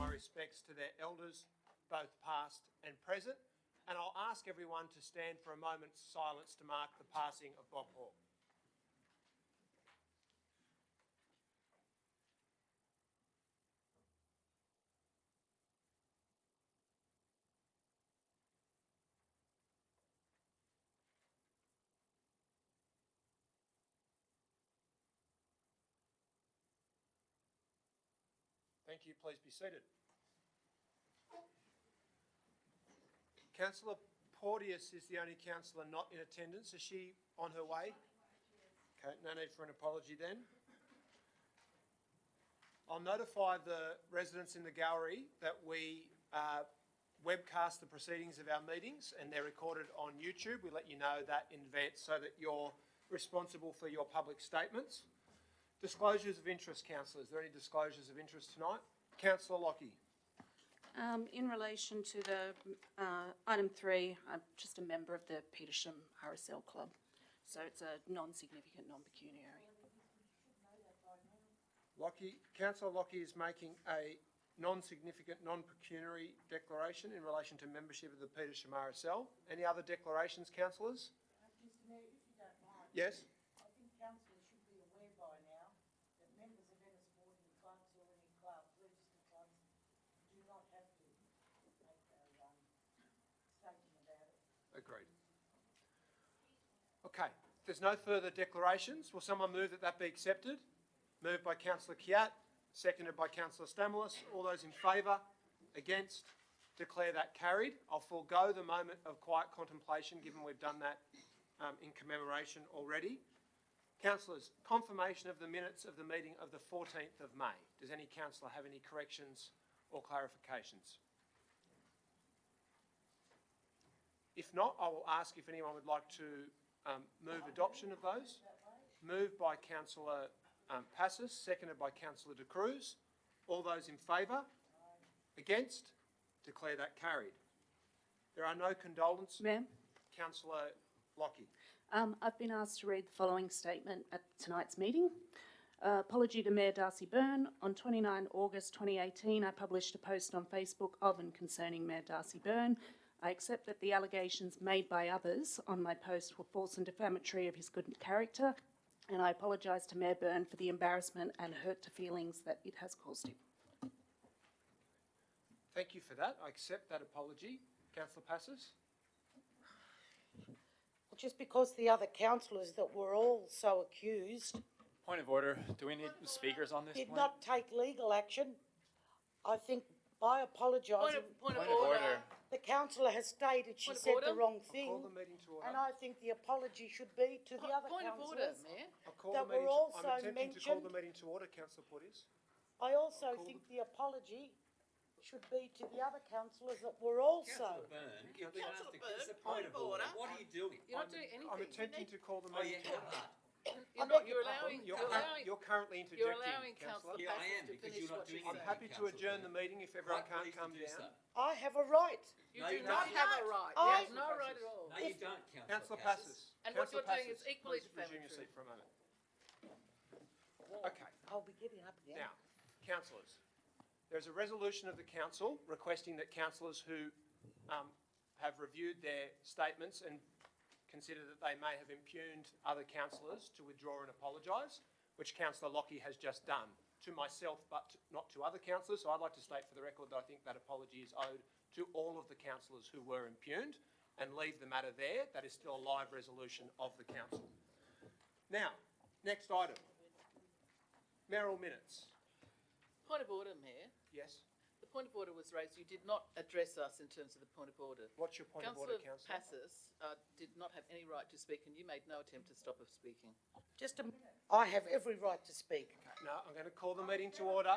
my respects to their elders, both past and present, and I'll ask everyone to stand for a moment's silence to mark the passing of Bob Hawke. Thank you. Please be seated. Councillor Porteous is the only councillor not in attendance. Is she on her way? Okay, no need for an apology then. I'll notify the residents in the gallery that we webcast the proceedings of our meetings and they're recorded on YouTube. We let you know that in advance so that you're responsible for your public statements. Disclosures of interest, councillors. Are there any disclosures of interest tonight? Councillor Lockie. In relation to the item 3, I'm just a member of the Petersham RSL Club, so it's a non-significant, non-pecuniary. Councillor Lockie is making a non-significant, non-pecuniary declaration in relation to membership of the Petersham RSL. Any other declarations, councillors? Mr Mayor, if you don't mind. Yes. I think councillors should be aware by now that members of any sporting clubs or any club, registered clubs, do not have to make a statement about it. Agreed. Okay, if there's no further declarations, will someone move that that be accepted? Moved by Councillor Kiat, seconded by Councillor Stamoulis. All those in favour? Against? Declare that carried. I'll forego the moment of quiet contemplation given we've done that in commemoration already. Councillors, confirmation of the minutes of the meeting of the 14th of May. Does any councillor have any corrections or clarifications? If not, I will ask if anyone would like to move adoption of those. Moved by Councillor Passis, seconded by Councillor De Cruz. All those in favour? Against? Declare that carried. There are no condolences. Ma'am? Councillor Lockie. I've been asked to read the following statement at tonight's meeting. Apology to Mayor Darcy Byrne. On 29 August 2018, I published a post on Facebook of and concerning Mayor Darcy Byrne. I accept that the allegations made by others on my post were false and defamatory of his good character, and I apologise to Mayor Byrne for the embarrassment and hurt to feelings that it has caused him. Thank you for that. I accept that apology. Councillor Passis. Well, just because the other councillors that were also accused Point of order. Do we need speakers on this did point? not take legal action, I think by apologising, Point of order. the councillor has stated she Point of said order. the wrong I'll thing, call the meeting to order. and I think the apology should be to the other Point of order, councillors. Mayor. I'll call that the meeting were to, also I'm attempting to call the mentioned. meeting to order, Councillor Porteous. I also think the apology should be to the other councillors that were also. Councillor Byrne, you've been asked Councillor to, Byrne, it's a point of order. What are you doing? You're not doing anything. I'm attempting to call the Oh, meeting yeah, to order. You're not. You're allowing. You're currently interjecting, You're allowing Councillor. Councillor Yeah, I Passis am, to because finish you're not what doing she's I'm saying. happy to adjourn the meeting if everyone can't Please come do down. so. I have a right. You No, do you not don't. have a right. I- You have no right at all. No, you don't, Councillor Passis. Passis. And what Councillor you're doing is Passis, equally please resume your defamatory. seat for a moment. Okay. I'll be getting up again. Now, councillors, there's a resolution of the council requesting that councillors who have reviewed their statements and consider that they may have impugned other councillors to withdraw and apologise, which Councillor Lockie has just done to myself but not to other councillors. So I'd like to state for the record that I think that apology is owed to all of the councillors who were impugned and leave the matter there. That is still a live resolution of the council. Now, next item. Mayoral minutes. Point of order, Mayor. Yes. The point of order was raised. You did not address us in terms of the point of order. What's your point of order, Councillor Councillor? Passis did not have any right to speak, and you made no attempt to stop her speaking. Just a minute. I have every right to speak. No, I'm going to call the meeting to order.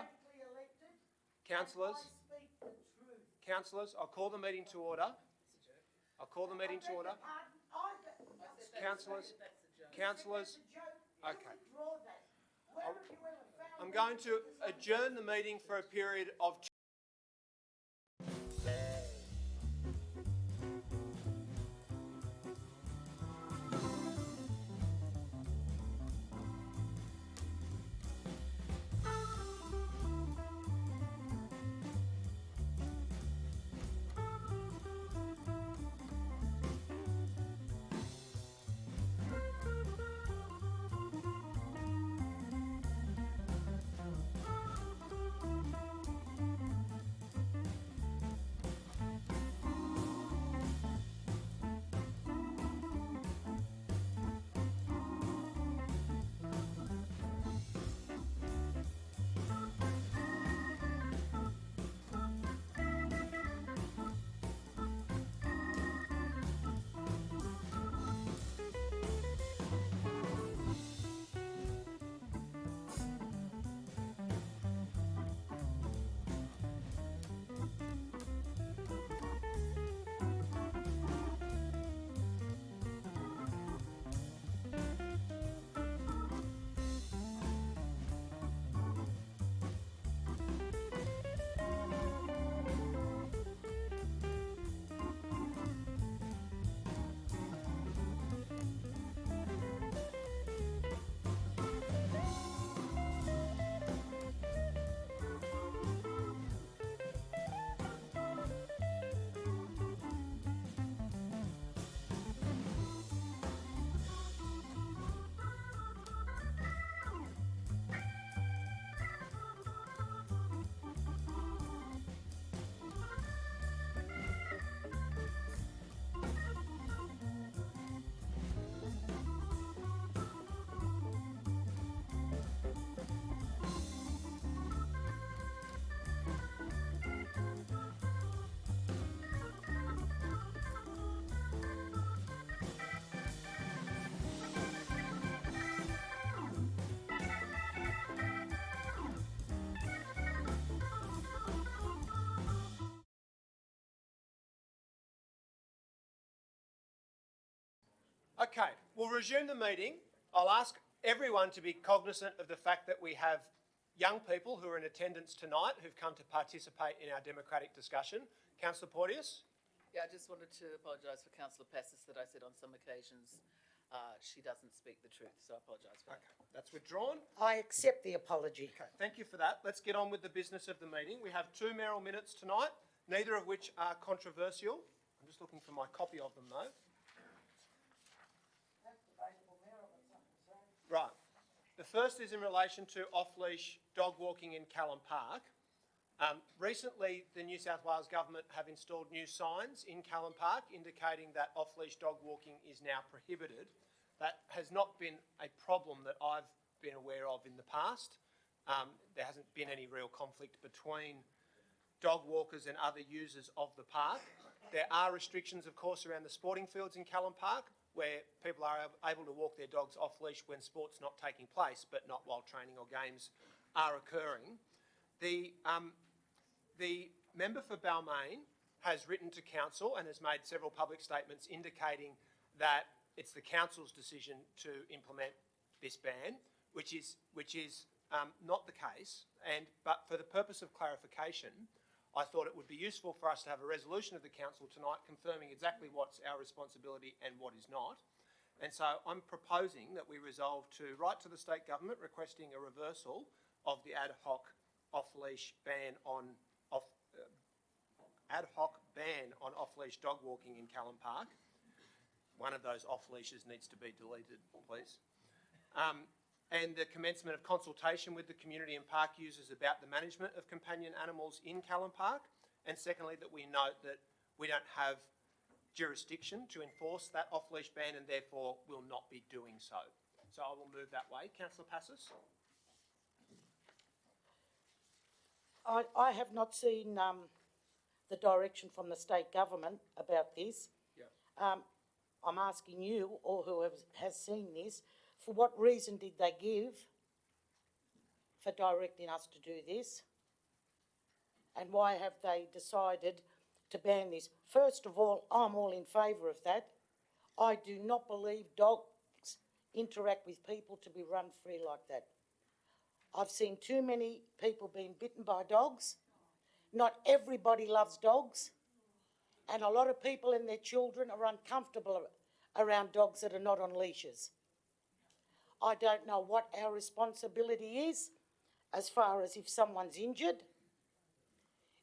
Councillors, I speak the truth. councillors, I'll call the meeting to order. I'll call the meeting to order. Councillors, councillors, okay. I'm going to adjourn the meeting for a period of Okay, we'll resume the meeting. I'll ask everyone to be cognizant of the fact that we have young people who are in attendance tonight who've come to participate in our democratic discussion. Councillor Porteous? Yeah, I just wanted to apologise for Councillor Passis that I said on some occasions she doesn't speak the truth, so I apologise for that. Okay, that's withdrawn. I accept the apology. Okay, thank you for that. Let's get on with the business of the meeting. We have 2 mayoral minutes tonight, neither of which are controversial. I'm just looking for my copy of them though. Right. The first is in relation to off-leash dog walking in Callan Park. Recently, the New South Wales Government have installed new signs in Callan Park indicating that off-leash dog walking is now prohibited. That has not been a problem that I've been aware of in the past. There hasn't been any real conflict between dog walkers and other users of the park. There are restrictions, of course, around the sporting fields in Callan Park, where people are able to walk their dogs off-leash when sport's not taking place, but not while training or games are occurring. The member for Balmain has written to council and has made several public statements indicating that it's the council's decision to implement this ban, which is not the case. But for the purpose of clarification, I thought it would be useful for us to have a resolution of the council tonight confirming exactly what's our responsibility and what is not. And so I'm proposing that we resolve to write to the state government requesting a reversal of the ad hoc off-leash ban on off-leash dog walking in Callan Park. One of those off-leashes needs to be deleted, please. And the commencement of consultation with the community and park users about the management of companion animals in Callan Park. And secondly, that we note that we don't have jurisdiction to enforce that off-leash ban and therefore will not be doing so. So I will move that way. Councillor Passis? I have not seen the direction from the state government about this. Yeah. I'm asking you, or whoever has seen this, for what reason did they give for directing us to do this? And why have they decided to ban this? First of all, I'm all in favour of that. I do not believe dogs interact with people to be run free like that. I've seen too many people being bitten by dogs. Not everybody loves dogs. And a lot of people and their children are uncomfortable around dogs that are not on leashes. I don't know what our responsibility is as far as if someone's injured,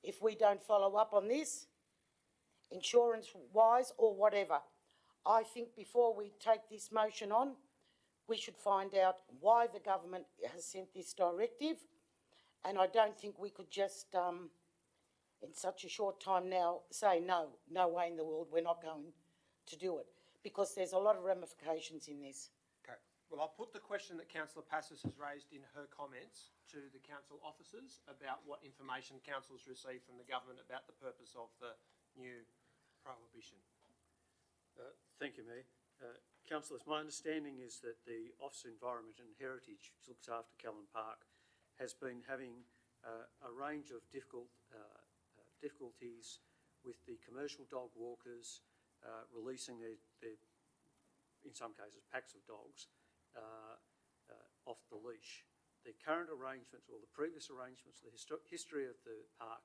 if we don't follow up on this, insurance-wise or whatever. I think before we take this motion on, we should find out why the government has sent this directive, and I don't think we could just, in such a short time now, say no way in the world, we're not going to do it, because there's a lot of ramifications in this. Okay. Well, I'll put the question that Councillor Passis has raised in her comments to the council officers about what information council's received from the government about the purpose of the new prohibition. Thank you, Mayor. Councillors, my understanding is that the Office of Environment and Heritage, which looks after Callan Park, has been having a range of difficulties with the commercial dog walkers releasing their, in some cases, packs of dogs off the leash. The current arrangements, or the previous arrangements, the history of the park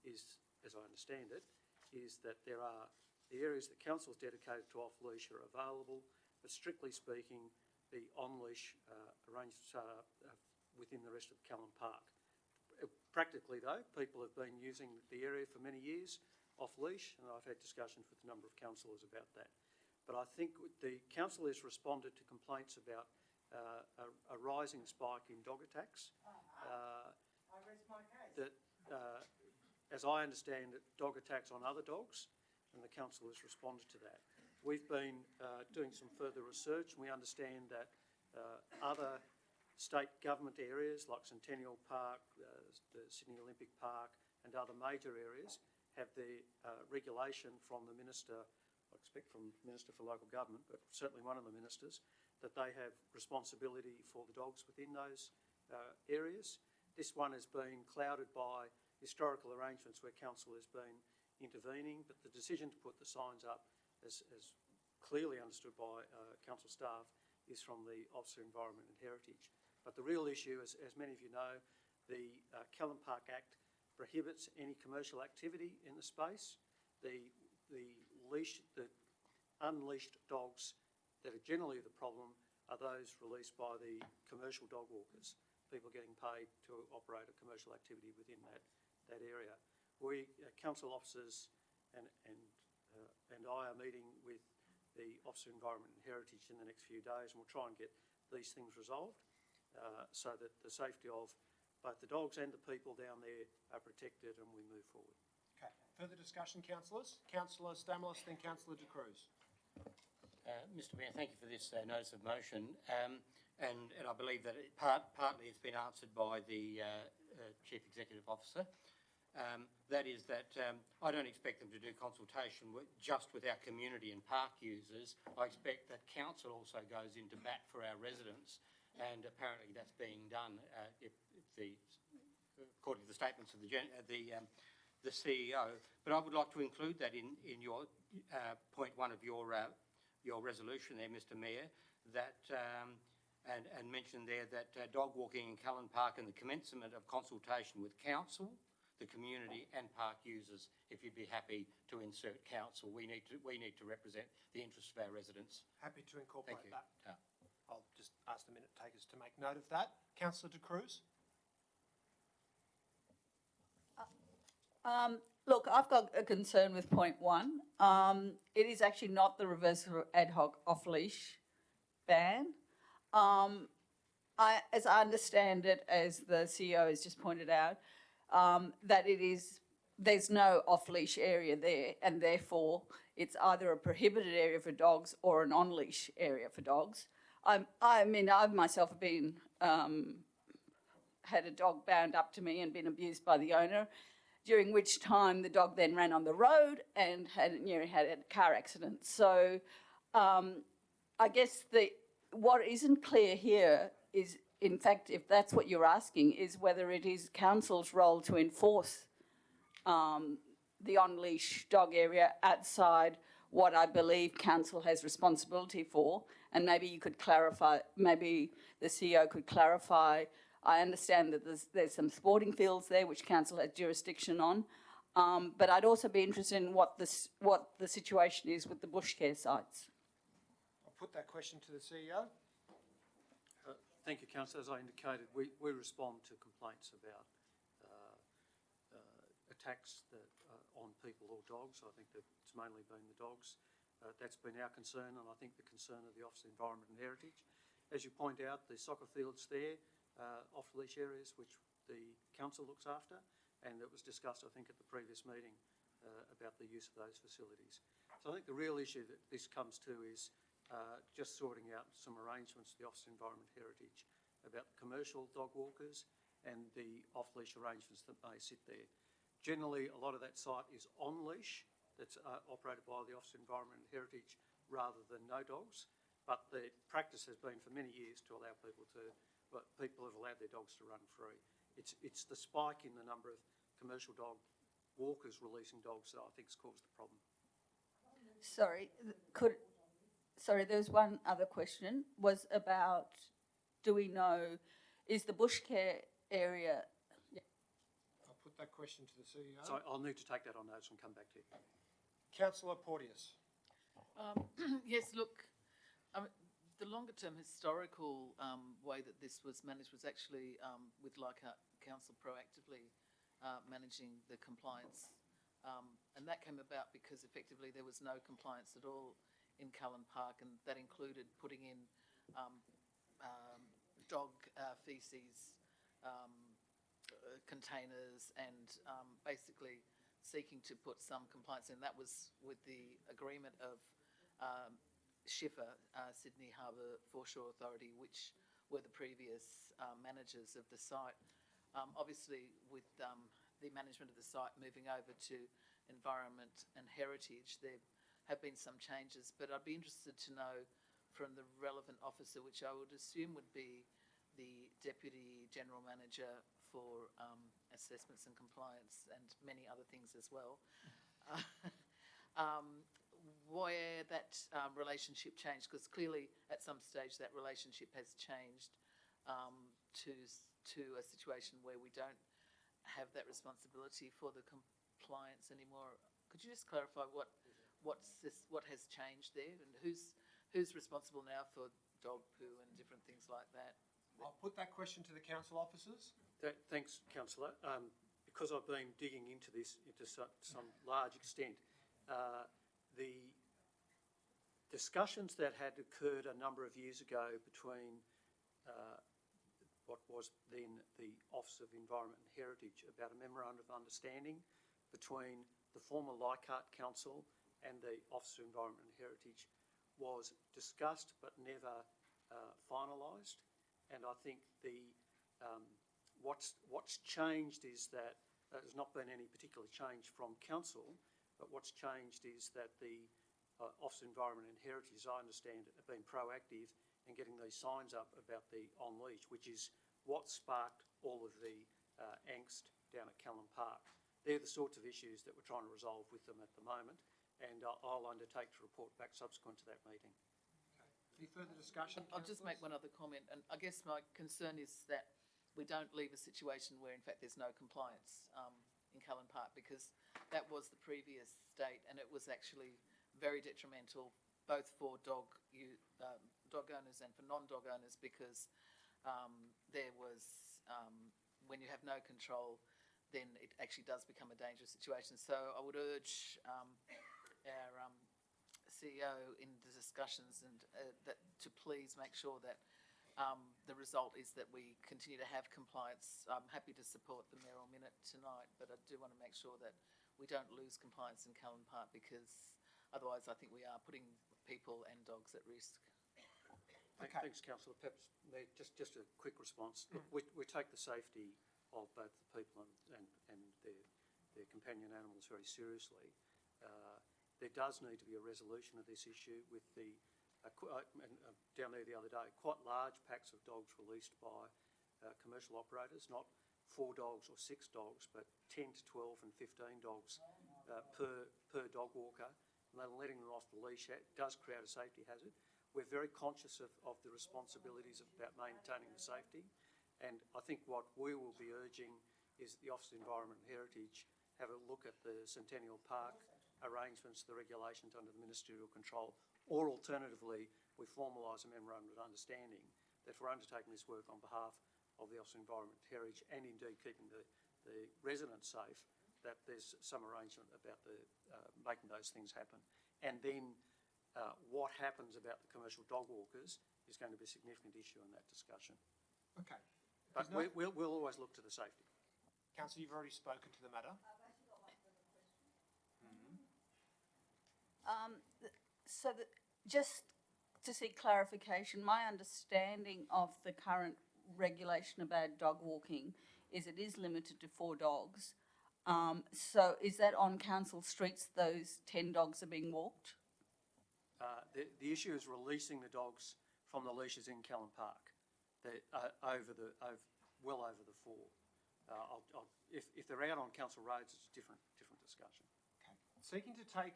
is, as I understand it, is that there are the areas that council is dedicated to off-leash are available, but strictly speaking, the on-leash arrangements are within the rest of Callan Park. Practically though, people have been using the area for many years off-leash, and I've had discussions with a number of councillors about that. But I think the council has responded to complaints about a rising spike in dog attacks. I rest my case. That, as I understand it, dog attacks on other dogs, and the council has responded to that. We've been doing some further research, and we understand that other state government areas like Centennial Park, the Sydney Olympic Park and other major areas have the regulation from the Minister, I expect from Minister for Local Government, but certainly one of the ministers, that they have responsibility for the dogs within those areas. This one has been clouded by historical arrangements where council has been intervening, but the decision to put the signs up has clearly understood by council staff, is from the Office of Environment and Heritage. But the real issue, as many of you know, the Callan Park Act prohibits any commercial activity in the space. The unleashed dogs that are generally the problem are those released by the commercial dog walkers, people getting paid to operate a commercial activity within that area. We, council officers and I are meeting with the Office of Environment and Heritage in the next few days, and we'll try and get these things resolved so that the safety of both the dogs and the people down there are protected and we move forward. Okay. Further discussion, councillors? Councillor Stamoulis, then Councillor De Cruz. Mr Mayor, thank you for this notice of motion, and I believe that partly it's been answered by the Chief Executive Officer. That is that I don't expect them to do consultation just with our community and park users. I expect that council also goes into bat for our residents, and apparently that's being done according to the statements of the CEO. But I would like to include that in your point one of your resolution there, Mr Mayor, that and mention there that dog walking in Callan Park and the commencement of consultation with council, the community and park users. If you'd be happy to insert council, we need to represent the interests of our residents. Happy to incorporate that. Yeah. I'll just ask the minute takers to make note of that. Councillor De Cruz. Look, I've got a concern with point one. It is actually not the reverse ad hoc off-leash ban. As I understand it, as the CEO has just pointed out, that there's no off-leash area there, and therefore it's either a prohibited area for dogs or an on-leash area for dogs. I mean, I've myself been had a dog bound up to me and been abused by the owner, during which time the dog then ran on the road and had a car accident. So I guess what isn't clear here is, in fact, if that's what you're asking, is whether it is council's role to enforce the on-leash dog area outside what I believe council has responsibility for. And maybe you could clarify, maybe the CEO could clarify. I understand that there's some sporting fields there which council has jurisdiction on, but I'd also be interested in what the situation is with the bush care sites. I'll put that question to the CEO. Thank you, Councillor. As I indicated, we respond to complaints about attacks on people or dogs. I think that it's mainly been the dogs. That's been our concern, and I think the concern of the Office of Environment and Heritage. As you point out, the soccer fields there, off-leash areas which the council looks after, and it was discussed, I think, at the previous meeting about the use of those facilities. So I think the real issue that this comes to is just sorting out some arrangements with the Office of Environment and Heritage about the commercial dog walkers and the off-leash arrangements that may sit there. Generally, a lot of that site is on-leash, that's operated by the Office of Environment and Heritage rather than no dogs, but the practice has been for many years to allow people have allowed their dogs to run free. It's the spike in the number of commercial dog walkers releasing dogs that I think has caused the problem. Sorry, there's one other question, was about, do we know, is the bush care area... I'll put that question to the CEO. So I'll need to take that on notice and come back to you. Councillor Porteous. Yes, look, the longer-term historical way that this was managed was actually with Leichhardt Council proactively managing the compliance. And that came about because effectively there was no compliance at all in Callan Park, and that included putting in dog feces containers and basically seeking to put some compliance in. That was with the agreement of Schiffer, Sydney Harbour Foreshore Authority, which were the previous managers of the site. Obviously, with the management of the site moving over to Environment and Heritage, there have been some changes, but I'd be interested to know from the relevant officer, which I would assume would be the Deputy General Manager for assessments and compliance and many other things as well, where that relationship changed, because clearly at some stage that relationship has changed to a situation where we don't have that responsibility for the compliance anymore. Could you just clarify what has changed there, and who's responsible now for dog poo and different things like that? I'll put that question to the council officers. Thanks, councillor. Because I've been digging into this to some large extent, the discussions that had occurred a number of years ago between what was then the Office of Environment and Heritage about a memorandum of understanding between the former Leichhardt Council and the Office of Environment and Heritage was discussed but never finalised. And I think what's changed is that there's not been any particular change from council, but what's changed is that the Office of Environment and Heritage, as I understand it, have been proactive in getting these signs up about the on-leash, which is what sparked all of the angst down at Callan Park. They're the sorts of issues that we're trying to resolve with them at the moment, and I'll undertake to report back subsequent to that meeting. Any further discussion? I'll just make one other comment, and I guess my concern is that we don't leave a situation where in fact there's no compliance in Callan Park, because that was the previous state, and it was actually very detrimental both for dog owners and for non-dog owners, because there was, when you have no control, then it actually does become a dangerous situation. So I would urge our CEO in the discussions and that to please make sure that the result is that we continue to have compliance. I'm happy to support the mayoral minute tonight, but I do want to make sure that we don't lose compliance in Callan Park, because otherwise I think we are putting people and dogs at risk. Okay. Thanks, councillor. Perhaps just a quick response. Look, we take the safety of both the people and their companion animals very seriously. There does need to be a resolution of this issue with the, down there the other day, quite large packs of dogs released by commercial operators, not 4 dogs or 6 dogs, but 10 to 12 and 15 dogs per dog walker, and they're letting them off the leash. It does create a safety hazard. We're very conscious of the responsibilities about maintaining the safety, and I think what we will be urging is that the Office of Environment and Heritage have a look at the Centennial Park arrangements, the regulations under the ministerial control, or alternatively, we formalise a memorandum of understanding that we're undertaking this work on behalf of the Office of Environment and Heritage, and indeed keeping the residents safe, that there's some arrangement about making those things happen. And then what happens about the commercial dog walkers is going to be a significant issue in that discussion. Okay. But we'll always look to the safety. Councillor, you've already spoken to the matter. Just to seek clarification, my understanding of the current regulation about dog walking is it is limited to 4 dogs. So is that on council streets those 10 dogs are being walked? The issue is releasing the dogs from the leashes in Callan Park. They're well over the 4. If they're out on council roads, it's a different discussion. Okay. Seeking to take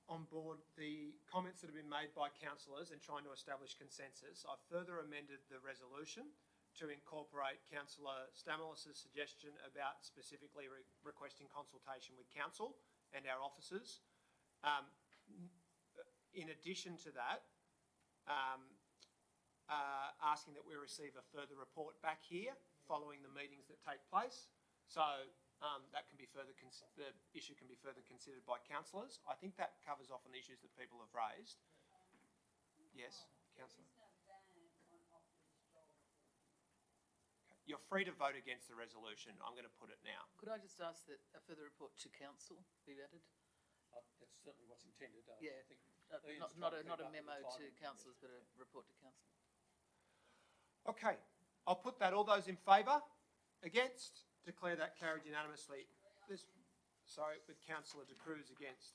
on board the comments that have been made by councillors and trying to establish consensus, I've further amended the resolution to incorporate Councillor Stamoulis's suggestion about specifically requesting consultation with council and our officers. In addition to that, asking that we receive a further report back here following the meetings that take place. So that can be the issue can be further considered by councillors. I think that covers off on the issues that people have raised. Yes, councillor. Okay. You're free to vote against the resolution. I'm going to put it now. Could I just ask that a further report to council be added? That's certainly what's intended. Yeah, I think not a memo to councillors, but a report to council. Okay, I'll put that. All those in favour? Against? Declare that carried unanimously. With Councillor De Cruz against.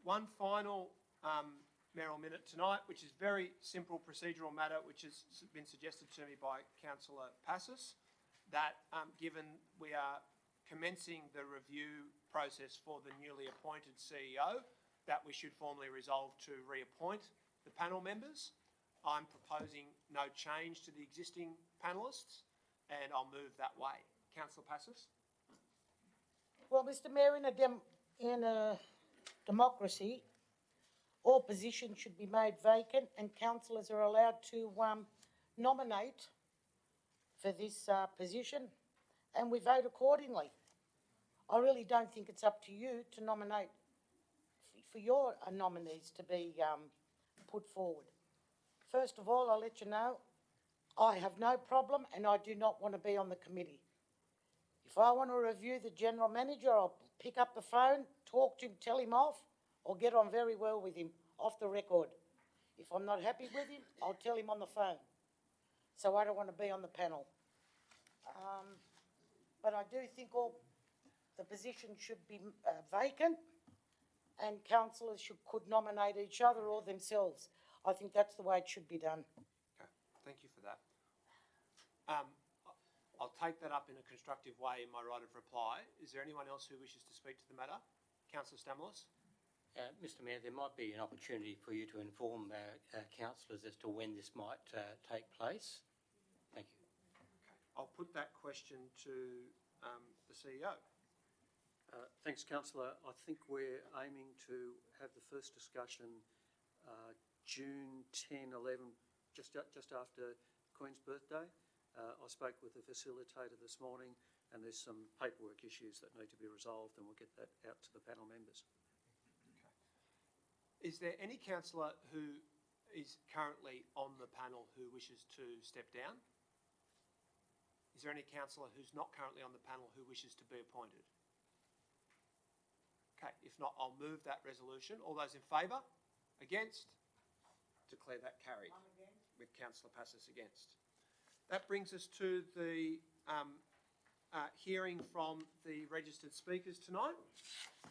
One final mayoral minute tonight, which is very simple procedural matter, which has been suggested to me by Councillor Passis, that given we are commencing the review process for the newly appointed CEO, that we should formally resolve to reappoint the panel members. I'm proposing no change to the existing panellists, and I'll move that way. Councillor Passos? Well, Mr Mayor, in a democracy, all positions should be made vacant and councillors are allowed to nominate for this position, and we vote accordingly. I really don't think it's up to you to nominate for your nominees to be put forward. First of all, I'll let you know, I have no problem and I do not want to be on the committee. If I want to review the general manager, I'll pick up the phone, talk to him, tell him off, or get on very well with him off the record. If I'm not happy with him, I'll tell him on the phone. So I don't want to be on the panel. But I do think all the positions should be vacant, and councillors could nominate each other or themselves. I think that's the way it should be done. Okay, thank you for that. I'll take that up in a constructive way in my right of reply. Is there anyone else who wishes to speak to the matter? Councillor Stamoulis? Mr Mayor, there might be an opportunity for you to inform councillors as to when this might take place. Thank you. Okay, I'll put that question to the CEO. Thanks, Councillor. I think we're aiming to have the first discussion June 10, 11, just after Queen's birthday. I spoke with the facilitator this morning, and there's some paperwork issues that need to be resolved, and we'll get that out to the panel members. Okay. Is there any councillor who is currently on the panel who wishes to step down? Is there any councillor who's not currently on the panel who wishes to be appointed? Okay, if not, I'll move that resolution. All those in favour? Against? Declare that carried. With Councillor Passos against. That brings us to the hearing from the registered speakers tonight.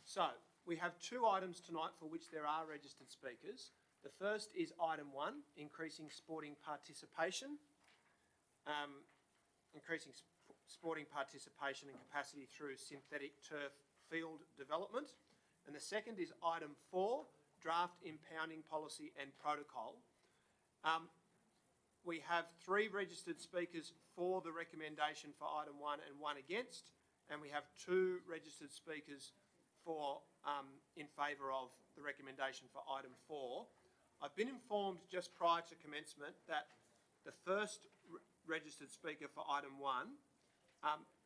So, we have two items tonight for which there are registered speakers. The first is item 1, increasing sporting participation. Sporting participation and capacity through synthetic turf field development. And the second is item 4, draft impounding policy and protocol. We have 3 registered speakers for the recommendation for item 1 and 1 against, and we have 2 registered speakers for in favour of the recommendation for item 4. I've been informed just prior to commencement that the first registered speaker for item 1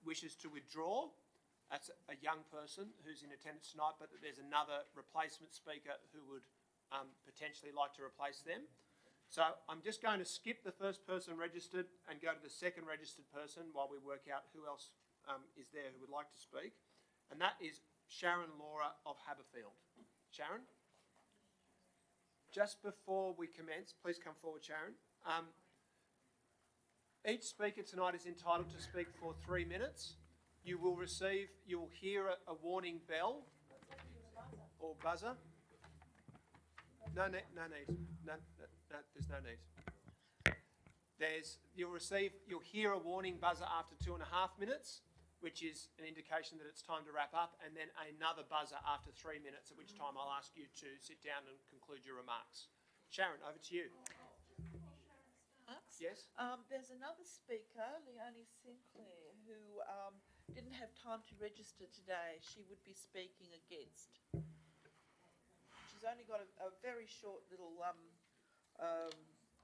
wishes to withdraw. That's a young person who's in attendance tonight, but there's another replacement speaker who would potentially like to replace them. So I'm just going to skip the first person registered and go to the second registered person while we work out who else is there who would like to speak. And that is Sharon Laura of Haberfield. Sharon? Just before we commence, please come forward, Sharon. Each speaker tonight is entitled to speak for 3 minutes. You will hear a warning bell or buzzer. No need. No, there's no need. You'll hear a warning buzzer after 2.5 minutes, which is an indication that it's time to wrap up, and then another buzzer after 3 minutes, at which time I'll ask you to sit down and conclude your remarks. Sharon, over to you. Yes? There's another speaker, Leonie Sinclair, who didn't have time to register today. She would be speaking against. She's only got a very short little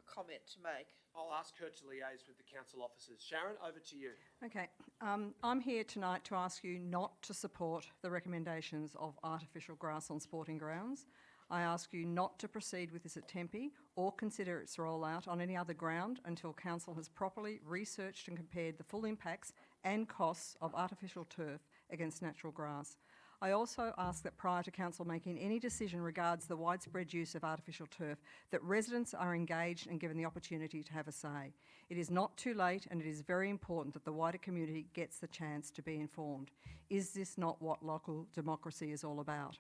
comment to make. I'll ask her to liaise with the council officers. Sharon, over to you. Okay, I'm here tonight to ask you not to support the recommendations of artificial grass on sporting grounds. I ask you not to proceed with this at Tempe or consider its rollout on any other ground until Council has properly researched and compared the full impacts and costs of artificial turf against natural grass. I also ask that prior to Council making any decision regards the widespread use of artificial turf, that residents are engaged and given the opportunity to have a say. It is not too late, and it is very important that the wider community gets the chance to be informed. Is this not what local democracy is all about?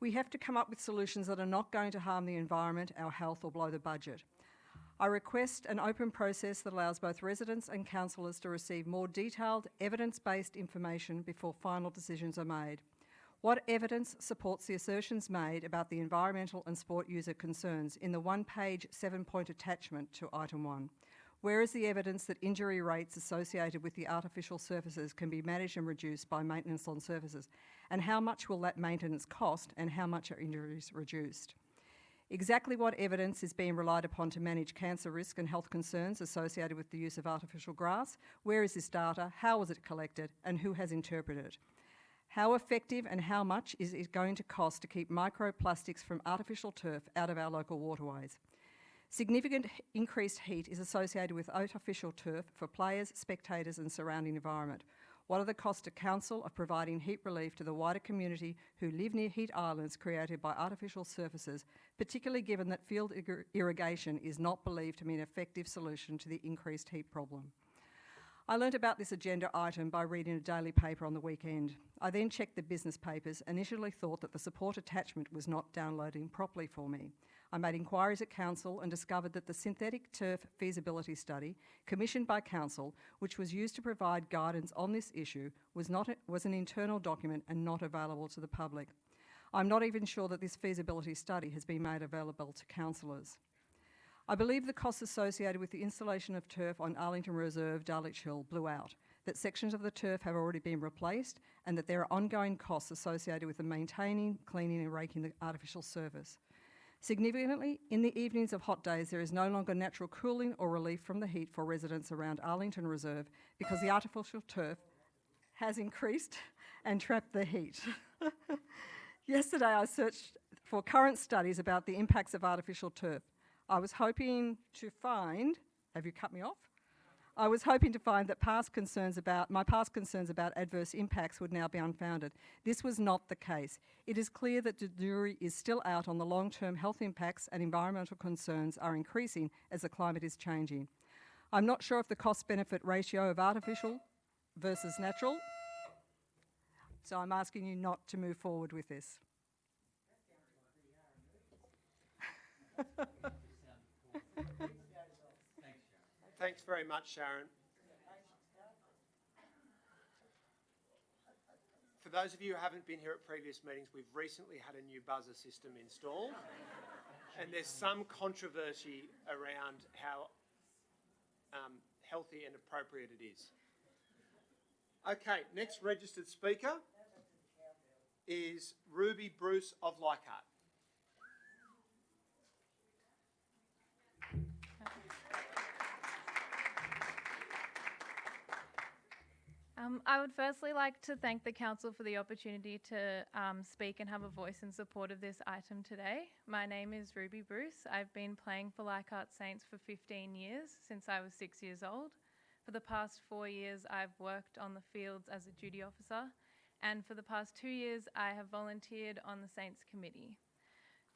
We have to come up with solutions that are not going to harm the environment, our health, or blow the budget. I request an open process that allows both residents and councillors to receive more detailed, evidence-based information before final decisions are made. What evidence supports the assertions made about the environmental and sport user concerns in the one-page 7-point attachment to item 1? Where is the evidence that injury rates associated with the artificial surfaces can be managed and reduced by maintenance on surfaces? And how much will that maintenance cost, and how much are injuries reduced? Exactly what evidence is being relied upon to manage cancer risk and health concerns associated with the use of artificial grass? Where is this data? How was it collected? And who has interpreted it? How effective and how much is it going to cost to keep microplastics from artificial turf out of our local waterways? Significant increased heat is associated with artificial turf for players, spectators and surrounding environment. What are the costs to council of providing heat relief to the wider community who live near heat islands created by artificial surfaces, particularly given that field irrigation is not believed to be an effective solution to the increased heat problem? I learnt about this agenda item by reading a daily paper on the weekend. I then checked the business papers and initially thought that the support attachment was not downloading properly for me. I made inquiries at council and discovered that the synthetic turf feasibility study commissioned by council, which was used to provide guidance on this issue, was an internal document and not available to the public. I'm not even sure that this feasibility study has been made available to councillors. I believe the costs associated with the installation of turf on Arlington Reserve, Dulwich Hill blew out, that sections of the turf have already been replaced and that there are ongoing costs associated with the maintaining, cleaning and raking the artificial surface. Significantly, in the evenings of hot days, there is no longer natural cooling or relief from the heat for residents around Arlington Reserve because the artificial turf has increased and trapped the heat. Yesterday, I searched for current studies about the impacts of artificial turf. I was hoping to find, have you cut me off? I was hoping to find that my past concerns about adverse impacts would now be unfounded. This was not the case. It is clear that the jury is still out on the long-term health impacts and environmental concerns are increasing as the climate is changing. I'm not sure if the cost-benefit ratio of artificial versus natural, so I'm asking you not to move forward with this. Thanks very much, Sharon. For those of you who haven't been here at previous meetings, we've recently had a new buzzer system installed, and there's some controversy around how healthy and appropriate it is. Okay, next registered speaker is Ruby Bruce of Leichhardt. I would firstly like to thank the Council for the opportunity to speak and have a voice in support of this item today. My name is Ruby Bruce. I've been playing for Leichhardt Saints for 15 years, since I was 6 years old. For the past 4 years, I've worked on the fields as a duty officer, and for the past 2 years, I have volunteered on the Saints Committee.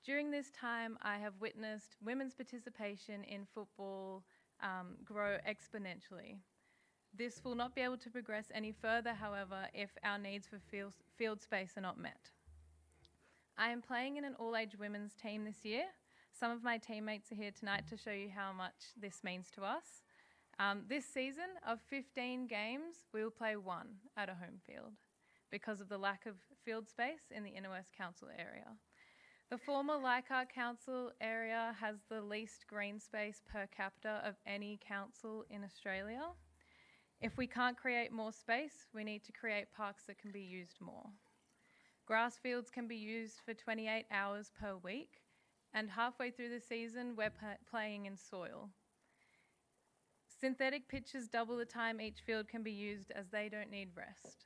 During this time, I have witnessed women's participation in football grow exponentially. This will not be able to progress any further, however, if our needs for field space are not met. I am playing in an all-age women's team this year. Some of my teammates are here tonight to show you how much this means to us. This season of 15 games, we will play 1 at a home field because of the lack of field space in the Inner West Council area. The former Leichhardt Council area has the least green space per capita of any council in Australia. If we can't create more space, we need to create parks that can be used more. Grass fields can be used for 28 hours per week, and halfway through the season, we're playing in soil. Synthetic pitches double the time each field can be used as they don't need rest.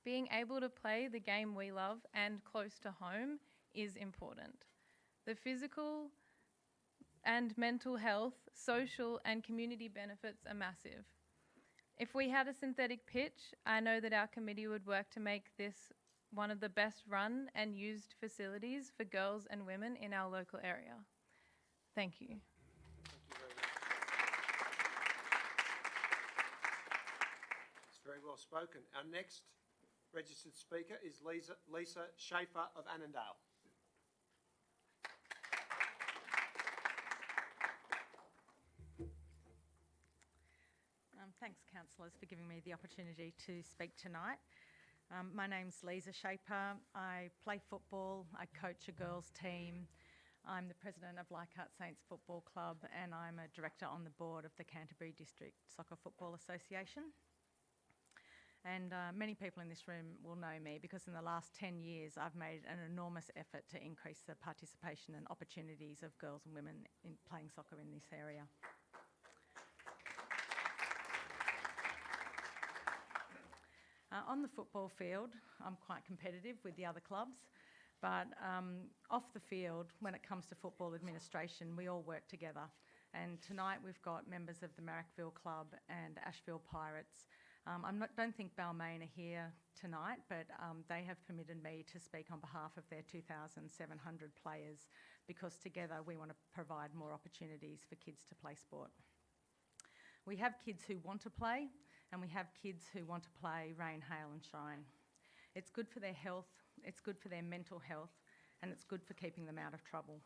Being able to play the game we love and close to home is important. The physical and mental health, social and community benefits are massive. If we had a synthetic pitch, I know that our committee would work to make this one of the best run and used facilities for girls and women in our local area. Thank you. Thank you very much. It's very well spoken. Our next registered speaker is Lisa Schaefer of Annandale. Thanks, councillors, for giving me the opportunity to speak tonight. My name's Lisa Shaper. I play football. I coach a girls' team. I'm the president of Leichhardt Saints Football Club, and I'm a director on the board of the Canterbury District Soccer Football Association. And many people in this room will know me because in the last 10 years I've made an enormous effort to increase the participation and opportunities of girls and women in playing soccer in this area. On the football field, I'm quite competitive with the other clubs, but off the field, when it comes to football administration, we all work together. And tonight we've got members of the Marrickville Club and Ashfield Pirates. Don't think Balmain are here tonight, but they have permitted me to speak on behalf of their 2,700 players because together we want to provide more opportunities for kids to play sport. We have kids who want to play, and we have kids who want to play rain, hail and shine. It's good for their health, it's good for their mental health, and it's good for keeping them out of trouble.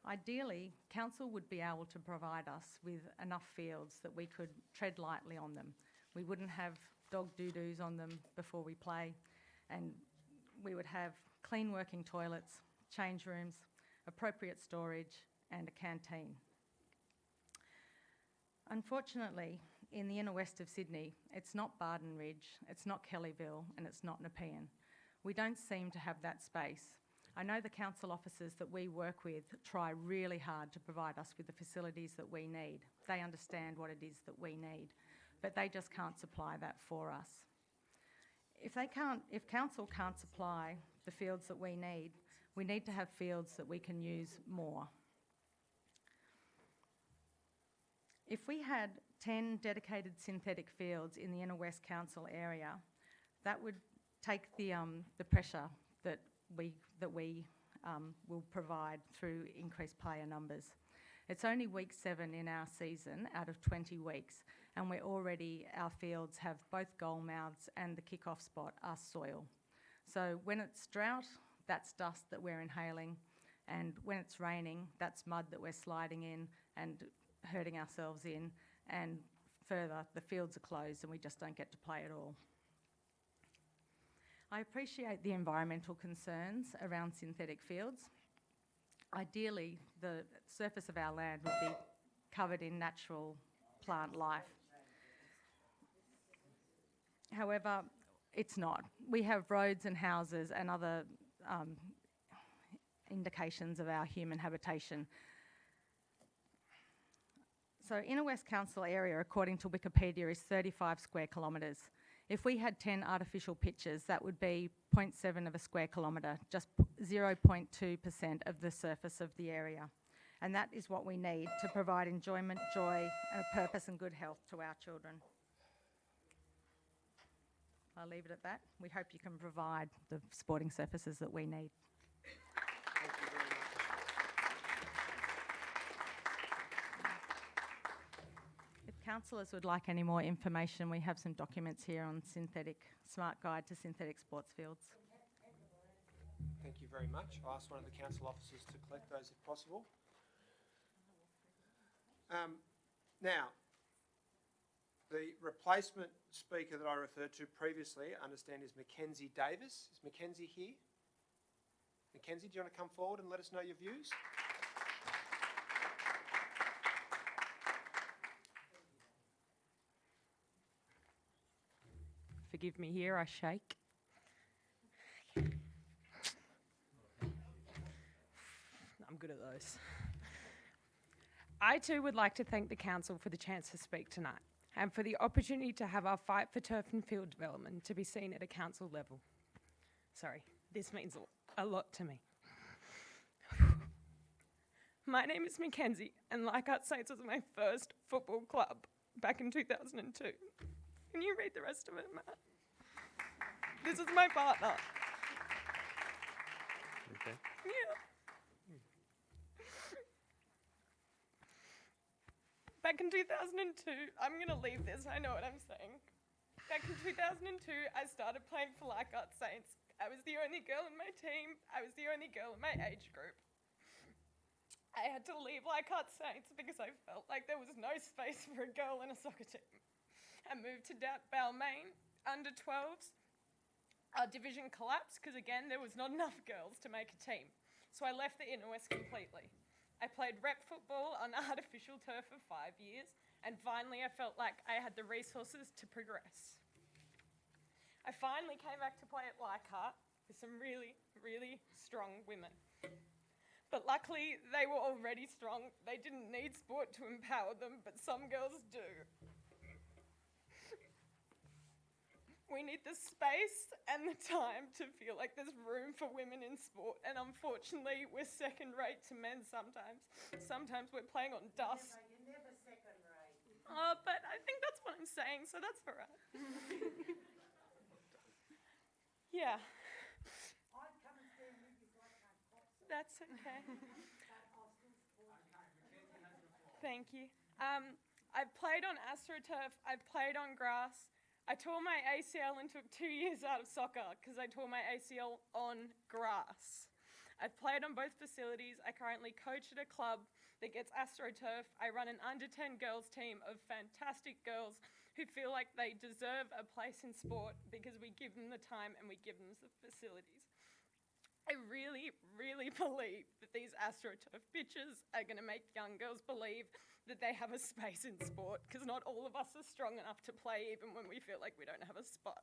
Ideally, council would be able to provide us with enough fields that we could tread lightly on them. We wouldn't have dog doo-doos on them before we play, and we would have clean working toilets, change rooms, appropriate storage, and a canteen. Unfortunately, in the inner west of Sydney, it's not Barden Ridge, it's not Kellyville, and it's not Nepean. We don't seem to have that space. I know the council officers that we work with try really hard to provide us with the facilities that we need. They understand what it is that we need, but they just can't supply that for us. If council can't supply the fields that we need to have fields that we can use more. If we had 10 dedicated synthetic fields in the Inner West Council area, that would take the pressure that we will provide through increased player numbers. It's only week 7 in our season out of 20 weeks, and our fields have both goal mouths and the kick-off spot are soil. So when it's drought, that's dust that we're inhaling, and when it's raining, that's mud that we're sliding in and hurting ourselves in, and further, the fields are closed and we just don't get to play at all. I appreciate the environmental concerns around synthetic fields. Ideally, the surface of our land would be covered in natural plant life. However, it's not. We have roads and houses and other indications of our human habitation. So Inner West Council area, according to Wikipedia, is 35 square kilometres. If we had 10 artificial pitches, that would be 0.7 of a square kilometre, just 0.2% of the surface of the area. And that is what we need to provide enjoyment, joy, purpose and good health to our children. I'll leave it at that. We hope you can provide the sporting surfaces that we need. Thank you very much. If councillors would like any more information, we have some documents here on Smart Guide to Synthetic Sports Fields. Thank you very much. I'll ask one of the council officers to collect those if possible. Now, the replacement speaker that I referred to previously, I understand, is Mackenzie Davis. Is Mackenzie here? Mackenzie, do you want to come forward and let us know your views? Forgive me here, I shake. I'm good at those. I too would like to thank the council for the chance to speak tonight and for the opportunity to have our fight for turf and field development to be seen at a council level. Sorry, this means a lot to me. My name is Mackenzie, and Leichhardt Saints was my first football club back in 2002. Can you read the rest of it, Matt? This is my partner. Okay. Yeah. Back in 2002, I'm going to leave this, I know what I'm saying. Back in 2002, I started playing for Leichhardt Saints. I was the only girl in my team. I was the only girl in my age group. I had to leave Leichhardt Saints because I felt like there was no space for a girl in a soccer team. I moved to Balmain, under 12s, our division collapsed because, again, there was not enough girls to make a team. So I left the inner west completely. I played rep football on artificial turf for 5 years, and finally I felt like I had the resources to progress. I finally came back to play at Leichhardt with some really, really strong women. But luckily, they were already strong. They didn't need sport to empower them, but some girls do. We need the space and the time to feel like there's room for women in sport, and unfortunately, we're second-rate to men sometimes. Sometimes we're playing on dust. You're never second-rate. Oh, but I think that's what I'm saying, so that's all right. Yeah. I'd come and stand with you, but I can't cops. That's okay. I'll still support you. Thank you. I've played on AstroTurf. I've played on grass. I tore my ACL and took 2 years out of soccer because I tore my ACL on grass. I've played on both facilities. I currently coach at a club that gets AstroTurf. I run an under-10 girls team of fantastic girls who feel like they deserve a place in sport because we give them the time and we give them the facilities. I really, really believe that these AstroTurf pitches are going to make young girls believe that they have a space in sport, because not all of us are strong enough to play even when we feel like we don't have a spot.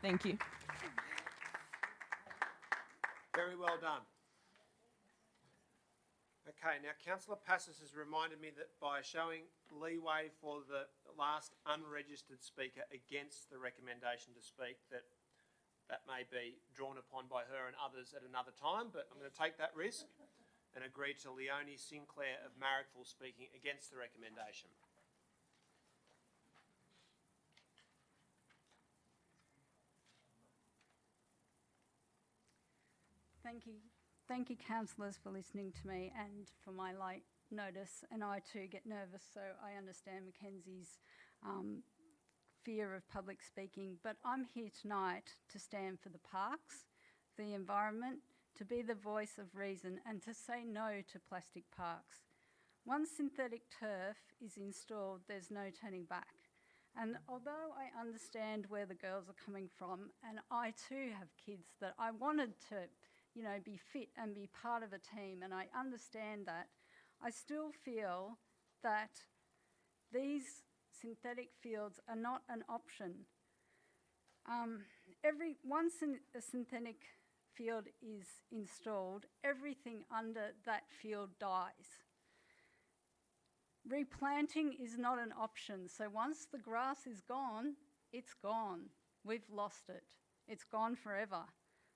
Thank you. Very well done. Okay, now Councillor Passos has reminded me that by showing leeway for the last unregistered speaker against the recommendation to speak, that may be drawn upon by her and others at another time, but I'm going to take that risk and agree to Leonie Sinclair of Marrickville speaking against the recommendation. Thank you. Thank you, councillors, for listening to me and for my late notice. And I too get nervous, so I understand Mackenzie's fear of public speaking. But I'm here tonight to stand for the parks, the environment, to be the voice of reason and to say no to plastic parks. Once synthetic turf is installed, there's no turning back. And although I understand where the girls are coming from, and I too have kids that I wanted to, be fit and be part of a team, and I understand that, I still feel that these synthetic fields are not an option. Once a synthetic field is installed, everything under that field dies. Replanting is not an option, so once the grass is gone, it's gone. We've lost it. It's gone forever.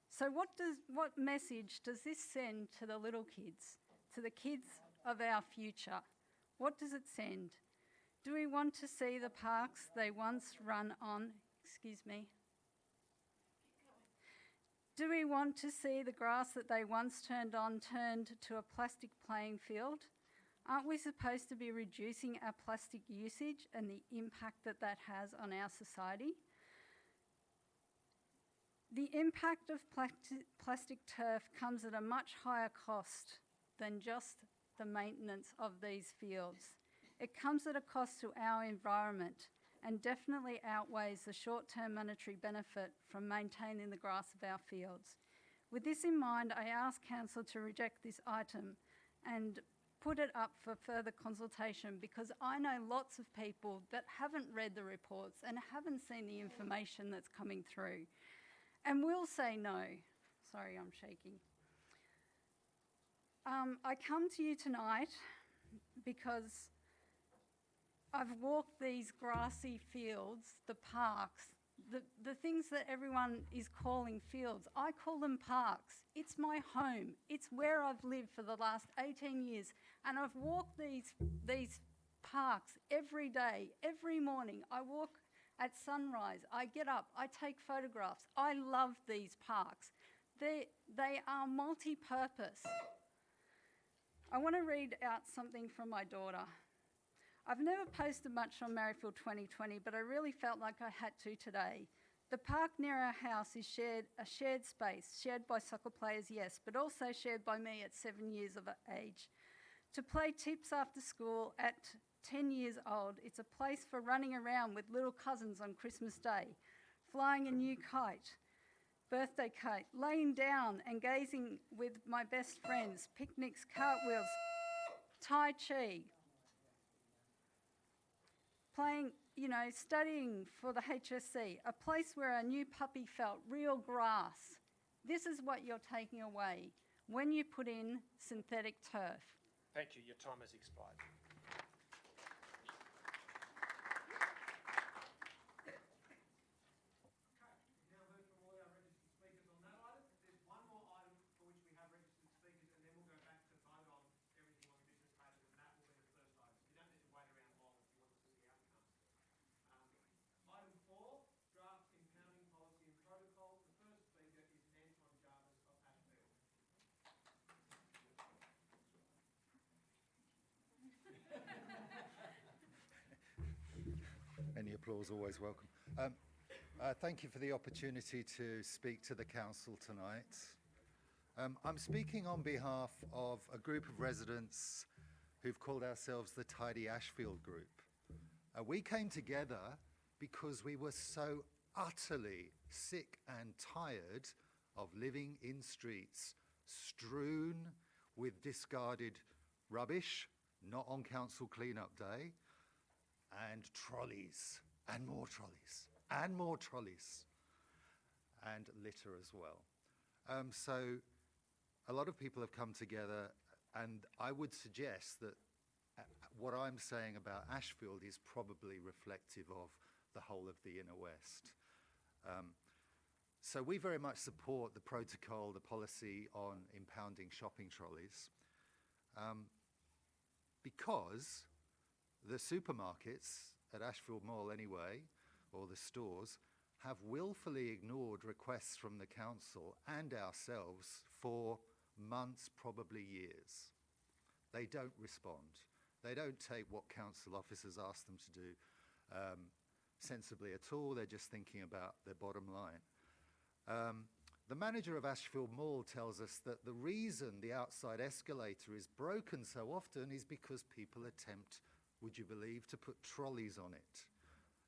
So what message does this send to the little kids, to the kids of our future? What does it send? Do we want to see the parks they once run on? Do we want to see the grass that they once turned on turned to a plastic playing field? Aren't we supposed to be reducing our plastic usage and the impact that that has on our society? The impact of plastic turf comes at a much higher cost than just the maintenance of these fields. It comes at a cost to our environment and definitely outweighs the short-term monetary benefit from maintaining the grass of our fields. With this in mind, I ask Council to reject this item and put it up for further consultation, because I know lots of people that haven't read the reports and haven't seen the information that's coming through. And we'll say no. Sorry, I'm shaking. I come to you tonight because I've walked these grassy fields, the parks, the things that everyone is calling fields. I call them parks. It's my home. It's where I've lived for the last 18 years. And I've walked these parks every day, every morning. I walk at sunrise. I get up. I take photographs. I love these parks. They are multi-purpose. I want to read out something from my daughter. I've never posted much on Marrickville 2020, but I really felt like I had to today. The park near our house is a shared space, shared by soccer players, yes, but also shared by me at 7 years of age. to play tips after school at 10 years old. It's a place for running around with little cousins on Christmas Day, flying a new kite, birthday kite, laying down and gazing with my best friends, picnics, cartwheels, Tai Chi, playing, studying for the HSC, a place where a new puppy felt real grass. This is what you're taking away when you put in synthetic turf. Thank you. Your time has expired. Any applause, always welcome. Thank you for the opportunity to speak to the council tonight. I'm speaking on behalf of a group of residents who've called ourselves the Tidy Ashfield Group. We came together because we were so utterly sick and tired of living in streets strewn with discarded rubbish, not on council clean-up day, and trolleys, and more trolleys, and more trolleys, and litter as well. So a lot of people have come together, and I would suggest that what I'm saying about Ashfield is probably reflective of the whole of the Inner West. So we very much support the protocol, the policy on impounding shopping trolleys, because the supermarkets at Ashfield Mall anyway, or the stores, have willfully ignored requests from the council and ourselves for months, probably years. They don't respond. They don't take what council officers ask them to do sensibly at all. They're just thinking about their bottom line. The manager of Ashfield Mall tells us that the reason the outside escalator is broken so often is because people attempt, would you believe, to put trolleys on it.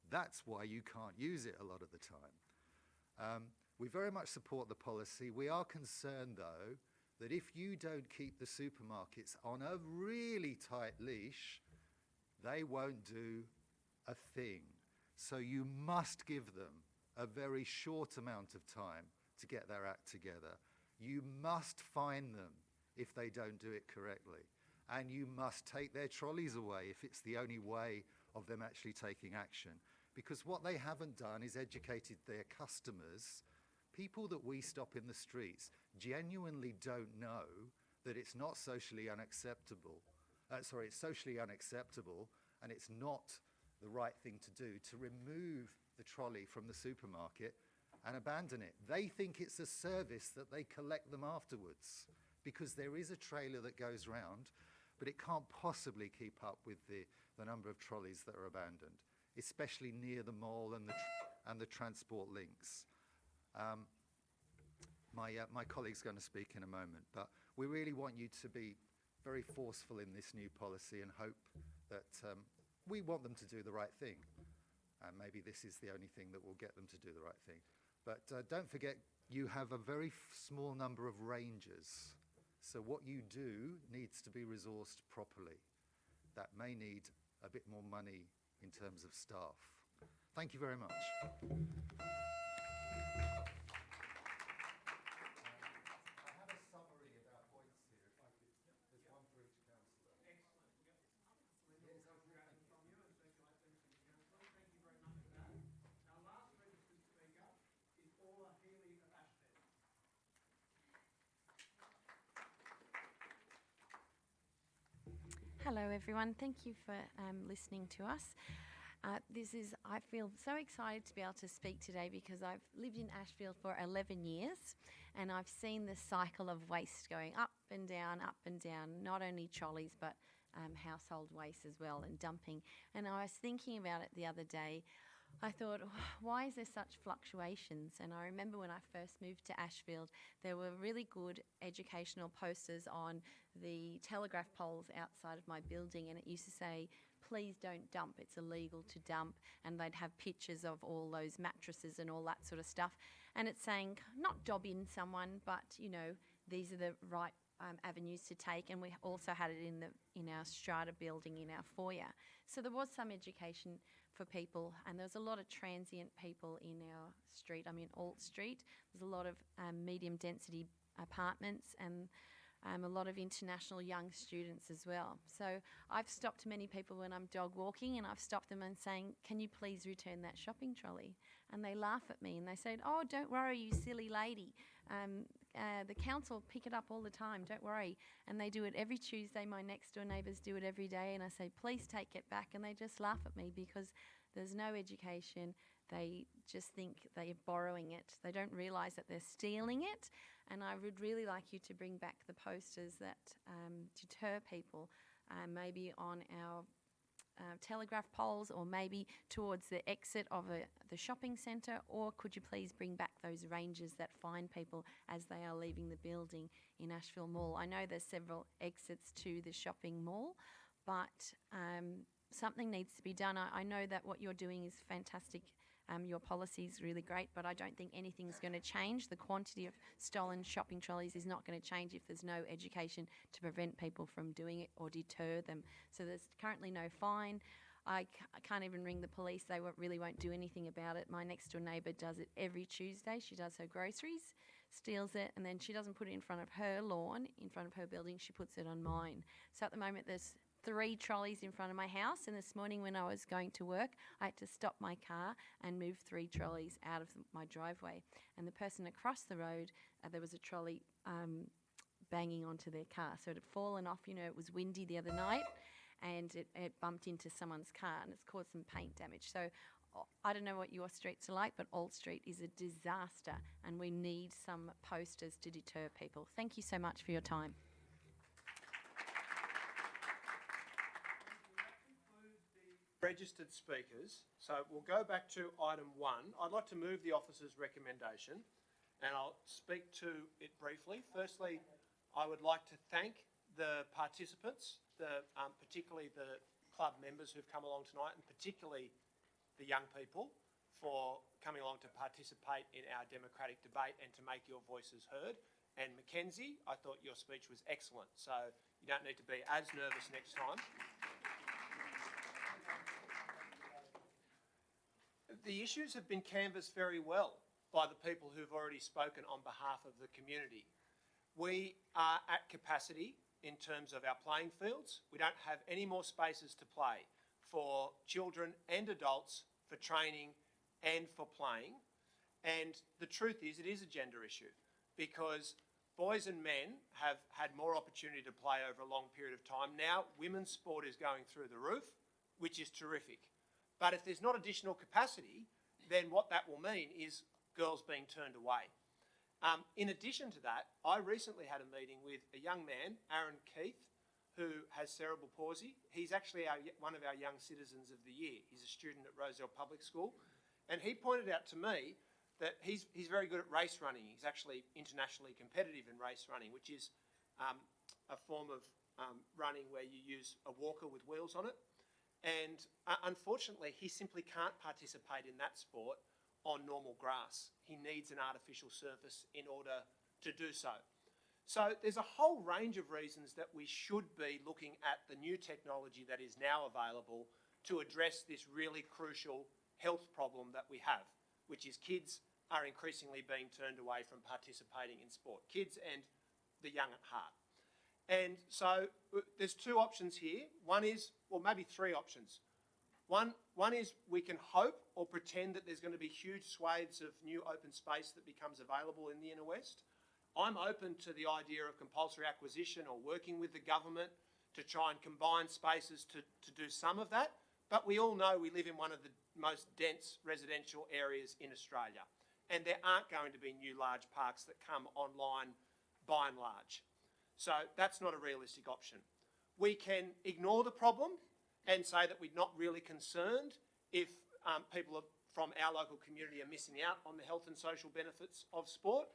That's why you can't use it a lot of the time. We very much support the policy. We are concerned, though, that if you don't keep the supermarkets on a really tight leash, they won't do a thing. So you must give them a very short amount of time to get their act together. You must fine them if they don't do it correctly. And you must take their trolleys away if it's the only way of them actually taking action. Because what they haven't done is educated their customers. People that we stop in the streets genuinely don't know that it's not socially unacceptable. It's socially unacceptable, and it's not the right thing to do to remove the trolley from the supermarket and abandon it. They think it's a service that they collect them afterwards, because there is a trailer that goes round, but it can't possibly keep up with the number of trolleys that are abandoned, especially near the mall and the transport links. My colleague's going to speak in a moment, but we really want you to be very forceful in this new policy and hope that we want them to do the right thing. And maybe this is the only thing that will get them to do the right thing. But don't forget, you have a very small number of rangers. So what you do needs to be resourced properly. That may need a bit more money in terms of staff. Thank you very much. Hello everyone, thank you for listening to us. I feel so excited to be able to speak today because I've lived in Ashfield for 11 years and I've seen the cycle of waste going up and down, not only trolleys but household waste as well and dumping. And I was thinking about it the other day I thought, why is there such fluctuations? And I remember when I first moved to Ashfield, there were really good educational posters on the telegraph poles outside of my building, and it used to say, please don't dump, it's illegal to dump, and they'd have pictures of all those mattresses and all that sort of stuff. And it's saying, not dob in someone, but, you know, these are the right avenues to take. And we also had it in our strata building in our foyer. So there was some education for people, and there was a lot of transient people in our street. I'm in Alt Street. There's a lot of medium density apartments and a lot of international young students as well. So I've stopped many people when I'm dog walking, and I've stopped them and saying, can you please return that shopping trolley? And they laugh at me and they say, oh, don't worry, you silly lady. The council pick it up all the time, don't worry. And they do it every Tuesday. My next door neighbours do it every day. And I say, please take it back. And they just laugh at me because there's no education. They just think they're borrowing it. They don't realise that they're stealing it. And I would really like you to bring back the posters that deter people, maybe on our telegraph poles, or maybe towards the exit of the shopping centre, or could you please bring back those rangers that find people as they are leaving the building in Ashfield Mall? I know there's several exits to the shopping mall, but something needs to be done. I know that what you're doing is fantastic. Your policy is really great, but I don't think anything's going to change. The quantity of stolen shopping trolleys is not going to change if there's no education to prevent people from doing it or deter them. So there's currently no fine. I can't even ring the police. They really won't do anything about it. My next door neighbour does it every Tuesday. She does her groceries, steals it, and then she doesn't put it in front of her lawn, in front of her building. She puts it on mine. So at the moment there's 3 trolleys in front of my house, and this morning when I was going to work, I had to stop my car and move 3 trolleys out of my driveway. And the person across the road, there was a trolley banging onto their car. So it had fallen off. You know, it was windy the other night, and it bumped into someone's car, and it's caused some paint damage. So I don't know what your streets are like, but Alt Street is a disaster, and we need some posters to deter people. Thank you so much for your time. Registered speakers, so we'll go back to item 1. I'd like to move the officer's recommendation, and I'll speak to it briefly. Firstly, I would like to thank the participants, particularly the club members who've come along tonight, and particularly the young people, for coming along to participate in our democratic debate and to make your voices heard. And Mackenzie, I thought your speech was excellent, so you don't need to be as nervous next time. The issues have been canvassed very well by the people who've already spoken on behalf of the community. We are at capacity in terms of our playing fields. We don't have any more spaces to play for children and adults, for training and for playing. And the truth is, it is a gender issue, because boys and men have had more opportunity to play over a long period of time. Now, women's sport is going through the roof, which is terrific. But if there's not additional capacity, then what that will mean is girls being turned away. In addition to that, I recently had a meeting with a young man, Aaron Keith, who has cerebral palsy. He's actually one of our Young Citizens of the Year. He's a student at Rosedale Public School. And he pointed out to me that he's very good at race running. He's actually internationally competitive in race running, which is a form of running where you use a walker with wheels on it. And unfortunately, he simply can't participate in that sport on normal grass. He needs an artificial surface in order to do so. So there's a whole range of reasons that we should be looking at the new technology that is now available to address this really crucial health problem that we have, which is kids are increasingly being turned away from participating in sport, kids and the young at heart. And so there's 2 options here. One is, well, maybe 3 options. One is we can hope or pretend that there's going to be huge swathes of new open space that becomes available in the inner west. I'm open to the idea of compulsory acquisition or working with the government to try and combine spaces to do some of that. But we all know we live in one of the most dense residential areas in Australia, and there aren't going to be new large parks that come online by and large. So that's not a realistic option. We can ignore the problem and say that we're not really concerned if people are from our local community are missing out on the health and social benefits of sport,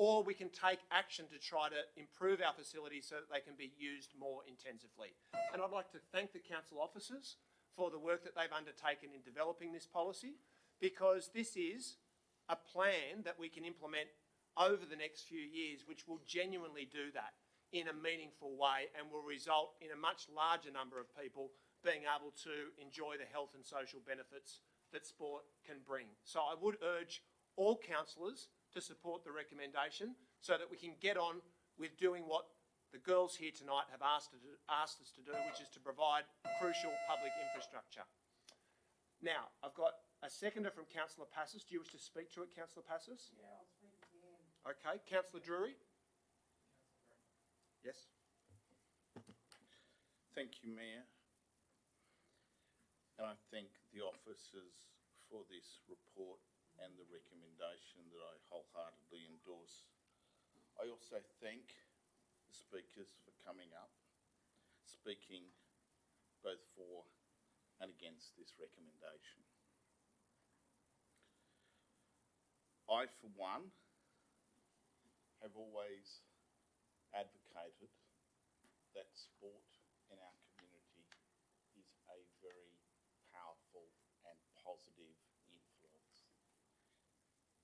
or we can take action to try to improve our facilities so that they can be used more intensively. And I'd like to thank the council officers for the work that they've undertaken in developing this policy, because this is a plan that we can implement over the next few years, which will genuinely do that in a meaningful way and will result in a much larger number of people being able to enjoy the health and social benefits that sport can bring. So I would urge all councillors to support the recommendation so that we can get on with doing what the girls here tonight have asked us to do, which is to provide crucial public infrastructure. Now, I've got a seconder from Councillor Passos. Do you wish to speak to it, Councillor Passos? Yeah, I'll speak again. Okay. Councillor Drury? Yes. Thank you, Mayor. And I thank the officers for this report and the recommendation that I wholeheartedly endorse. I also thank the speakers for coming up, speaking both for and against this recommendation. I, for one, have always advocated that sport in our community is a very powerful and positive influence.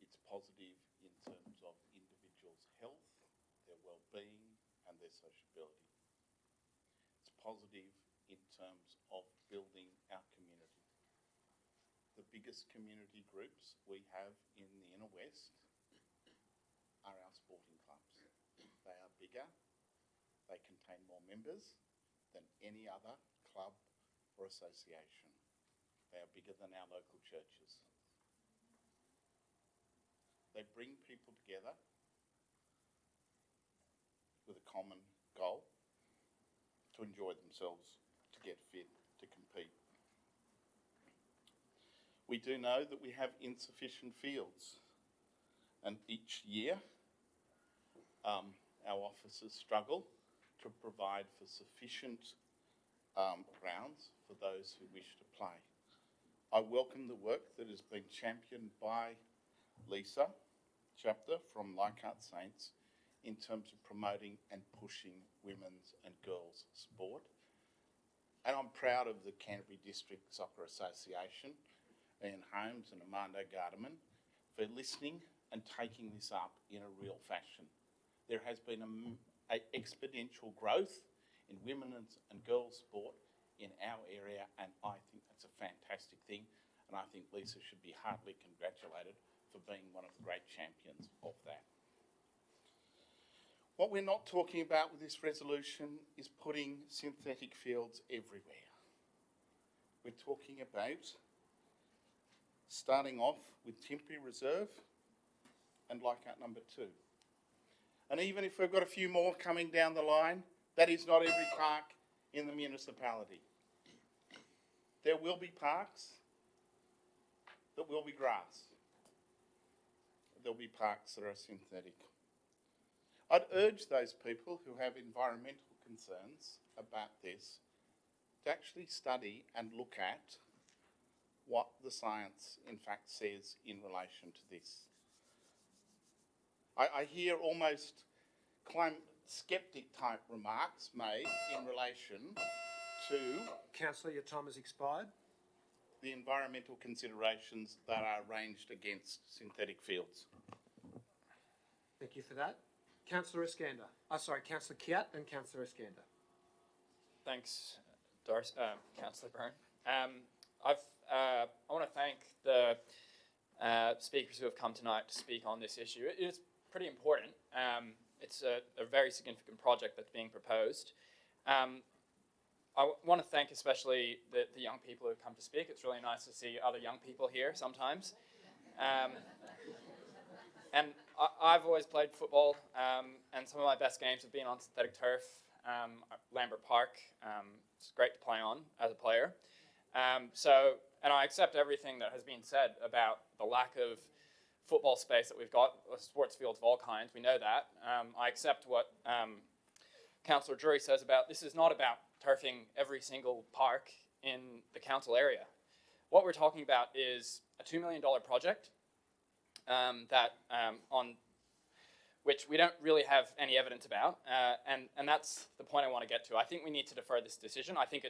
It's positive in terms of individuals' health, their well-being and their sociability. It's positive in terms of building our community. The biggest community groups we have in the inner west are our sporting clubs. They are bigger, they contain more members than any other club or association. They are bigger than our local churches. They bring people together with a common goal: to enjoy themselves, to get fit, to compete. We do know that we have insufficient fields, and each year our officers struggle to provide for sufficient grounds for those who wish to play. I welcome the work that has been championed by Lisa Chapter from Leichhardt Saints in terms of promoting and pushing women's and girls' sport. And I'm proud of the Canterbury District Soccer Association, Ian Holmes and Armando Gardaman, for listening and taking this up in a real fashion. There has been an exponential growth in women's and girls' sport in our area, and I think that's a fantastic thing, and I think Lisa should be heartily congratulated for being one of the great champions of that. What we're not talking about with this resolution is putting synthetic fields everywhere. We're talking about starting off with Timothy Reserve and Leichhardt number 2. And even if we've got a few more coming down the line, that is not every park in the municipality. There will be parks that will be grass. There'll be parks that are synthetic. I'd urge those people who have environmental concerns about this to actually study and look at what the science in fact says in relation to this. I hear almost climate skeptic type remarks made in relation to Councillor, your time has expired. the environmental considerations that are ranged against synthetic fields. Thank you for that. Councillor Iskander. Councillor Kiat and Councillor Iskander. Thanks, Councillor Byrne. I want to thank the speakers who have come tonight to speak on this issue. It is pretty important. It's a very significant project that's being proposed. I want to thank especially the young people who have come to speak. It's really nice to see other young people here sometimes. And I've always played football, and some of my best games have been on synthetic turf, Lambert Park. It's great to play on as a player. And I accept everything that has been said about the lack of football space that we've got, sports fields of all kinds. We know that. I accept what Councillor Drury says about this is not about turfing every single park in the council area. What we're talking about is a $2 million project on which we don't really have any evidence about, and that's the point I want to get to. I think we need to defer this decision. I think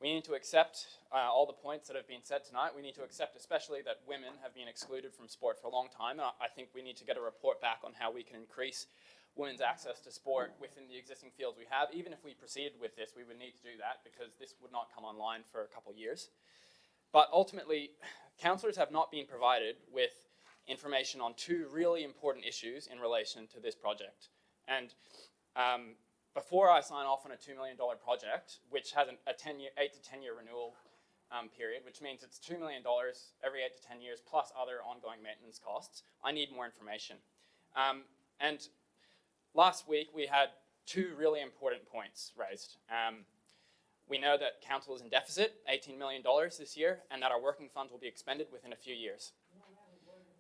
we need to accept all the points that have been said tonight. We need to accept especially that women have been excluded from sport for a long time. And I think we need to get a report back on how we can increase women's access to sport within the existing fields we have. Even if we proceeded with this, we would need to do that because this would not come online for a couple of years. But ultimately, councillors have not been provided with information on two really important issues in relation to this project. And before I sign off on a $2 million project, which has an 8 to 10 year renewal period, which means it's $2 million every 8 to 10 years plus other ongoing maintenance costs, I need more information. And last week we had two really important points raised. We know that council is in deficit, $18 million this year, and that our working funds will be expended within a few years.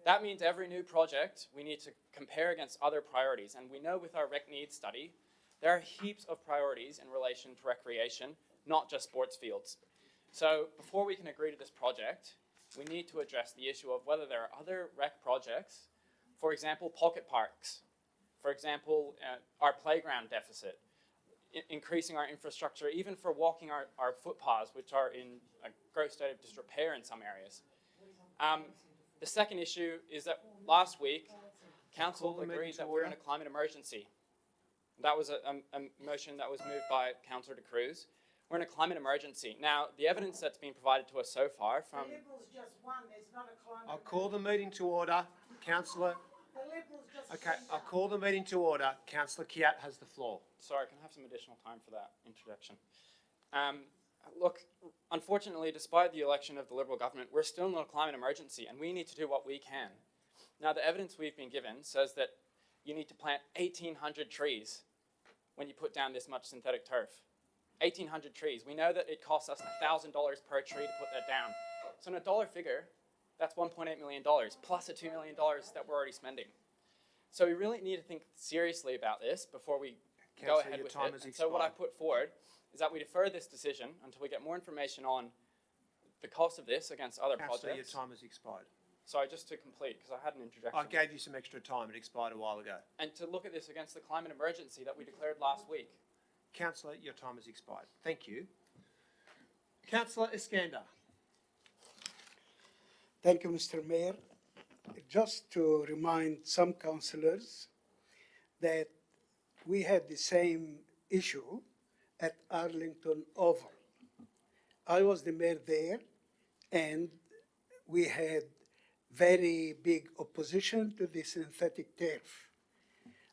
That means every new project we need to compare against other priorities, and we know with our rec needs study there are heaps of priorities in relation to recreation, not just sports fields. So before we can agree to this project, we need to address the issue of whether there are other rec projects, for example, pocket parks, for example, our playground deficit, increasing our infrastructure, even for walking our footpaths, which are in a gross state of disrepair in some areas. The second issue is that last week, council agreed that we're in a climate emergency. That was a motion that was moved by Councillor De Cruz. We're in a climate emergency. Now, the evidence that's been provided to us so far from... The Liberals just won, there's not a climate I'll call the meeting to order. Councillor... The Liberals just Okay, I'll call the meeting to order. Councillor Kiat has the floor. Sorry, can I have some additional time for that introduction? Look, unfortunately, despite the election of the Liberal government, we're still in a climate emergency and we need to do what we can. Now, the evidence we've been given says that you need to plant 1,800 trees when you put down this much synthetic turf. 1,800 trees. We know that it costs us $1,000 per tree to put that down. So in a dollar figure, that's $1.8 million, plus the $2 million that we're already spending. So we really need to think seriously about this before we go ahead with it. And so what I put forward is that we defer this decision until we get more information on the cost of this against other Councillor, projects. your time has expired. Sorry, just to complete, because I had an introduction. I gave you some extra time. It expired a while ago. And to look at this against the climate emergency that we declared last week. Councillor, your time has expired. Thank you. Councillor Iskander. Thank you, Mr. Mayor. Just to remind some councillors that we had the same issue at Arlington Oval. I was the mayor there, and we had very big opposition to the synthetic turf.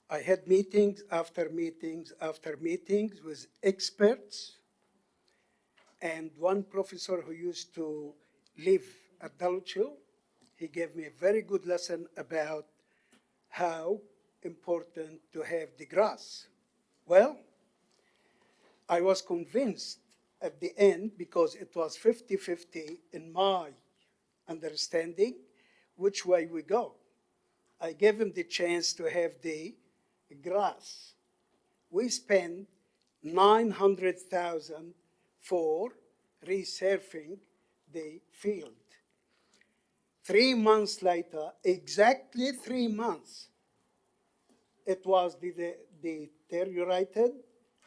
I had meetings after meetings after meetings with experts, and one professor who used to live at Dulwich Hill, he gave me a very good lesson about how important to have the grass. Well, I was convinced at the end, because it was 50-50 in my understanding, which way we go. I gave him the chance to have the grass. We spent $900,000 for resurfacing the field. 3 months later, exactly 3 months, it was deteriorated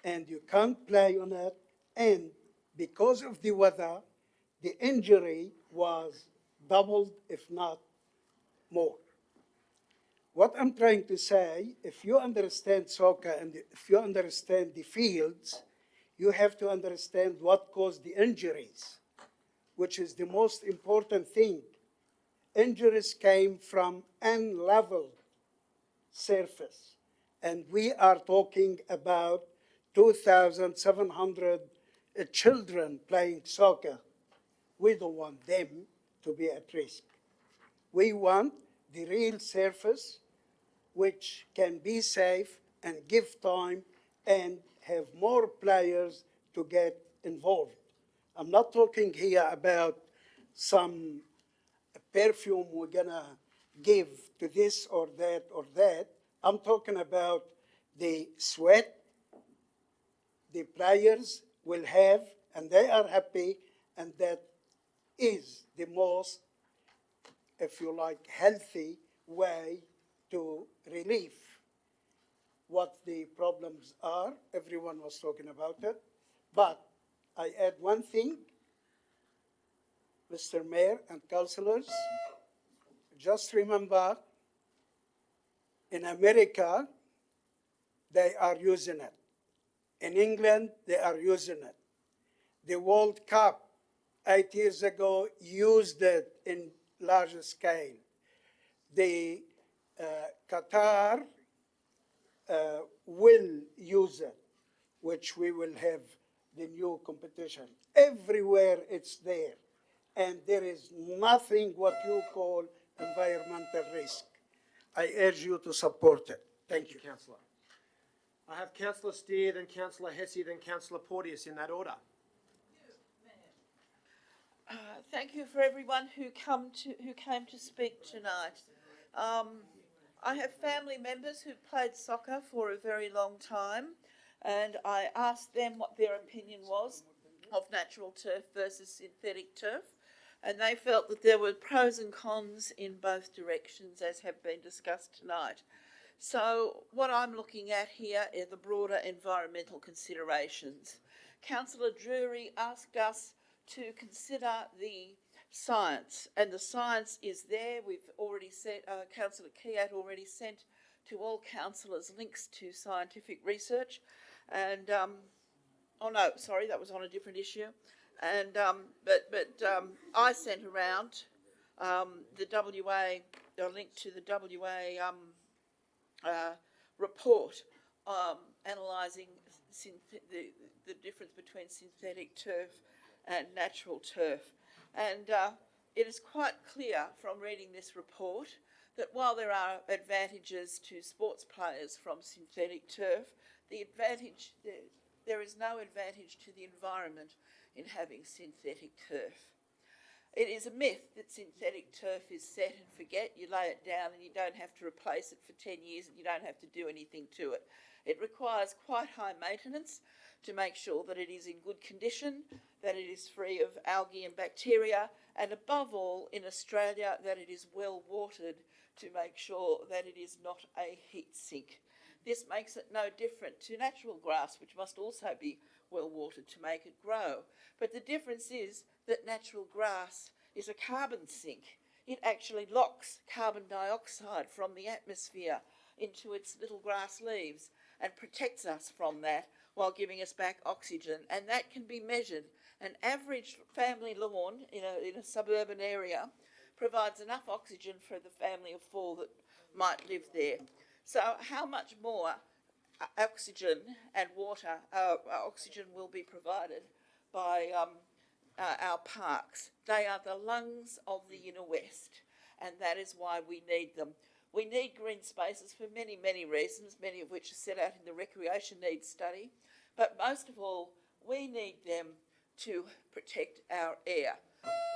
and you can't play on it. And because of the weather, the injury was doubled, if not more. What I'm trying to say, if you understand soccer and if you understand the fields, you have to understand what caused the injuries, which is the most important thing. Injuries came from unlevel surface. And we are talking about 2,700 children playing soccer. We don't want them to be at risk. We want the real surface, which can be safe and give time and have more players to get involved. I'm not talking here about some perfume we're gonna give to this or that or that. I'm talking about the sweat the players will have, and they are happy, and that is the most if you like, healthy way to relieve what the problems are. Everyone was talking about it. But I add one thing, Mr. Mayor and councillors, just remember, in America, they are using it. In England, they are using it. The World Cup 8 years ago used it in large scale. The Qatar will use it, which we will have the new competition. Everywhere it's there. And there is nothing what you call environmental risk. I urge you to support it. Thank you. Councillor. I have Councillor Steer, then Councillor Hesse, then Councillor Porteous in that order. Thank you for everyone who came to speak tonight. I have family members who played soccer for a very long time, and I asked them what their opinion was of natural turf versus synthetic turf, and they felt that there were pros and cons in both directions, as have been discussed tonight. So what I'm looking at here are the broader environmental considerations. Councillor Drury asked us to consider the science, and the science is there. We've already sent, Councillor Kiat already sent to all councillors links to scientific research, and oh no, sorry, that was on a different issue. And I sent around the WA, a link to the WA report analysing the difference between synthetic turf and natural turf. And it is quite clear from reading this report that while there are advantages to sports players from synthetic turf, there is no advantage to the environment in having synthetic turf. It is a myth that synthetic turf is set and forget. You lay it down and you don't have to replace it for 10 years and you don't have to do anything to it. It requires quite high maintenance to make sure that it is in good condition, that it is free of algae and bacteria, and above all, in Australia, that it is well watered to make sure that it is not a heat sink. This makes it no different to natural grass, which must also be well watered to make it grow. But the difference is that natural grass is a carbon sink. It actually locks carbon dioxide from the atmosphere into its little grass leaves and protects us from that while giving us back oxygen. And that can be measured. An average family lawn in a suburban area provides enough oxygen for the family of 4 that might live there. So how much more oxygen and water, oxygen will be provided by our parks? They are the lungs of the inner west, and that is why we need them. We need green spaces for many, many reasons, many of which are set out in the recreation needs study, but most of all, we need them to protect our air.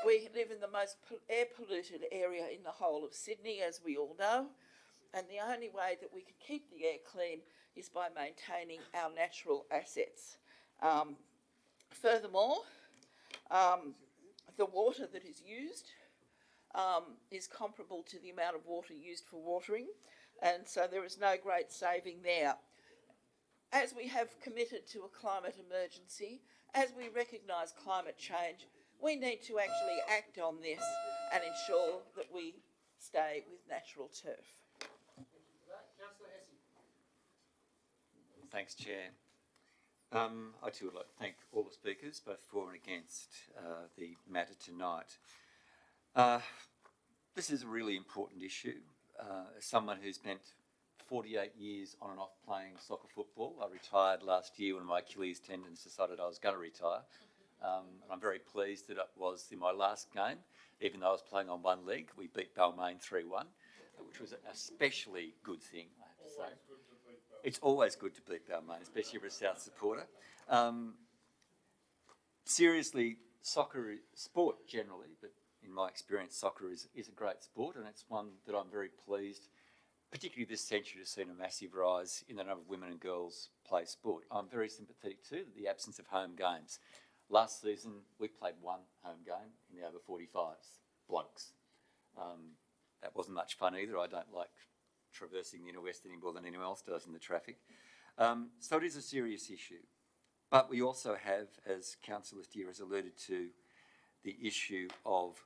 We live in the most air polluted area in the whole of Sydney, as we all know, and the only way that we can keep the air clean is by maintaining our natural assets. Furthermore, the water that is used is comparable to the amount of water used for watering, and so there is no great saving there. As we have committed to a climate emergency, as we recognise climate change, we need to actually act on this and ensure that we stay with natural turf. Thanks, Chair. I too would like to thank all the speakers, both for and against the matter tonight. This is a really important issue. As someone who spent 48 years on and off playing soccer football, I retired last year when my Achilles tendons decided I was going to retire. And I'm very pleased that it was in my last game, even though I was playing on one leg. We beat Balmain 3-1, which was an especially good thing, I have to say. It's always good to beat Balmain, especially if you're a South supporter. Seriously, soccer is sport generally, but in my experience, soccer is a great sport, and it's one that I'm very pleased, particularly this century, to see a massive rise in the number of women and girls play sport. I'm very sympathetic too to the absence of home games. Last season, we played one home game in the over 45s, blokes. That wasn't much fun either. I don't like traversing the inner west any more than anyone else does in the traffic. So it is a serious issue. But we also have, as Councillor Steer has alluded to, the issue of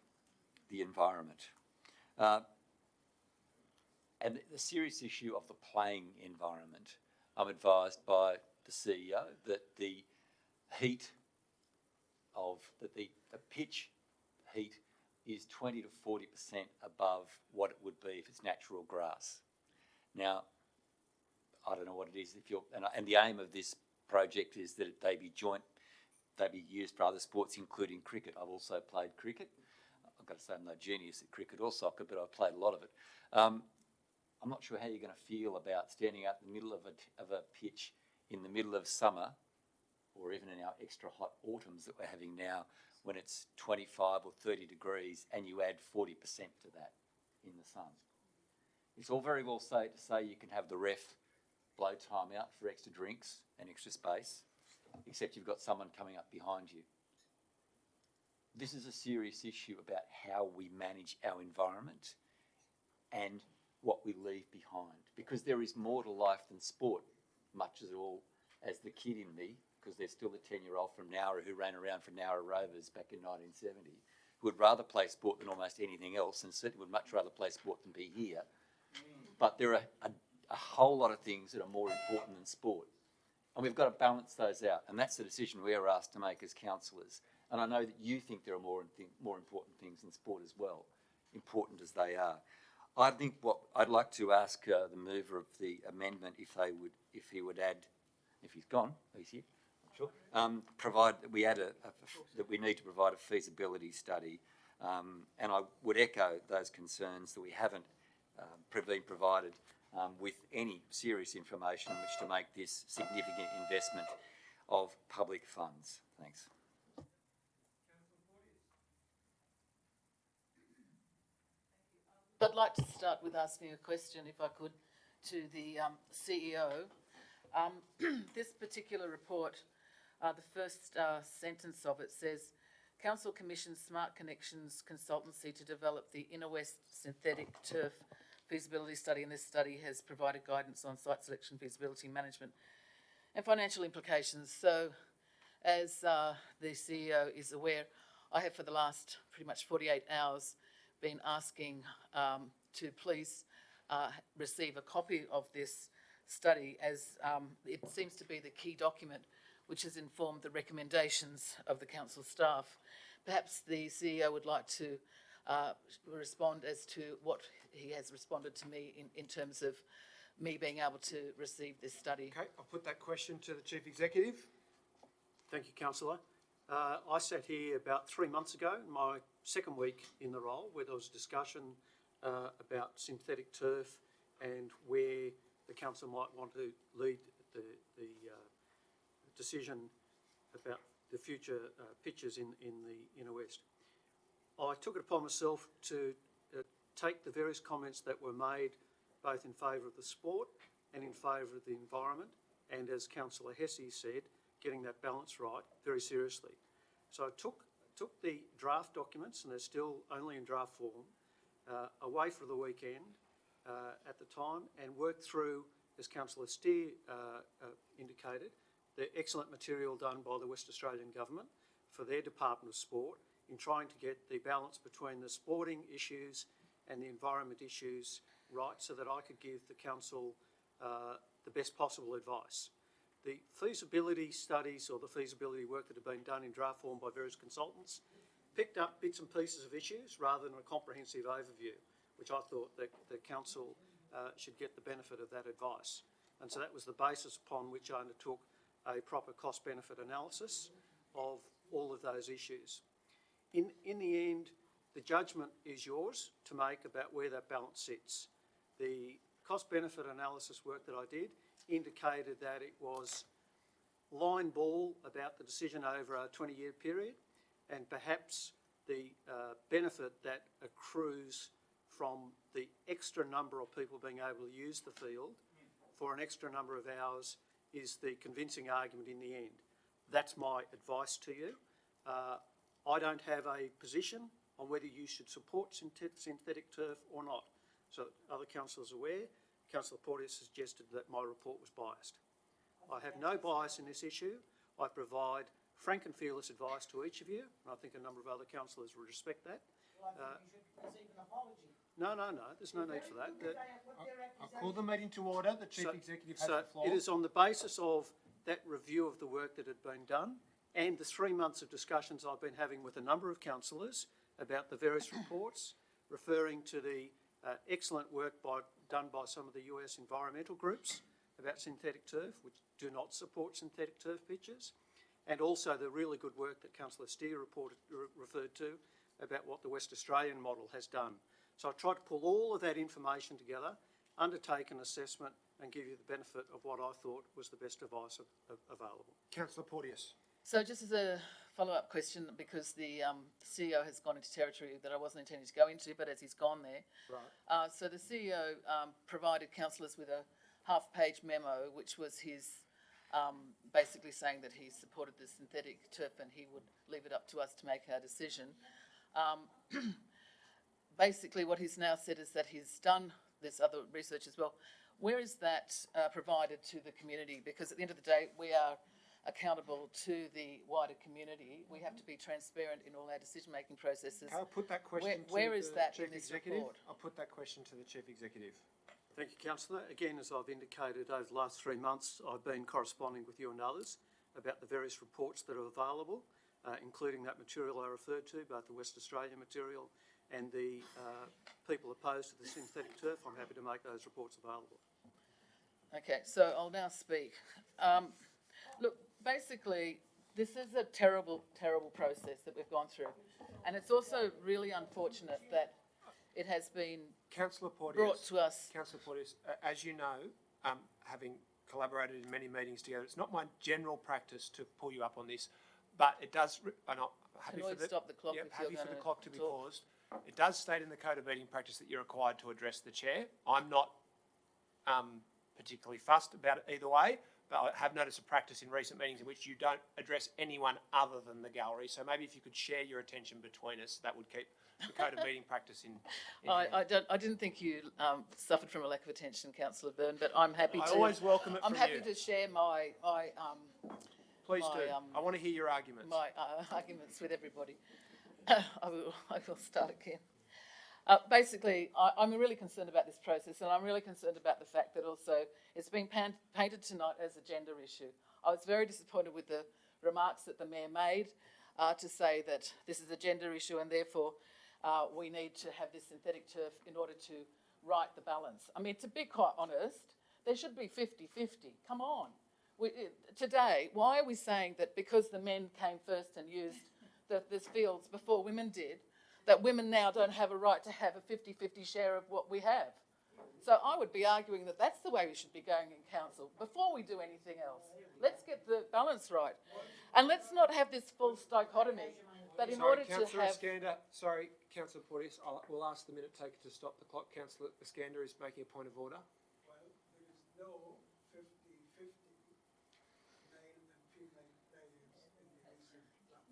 the environment. And the serious issue of the playing environment. I'm advised by the CEO that the heat of, the pitch heat is 20 to 40% above what it would be if it's natural grass. Now, I don't know what it is. And the aim of this project is that they be used for other sports, including cricket. I've also played cricket. I've got to say I'm no genius at cricket or soccer, but I've played a lot of it. I'm not sure how you're going to feel about standing out in the middle of a pitch in the middle of summer, or even in our extra hot autumns that we're having now, when it's 25 or 30 degrees and you add 40% to that in the sun. It's all very well to say you can have the ref blow time out for extra drinks and extra space, except you've got someone coming up behind you. This is a serious issue about how we manage our environment and what we leave behind, because there is more to life than sport, much as the kid in me, because there's still a 10-year-old from Nowra who ran around for Nowra Rovers back in 1970, who would rather play sport than almost anything else, and certainly would much rather play sport than be here. But there are a whole lot of things that are more important than sport. And we've got to balance those out. And that's the decision we are asked to make as councillors. And I know that you think there are more important things in sport as well, important as they are. I think what I'd like to ask the mover of the amendment if he would add, if he's gone, he's here, I'm sure, provide that we add that we need to provide a feasibility study. And I would echo those concerns that we haven't been provided with any serious information on which to make this significant investment of public funds. Thanks. I'd like to start with asking a question, if I could, to the CEO. This particular report, the first sentence of it says, Council commissions Smart Connections consultancy to develop the Inner West synthetic turf feasibility study, and this study has provided guidance on site selection, feasibility management and financial implications. So, as the CEO is aware, I have for the last pretty much 48 hours been asking to please receive a copy of this study, as it seems to be the key document which has informed the recommendations of the council staff. Perhaps the CEO would like to respond as to what he has responded to me in terms of me being able to receive this study. Okay, I'll put that question to the Chief Executive. Thank you, Councillor. I sat here about 3 months ago, my second week in the role, where there was discussion about synthetic turf and where the council might want to lead the decision about the future pitches in the Inner West. I took it upon myself to take the various comments that were made both in favour of the sport and in favour of the environment, and as Councillor Hesse said, getting that balance right very seriously. So I took the draft documents, and they're still only in draft form, away for the weekend at the time, and worked through, as Councillor Steer indicated, the excellent material done by the West Australian Government for their Department of Sport in trying to get the balance between the sporting issues and the environment issues right, so that I could give the council the best possible advice. The feasibility studies or the feasibility work that have been done in draft form by various consultants picked up bits and pieces of issues rather than a comprehensive overview, which I thought that the council should get the benefit of that advice. And so that was the basis upon which I undertook a proper cost-benefit analysis of all of those issues. In the end, the judgment is yours to make about where that balance sits. The cost-benefit analysis work that I did indicated that it was line ball about the decision over a 20-year period, and perhaps the benefit that accrues from the extra number of people being able to use the field for an extra number of hours is the convincing argument in the end. That's my advice to you. I don't have a position on whether you should support synthetic turf or not. So other councillors are aware, Councillor Porteous suggested that my report was biased. I have no bias in this issue. I provide frank and fearless advice to each of you, and I think a number of other councillors would respect that. Well, I think you should receive an apology. No, there's no need for that. I'll call the meeting to order. The Chief Executive has the floor. It is on the basis of that review of the work that had been done and the 3 months of discussions I've been having with a number of councillors about the various reports, referring to the excellent work done by some of the US environmental groups about synthetic turf, which do not support synthetic turf pitches, and also the really good work that Councillor Steer referred to about what the West Australian model has done. So I tried to pull all of that information together, undertake an assessment and give you the benefit of what I thought was the best advice available. Councillor Porteous. So just as a follow-up question, because the CEO has gone into territory that I wasn't intending to go into, but as he's gone there. Right. So the CEO provided councillors with a half-page memo, which was his basically saying that he supported the synthetic turf and he would leave it up to us to make our decision. Basically what he's now said is that he's done this other research as well. Where is that provided to the community? Because at the end of the day, we are accountable to the wider community. We have to be transparent in all our decision-making processes. Can I put that question where to is the that Chief in this Executive? report? I'll put that question to the Chief Executive. Thank you, Councillor. Again, as I've indicated over the last 3 months, I've been corresponding with you and others about the various reports that are available, including that material I referred to, both the West Australian material and the people opposed to the synthetic turf. I'm happy to make those reports available. Okay, so I'll now speak. Look, basically, this is a terrible, terrible process that we've gone through. And it's also really unfortunate that it has been brought to us. Councillor Porteous, as you know, having collaborated in many meetings together, it's not my general practice to pull you up on this, but it does, and I'm happy Can we stop the clock if happy you're for the gonna clock to be talk? paused. It does state in the Code of Meeting Practice that you're required to address the Chair. I'm not particularly fussed about it either way, but I have noticed a practice in recent meetings in which you don't address anyone other than the gallery. So maybe if you could share your attention between us, that would keep the Code of Meeting Practice in I didn't think you suffered from a lack of attention, Councillor Byrne, but I'm happy to. I always welcome it I'm from happy you. to share my Please do. I want to hear your arguments. my arguments with everybody. I will start again. Basically, I'm really concerned about this process, and I'm really concerned about the fact that also it's being painted tonight as a gender issue. I was very disappointed with the remarks that the Mayor made to say that this is a gender issue and therefore we need to have this synthetic turf in order to right the balance. I mean, to be quite honest, there should be 50-50. Come on. Today, why are we saying that because the men came first and used these fields before women did, that women now don't have a right to have a 50-50 share of what we have? So I would be arguing that that's the way we should be going in council before we do anything else. Let's get the balance right. And let's not have this false dichotomy that in order to have... Sorry, Councillor Porteous, we'll ask the minute taker to stop the clock. Councillor Iskander is making a point of order. Well, there is no 50-50 male and female players in the recent clubs.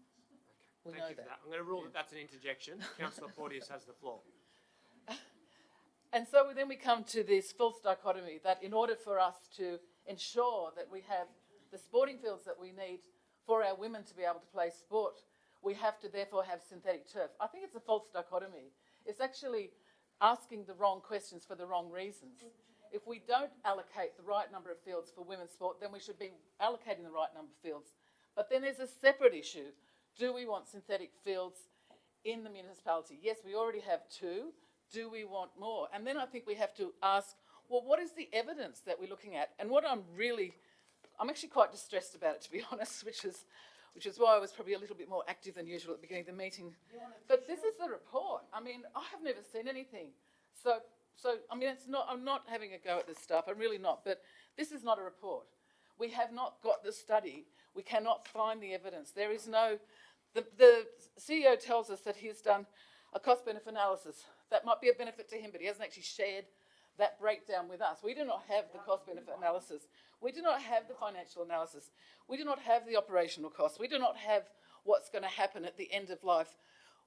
We Thank you for that. I'm going to rule that that's an interjection. Councillor Porteous has the floor. And so then we come to this false dichotomy that in order for us to ensure that we have the sporting fields that we need for our women to be able to play sport, we have to therefore have synthetic turf. I think it's a false dichotomy. It's actually asking the wrong questions for the wrong reasons. If we don't allocate the right number of fields for women's sport, then we should be allocating the right number of fields. But then there's a separate issue. Do we want synthetic fields in the municipality? Yes, we already have 2. Do we want more? And then I think we have to ask, well, what is the evidence that we're looking at? And what I'm actually quite distressed about it, to be honest, which is why I was probably a little bit more active than usual at the beginning of the meeting. But this is the report. I mean, I have never seen anything. So I mean, I'm not having a go at this stuff. I'm really not. But this is not a report. We have not got the study. We cannot find the evidence. There is no... The CEO tells us that he's done a cost-benefit analysis. That might be a benefit to him, but he hasn't actually shared that breakdown with us. We do not have the cost-benefit analysis. We do not have the financial analysis. We do not have the operational costs. We do not have what's going to happen at the end of life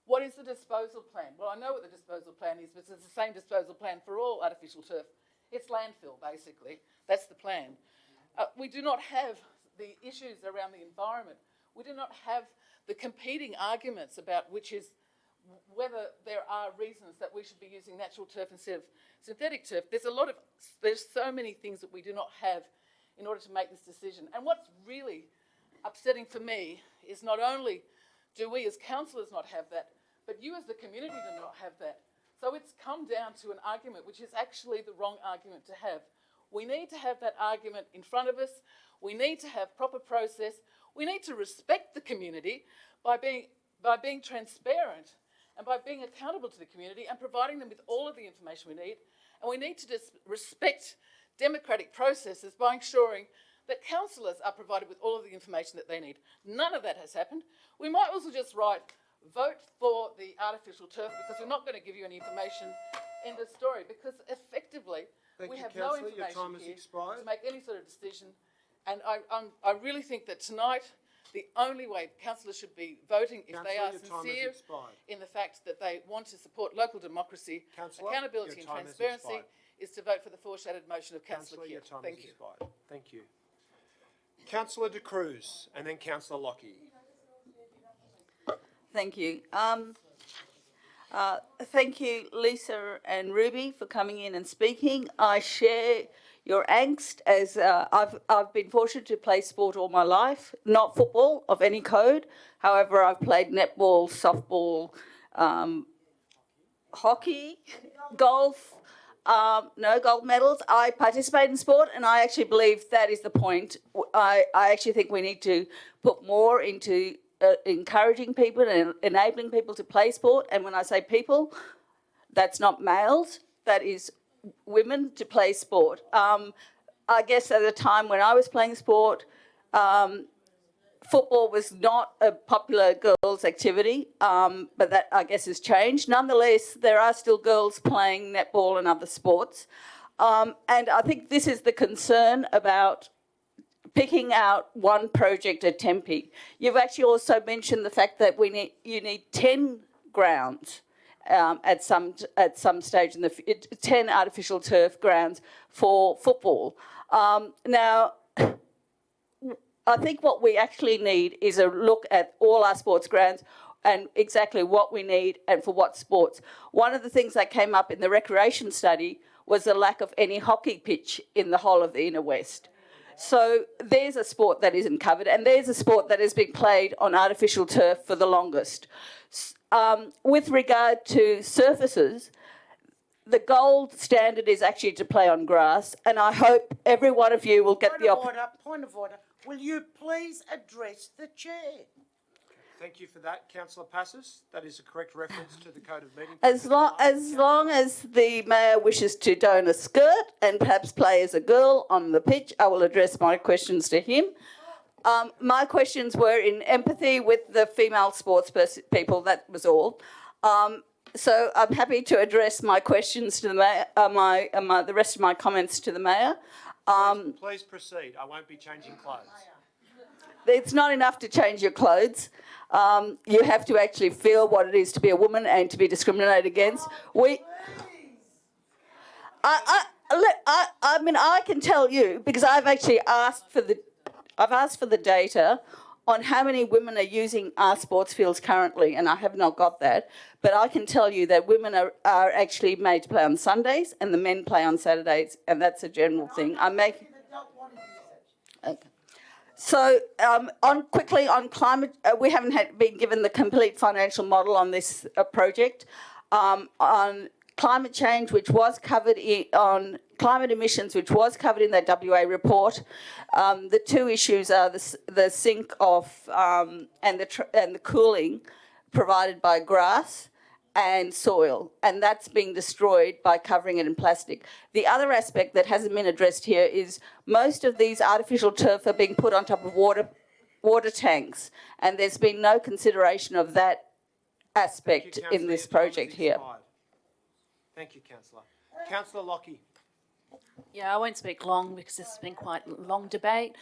What is the disposal plan? Well, I know what the disposal plan is, but it's the same disposal plan for all artificial turf. It's landfill, basically. That's the plan. We do not have the issues around the environment. We do not have the competing arguments about whether there are reasons that we should be using natural turf instead of synthetic turf. There's so many things that we do not have in order to make this decision. And what's really upsetting for me is not only do we as councillors not have that, but you as the community do not have that. So it's come down to an argument which is actually the wrong argument to have. We need to have that argument in front of us. We need to have proper process. We need to respect the community by being transparent and by being accountable to the community and providing them with all of the information we need. And we need to just respect democratic processes by ensuring that councillors are provided with all of the information that they need. None of that has happened. We might also just write, vote for the artificial turf because we're not going to give you any information. End of story. Because effectively, we have no information here to make any sort of decision. And I really think that tonight, the only way councillors should be voting if they are sincere in the fact that they want to support local democracy, accountability and transparency, is to vote for the foreshadowed motion of Councillor Kier. Thank you. Thank you. Councillor De Cruz and then Councillor Lockie. Thank you. Thank you, Lisa and Ruby, for coming in and speaking. I share your angst as I've been fortunate to play sport all my life, not football of any code. However, I've played netball, softball, hockey, golf, no gold medals. I participate in sport and I actually believe that is the point. I actually think we need to put more into encouraging people and enabling people to play sport. And when I say people, that's not males, that is women to play sport. I guess at the time when I was playing sport, football was not a popular girls' activity, but that I guess has changed. Nonetheless, there are still girls playing netball and other sports. And I think this is the concern about picking out one project at Tempe. You've actually also mentioned the fact that you need 10 grounds at some stage in the 10 artificial turf grounds for football. Now, I think what we actually need is a look at all our sports grounds and exactly what we need and for what sports. One of the things that came up in the recreation study was the lack of any hockey pitch in the whole of the inner west. So there's a sport that isn't covered, and there's a sport that has been played on artificial turf for the longest. With regard to surfaces, the gold standard is actually to play on grass, and I hope every one of you will get the opportunity. Point of order. Will you please address the chair? Thank you for that, Councillor Passos. That is a correct reference to the Code of Meeting. As long as the mayor wishes to don a skirt and perhaps play as a girl on the pitch, I will address my questions to him. My questions were in empathy with the female sports people, that was all. So I'm happy to address my questions to the mayor, the rest of my comments to the mayor. Please proceed. I won't be changing clothes. It's not enough to change your clothes. You have to actually feel what it is to be a woman and to be discriminated against. I mean, I can tell you because I've actually asked for the data on how many women are using our sports fields currently, and I have not got that. But I can tell you that women are actually made to play on Sundays, and the men play on Saturdays, and that's a general thing. Okay. So, quickly on climate, we haven't been given the complete financial model on this project. On climate change, which was covered on climate emissions, which was covered in that WA report, the two issues are the sink off and the cooling provided by grass and soil, and that's being destroyed by covering it in plastic. The other aspect that hasn't been addressed here is most of these artificial turf are being put on top of water tanks, and there's been no consideration of that aspect in this project here. Thank you, Councillor. Councillor Lockie. Yeah, I won't speak long because this has been quite a long debate.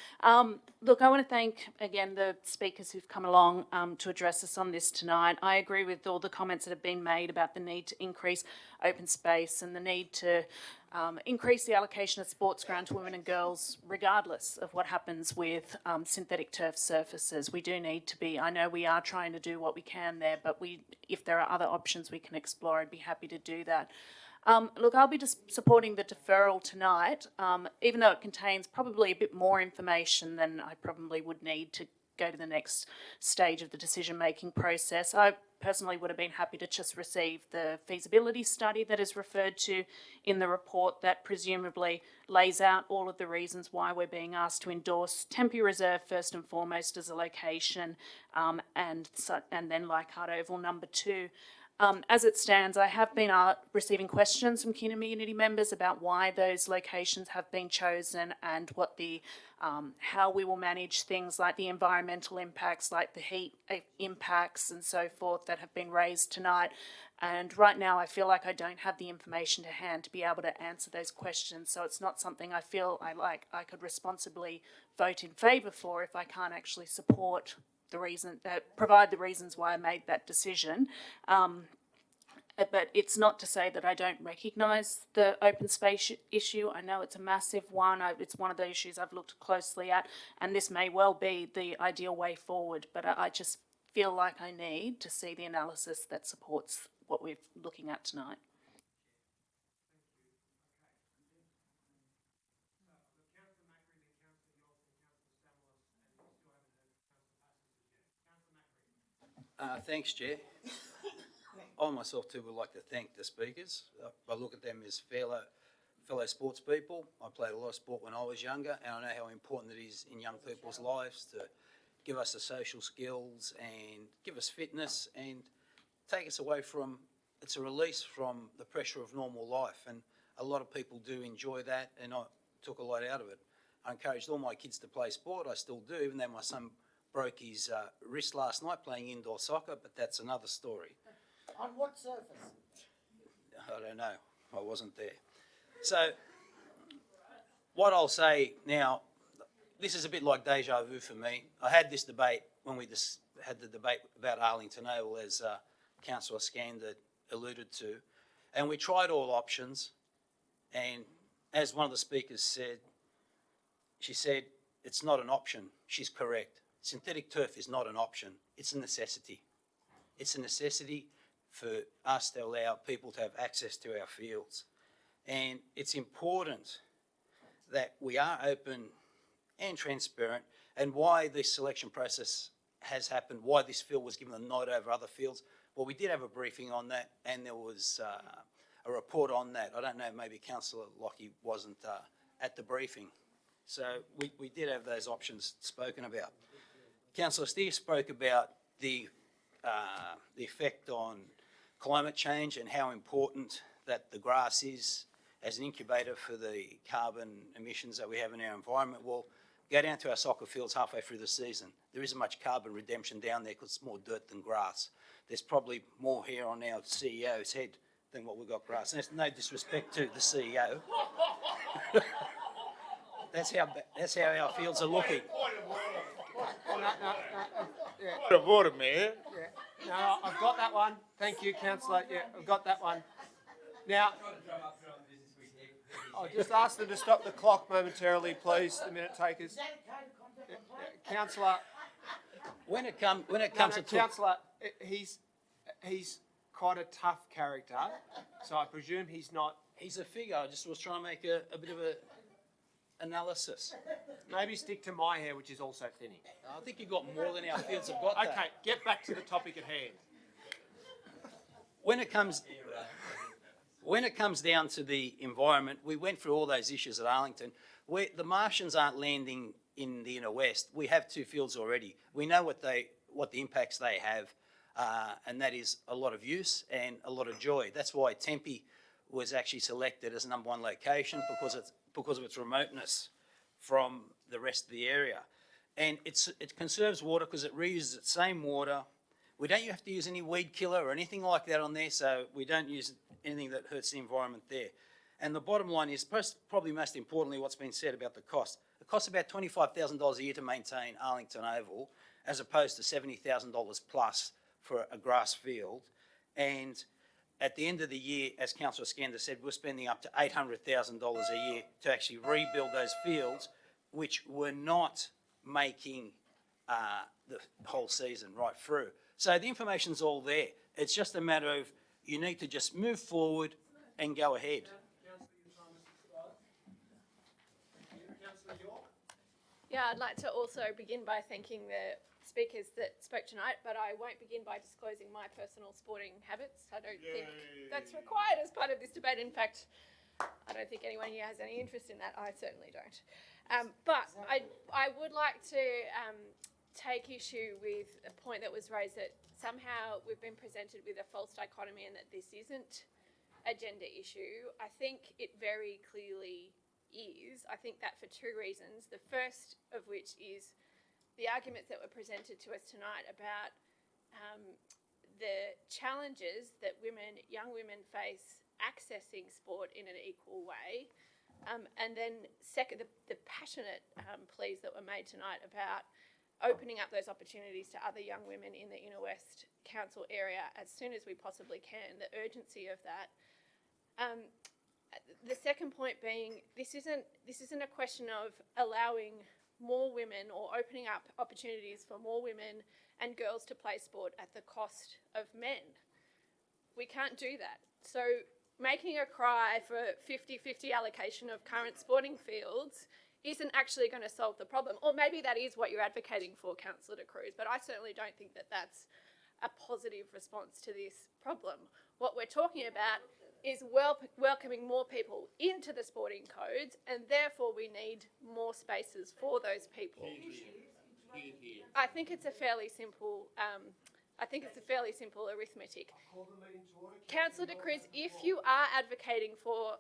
Look, I want to thank again the speakers who've come along to address us on this tonight. I agree with all the comments that have been made about the need to increase open space and the need to increase the allocation of sports ground to women and girls, regardless of what happens with synthetic turf surfaces. We do need to be, I know we are trying to do what we can there, but if there are other options we can explore, I'd be happy to do that. Look, I'll be just supporting the deferral tonight, even though it contains probably a bit more information than I probably would need to go to the next stage of the decision-making process. I personally would have been happy to just receive the feasibility study that is referred to in the report that presumably lays out all of the reasons why we're being asked to endorse Tempe Reserve first and foremost as a location, and then Leichhardt Oval number 2. As it stands, I have been receiving questions from community members about why those locations have been chosen and what how we will manage things like the environmental impacts, like the heat impacts and so forth that have been raised tonight. And right now I feel like I don't have the information to hand to be able to answer those questions. So it's not something I feel I could responsibly vote in favour for if I can't actually support provide the reasons why I made that decision. But it's not to say that I don't recognise the open space issue. I know it's a massive one. It's one of the issues I've looked closely at, and this may well be the ideal way forward, but I just feel like I need to see the analysis that supports what we're looking at tonight. Thanks, Chair. I myself too would like to thank the speakers. I look at them as fellow sports people. I played a lot of sport when I was younger, and I know how important it is in young people's lives to give us the social skills and give us fitness and take us away from, it's a release from the pressure of normal life, and a lot of people do enjoy that, and I took a lot out of it. I encouraged all my kids to play sport. I still do, even though my son broke his wrist last night playing indoor soccer, but that's another story. On what surface? I don't know. I wasn't there. So what I'll say now, this is a bit like deja vu for me. I had this debate when we just had the debate about Arlington Oval, as Councillor Skander alluded to, and we tried all options, and as one of the speakers said, she said, it's not an option. She's correct. Synthetic turf is not an option. It's a necessity. It's a necessity for us to allow people to have access to our fields. And it's important that we are open and transparent, and why this selection process has happened, why this field was given a nod over other fields. Well, we did have a briefing on that, and there was a report on that. I don't know, maybe Councillor Lockie wasn't at the briefing. So we did have those options spoken about. Councillor Steer spoke about the effect on climate change and how important that the grass is as an incubator for the carbon emissions that we have in our environment. Well, go down to our soccer fields halfway through the season. There isn't much carbon redemption down there because it's more dirt than grass. There's probably more hair on our CEO's head than what we've got grass. And there's no disrespect to the CEO. That's how our fields are looking. Point of order, Mayor. Yeah. No, I've got that one. Thank you, Councillor. Yeah, I've got that one. Now, I'll just ask them to stop the clock momentarily, please, the minute takers. Councillor. When it comes to Councillor, he's quite a tough character, so I presume he's not. He's a figure. I just was trying to make a bit of a analysis. Maybe stick to my hair, which is also thinning. I think you've got more than our fields have got. Okay, get back to the topic at hand. When it comes down to the environment, we went through all those issues at Arlington. The Martians aren't landing in the inner west. We have 2 fields already. We know what the impacts they have, and that is a lot of use and a lot of joy. That's why Tempe was actually selected as number 1 location, because of its remoteness from the rest of the area. And it conserves water because it reuses the same water. We don't have to use any weed killer or anything like that on there, so we don't use anything that hurts the environment there. And the bottom line is, probably most importantly, what's been said about the cost. It costs about $25,000 a year to maintain Arlington Oval, as opposed to $70,000 plus for a grass field. And at the end of the year, as Councillor Skander said, we're spending up to $800,000 a year to actually rebuild those fields, which were not making the whole season right through. So the information's all there. It's just a matter of you need to just move forward and go ahead. Yeah, I'd like to also begin by thanking the speakers that spoke tonight, but I won't begin by disclosing my personal sporting habits. I don't think that's required as part of this debate. In fact, I don't think anyone here has any interest in that. I certainly don't. But I would like to take issue with a point that was raised that somehow we've been presented with a false dichotomy and that this isn't a gender issue. I think it very clearly is. I think that for two reasons. The first of which is the arguments that were presented to us tonight about the challenges that young women face accessing sport in an equal way. And then second, the passionate pleas that were made tonight about opening up those opportunities to other young women in the Inner West Council area as soon as we possibly can, the urgency of that. The second point being, this isn't a question of allowing more women or opening up opportunities for more women and girls to play sport at the cost of men. We can't do that. So making a cry for 50-50 allocation of current sporting fields isn't actually going to solve the problem. Or maybe that is what you're advocating for, Councillor De Cruz, but I certainly don't think that that's a positive response to this problem. What we're talking about is welcoming more people into the sporting codes, and therefore we need more spaces for those people. I think it's a fairly simple. Arithmetic. Councillor De Cruz, if you are advocating for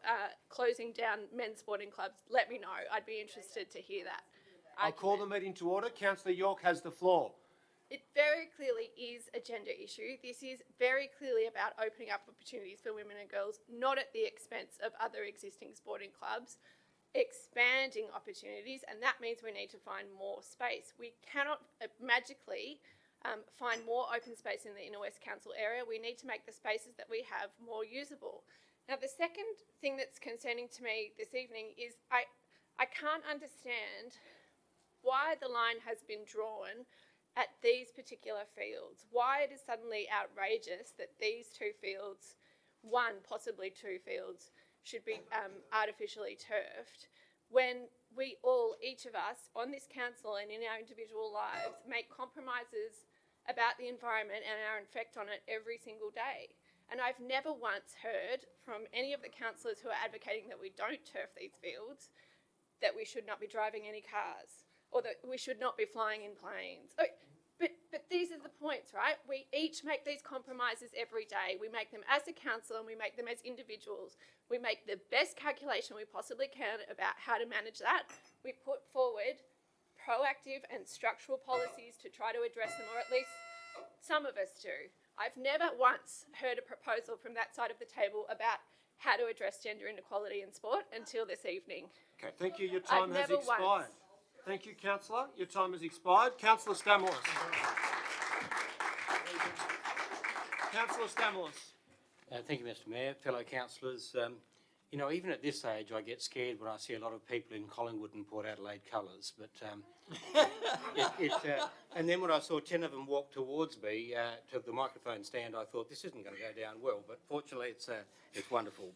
closing down men's sporting clubs, let me know. I'd be interested to hear that. I'll call the meeting to order. Councillor York has the floor. It very clearly is a gender issue. This is very clearly about opening up opportunities for women and girls, not at the expense of other existing sporting clubs, expanding opportunities, and that means we need to find more space. We cannot magically find more open space in the Inner West Council area. We need to make the spaces that we have more usable. Now, the second thing that's concerning to me this evening is I can't understand why the line has been drawn at these particular fields, why it is suddenly outrageous that these two fields, possibly two fields, should be artificially turfed, when we all, each of us, on this council and in our individual lives, make compromises about the environment and our effect on it every single day. And I've never once heard from any of the councillors who are advocating that we don't turf these fields that we should not be driving any cars, or that we should not be flying in planes. But these are the points, right? We each make these compromises every day. We make them as a council and we make them as individuals. We make the best calculation we possibly can about how to manage that. We put forward proactive and structural policies to try to address them, or at least some of us do. I've never once heard a proposal from that side of the table about how to address gender inequality in sport until this evening. Okay, thank you. Your time has expired. Thank you, Councillor. Your time has expired. Councillor Stamoulis. Councillor Stamoulis. Thank you, Mr Mayor. Fellow councillors, you know, even at this age I get scared when I see a lot of people in Collingwood and Port Adelaide colours, but and then when I saw 10 of them walk towards me to the microphone stand, I thought this isn't going to go down well, but fortunately it's wonderful.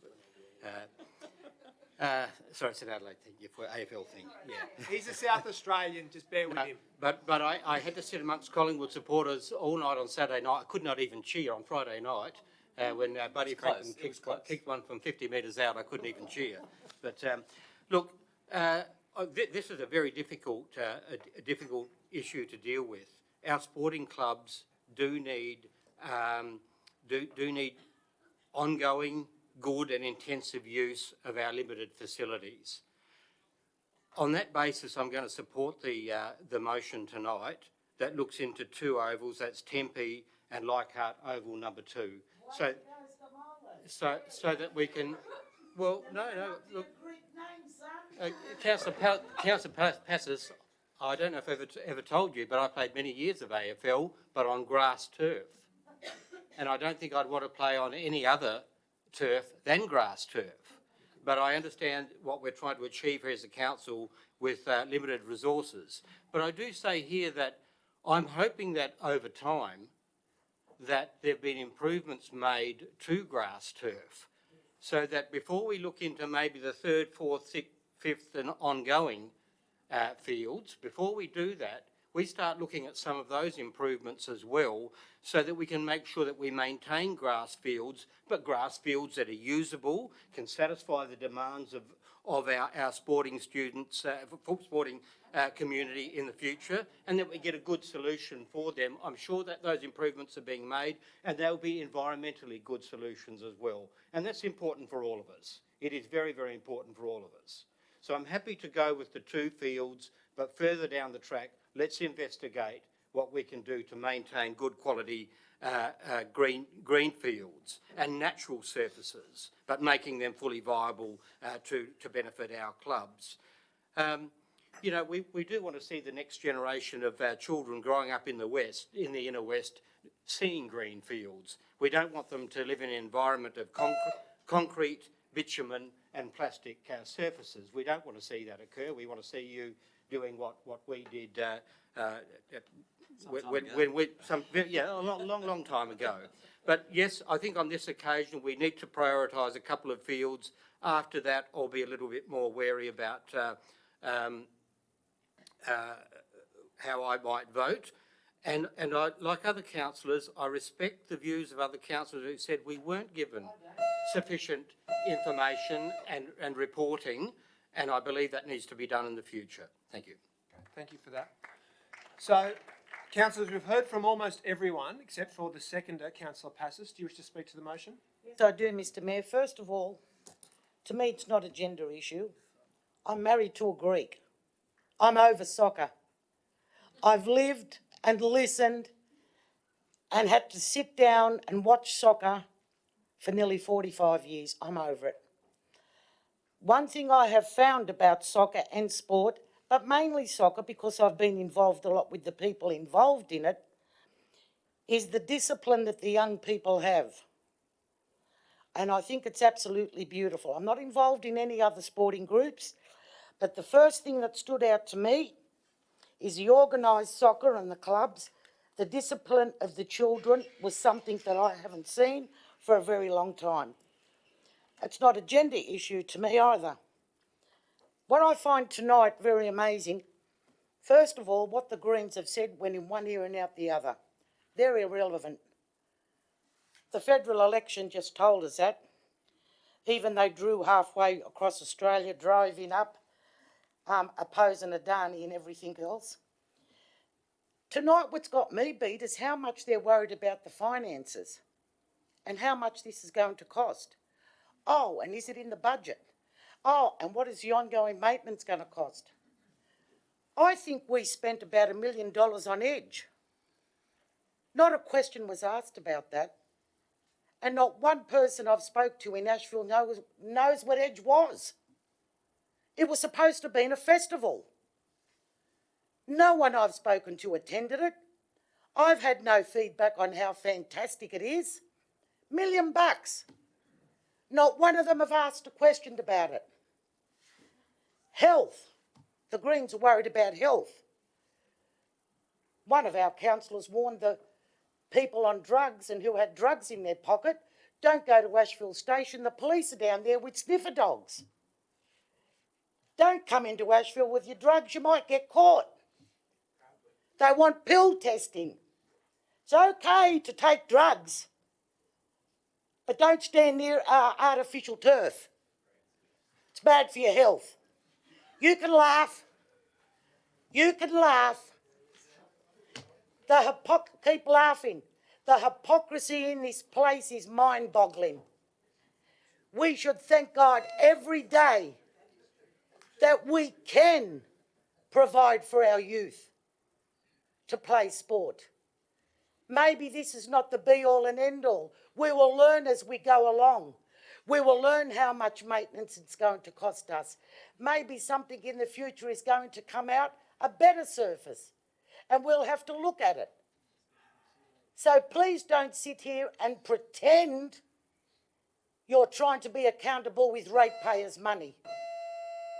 Sorry, it's an Adelaide thing, for AFL thing, yeah. He's a South Australian, just bear with him. But I had to sit amongst Collingwood supporters all night on Saturday night. I could not even cheer on Friday night. When Buddy Franklin kicked one from 50 metres out, I couldn't even cheer. But look, this is a very difficult issue to deal with. Our sporting clubs do need ongoing, good and intensive use of our limited facilities. On that basis, I'm going to support the motion tonight that looks into two ovals. That's Tempe and Leichhardt Oval number 2. So that we can Well, no, look, Councillor Passos, I don't know if I've ever told you, but I played many years of AFL, but on grass turf. And I don't think I'd want to play on any other turf than grass turf. But I understand what we're trying to achieve here as a council with limited resources. But I do say here that I'm hoping that over time that there have been improvements made to grass turf, so that before we look into maybe the third, fourth, sixth, fifth and ongoing fields, before we do that, we start looking at some of those improvements as well, so that we can make sure that we maintain grass fields, but grass fields that are usable, can satisfy the demands of our sporting students, sporting community in the future, and that we get a good solution for them. I'm sure that those improvements are being made, and they'll be environmentally good solutions as well. And that's important for all of us. It is very, very important for all of us. So I'm happy to go with the 2 fields, but further down the track, let's investigate what we can do to maintain good quality green fields and natural surfaces, but making them fully viable to benefit our clubs. You know, we do want to see the next generation of our children growing up in the West, in the inner West, seeing green fields. We don't want them to live in an environment of concrete, bitumen and plastic surfaces. We don't want to see that occur. We want to see you doing what we did a long time ago. But yes, I think on this occasion we need to prioritise a couple of fields. After that, I'll be a little bit more wary about how I might vote. And I, like other councillors, I respect the views of other councillors who said we weren't given sufficient information and reporting, and I believe that needs to be done in the future. Thank you. Thank you for that. So, councillors, we've heard from almost everyone except for the seconder, Councillor Passos. Do you wish to speak to the motion? Yes, I do, Mr Mayor. First of all, to me it's not a gender issue. I'm married to a Greek. I'm over soccer. I've lived and listened and had to sit down and watch soccer for nearly 45 years. I'm over it. One thing I have found about soccer and sport, but mainly soccer because I've been involved a lot with the people involved in it, is the discipline that the young people have. And I think it's absolutely beautiful. I'm not involved in any other sporting groups, but the first thing that stood out to me is the organised soccer and the clubs. The discipline of the children was something that I haven't seen for a very long time. It's not a gender issue to me either. What I find tonight very amazing, first of all, what the Greens have said went in one ear and out the other. They're irrelevant. The federal election just told us that. Even they drew halfway across Australia, driving up, opposing Adani and everything else. Tonight what's got me beat is how much they're worried about the finances and how much this is going to cost. Oh, and is it in the budget? Oh, and what is the ongoing maintenance going to cost? I think we spent about $1 million on Edge. Not a question was asked about that. And not one person I've spoke to in Asheville knows what Edge was. It was supposed to be a festival. No one I've spoken to attended it. I've had no feedback on how fantastic it is. $1 million. Not one of them have asked a question about it. Health. The Greens are worried about health. One of our councillors warned the people on drugs and who had drugs in their pocket, don't go to Asheville Station. The police are down there with sniffer dogs. Don't come into Asheville with your drugs. You might get caught. They want pill testing. It's okay to take drugs, but don't stand near artificial turf. It's bad for your health. You can laugh. You can laugh. Keep laughing. The hypocrisy in this place is mind-boggling. We should thank God every day that we can provide for our youth to play sport. Maybe this is not the be-all and end-all. We will learn as we go along. We will learn how much maintenance it's going to cost us. Maybe something in the future is going to come out, a better surface, and we'll have to look at it. So please don't sit here and pretend you're trying to be accountable with ratepayers' money,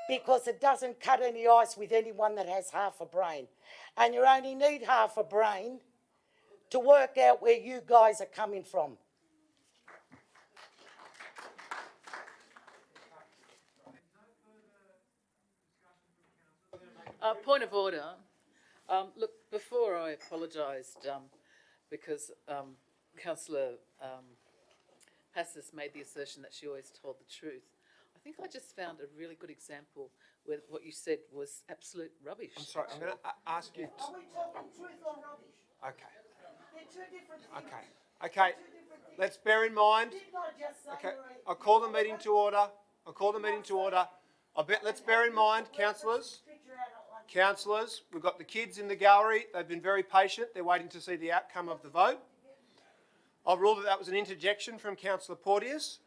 because it doesn't cut any ice with anyone that has half a brain. And you only need half a brain to work out where you guys are coming from. Point of order. Look, before I apologised because Councillor Passis made the assertion that she always told the truth. I think I just found a really good example where what you said was absolute rubbish. I'm sorry, I'm going to ask you... Are we talking truth or rubbish? Okay. They're two different things. Okay. Let's bear in mind... Didn't I just say Okay, I'll call the meeting to order. Let's bear in mind, councillors, we've got the kids in the gallery. They've been very patient. They're waiting to see the outcome of the vote. I've ruled that was an interjection from Councillor Porteous.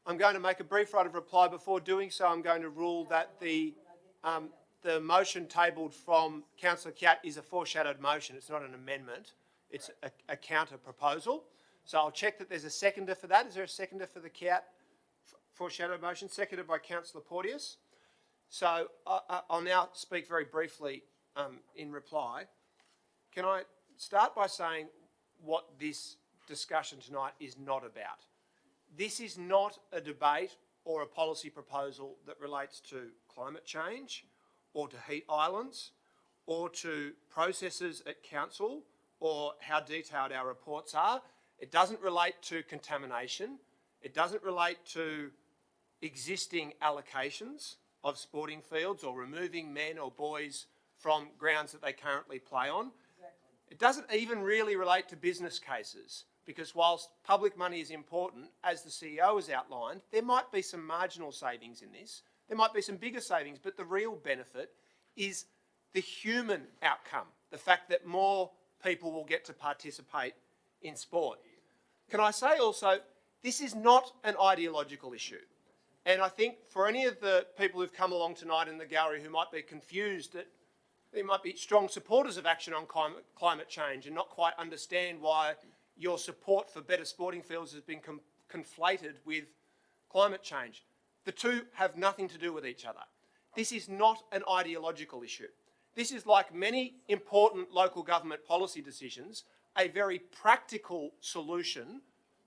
I'm going to make a brief right of reply. Before doing so, I'm going to rule that the motion tabled from Councillor Kiat is a foreshadowed motion. It's not an amendment. It's a counter proposal. So I'll check that there's a seconder for that. Is there a seconder for the Kiat foreshadowed motion? Seconded by Councillor Porteous. So I'll now speak very briefly in reply. Can I start by saying what this discussion tonight is not about? This is not a debate or a policy proposal that relates to climate change or to heat islands or to processes at council or how detailed our reports are. It doesn't relate to contamination. It doesn't relate to existing allocations of sporting fields or removing men or boys from grounds that they currently play on. It doesn't even really relate to business cases, because whilst public money is important, as the CEO has outlined, there might be some marginal savings in this. There might be some bigger savings, but the real benefit is the human outcome, the fact that more people will get to participate in sport. Can I say also, this is not an ideological issue. And I think for any of the people who've come along tonight in the gallery who might be confused, that they might be strong supporters of action on climate change and not quite understand why your support for better sporting fields has been conflated with climate change. The two have nothing to do with each other. This is not an ideological issue. This is, like many important local government policy decisions, a very practical solution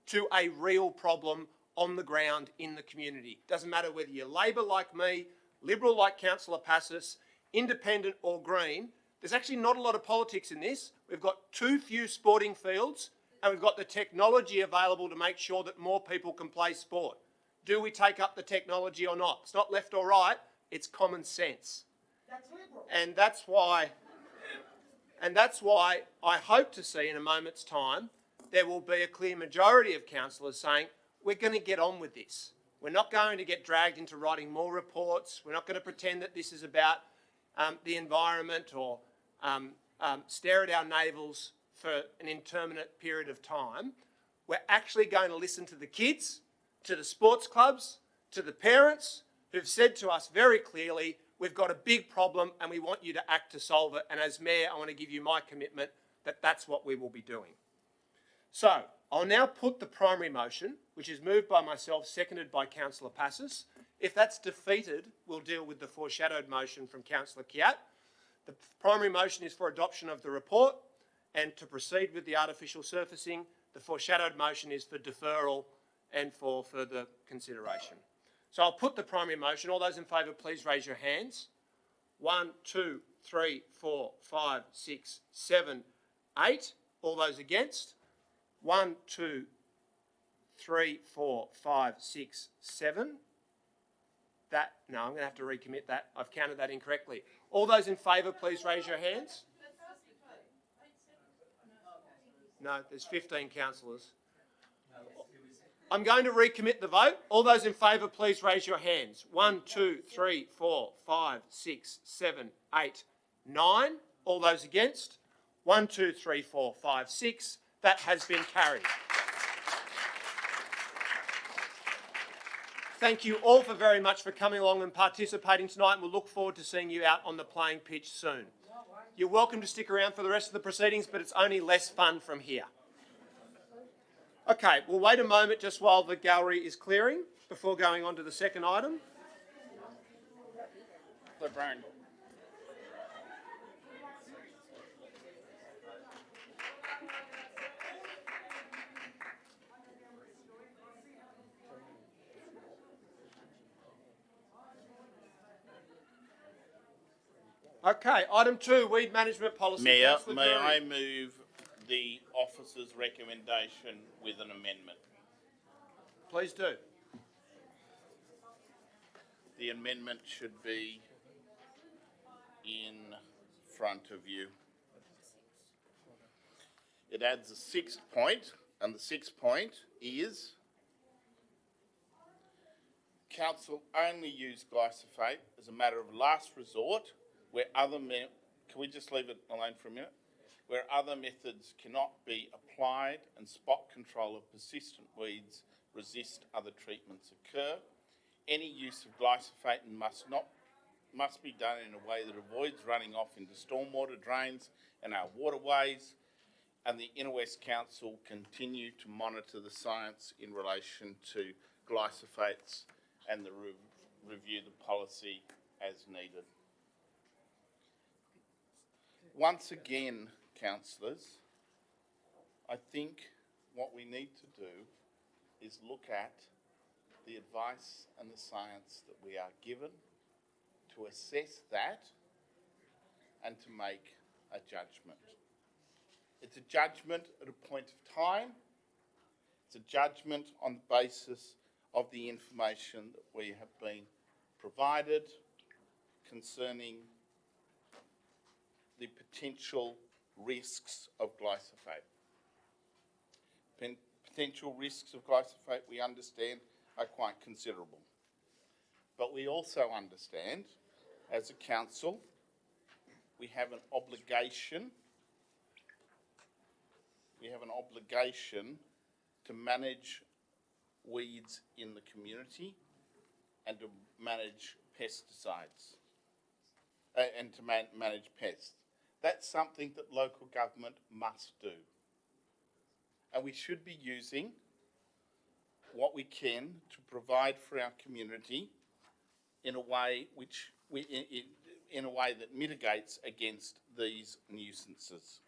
to a real problem on the ground in the community. Doesn't matter whether you're Labor like me, Liberal like Councillor Passis, Independent or Green. There's actually not a lot of politics in this. We've got too few sporting fields and we've got the technology available to make sure that more people can play sport. Do we take up the technology or not? It's not left or right, it's common sense. That's liberal. And that's why I hope to see in a moment's time there will be a clear majority of councillors saying, we're going to get on with this. We're not going to get dragged into writing more reports. We're not going to pretend that this is about the environment or stare at our navels for an interminate period of time. We're actually going to listen to the kids, to the sports clubs, to the parents who've said to us very clearly, we've got a big problem and we want you to act to solve it. And as Mayor, I want to give you my commitment that that's what we will be doing. So I'll now put the primary motion, which is moved by myself, seconded by Councillor Passis. If that's defeated, we'll deal with the foreshadowed motion from Councillor Kiat. The primary motion is for adoption of the report and to proceed with the artificial surfacing. The foreshadowed motion is for deferral and for further consideration. So I'll put the primary motion. All those in favour, please raise your hands. 1, 2, 3, 4, 5, 6, 7, 8. All those against? 1, 2, 3, 4, 5, 6, 7. No, I'm going to have to recommit that. I've counted that incorrectly. All those in favour, please raise your hands. No, there's 15 councillors. I'm going to recommit the vote. All those in favour, please raise your hands. 1, 2, 3, 4, 5, 6, 7, 8, 9. All those against? 1, 2, 3, 4, 5, 6. That has been carried. Thank you all very much for coming along and participating tonight, and we'll look forward to seeing you out on the playing pitch soon. You're welcome to stick around for the rest of the proceedings, but it's only less fun from here. Okay, we'll wait a moment just while the gallery is clearing before going on to the second item. Burn. Okay, item 2, weed management policy. Mayor, Councillor may Drury. I move the officer's recommendation with an amendment? Please do. The amendment should be in front of you. It adds a sixth point, and the sixth point is Council only use glyphosate as a matter of last resort where other can we just leave it alone for a minute? Where other methods cannot be applied and spot control of persistent weeds resist other treatments occur. Any use of glyphosate must be done in a way that avoids running off into stormwater drains and our waterways, and the Inner West Council continue to monitor the science in relation to glyphosates and review the policy as needed. Once again, councillors, I think what we need to do is look at the advice and the science that we are given, to assess that and to make a judgment. It's a judgment at a point of time. It's a judgment on the basis of the information that we have been provided concerning the potential risks of glyphosate. Potential risks of glyphosate, we understand, are quite considerable. But we also understand, as a council, we have an obligation to manage weeds in the community and to manage pesticides and to manage pests. That's something that local government must do. And we should be using what we can to provide for our community in a way that mitigates against these nuisances.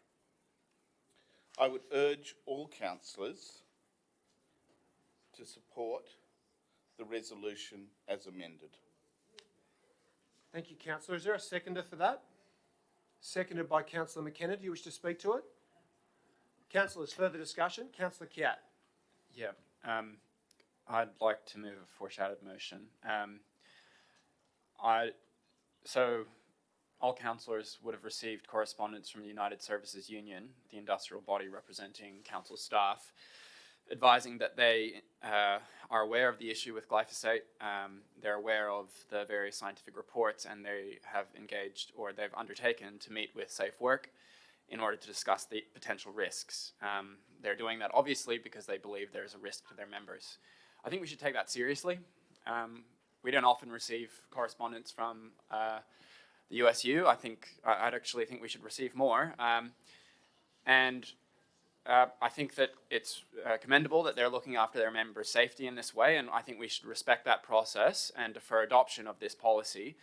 I would urge all councillors to support the resolution as amended. Thank you, councillor. Is there a seconder for that? Seconded by Councillor McKenna. Do you wish to speak to it? Councillors, further discussion? Councillor Kiat. Yeah, I'd like to move a foreshadowed motion. So all councillors would have received correspondence from the United Services Union, the industrial body representing council staff, advising that they are aware of the issue with glyphosate. They're aware of the various scientific reports, and they have engaged, or they've undertaken, to meet with Safe Work in order to discuss the potential risks. They're doing that obviously because they believe there's a risk to their members. I think we should take that seriously. We don't often receive correspondence from the USU. I'd actually think we should receive more. I think that it's commendable that they're looking after their members' safety in this way, and I think we should respect that process and defer adoption of this policy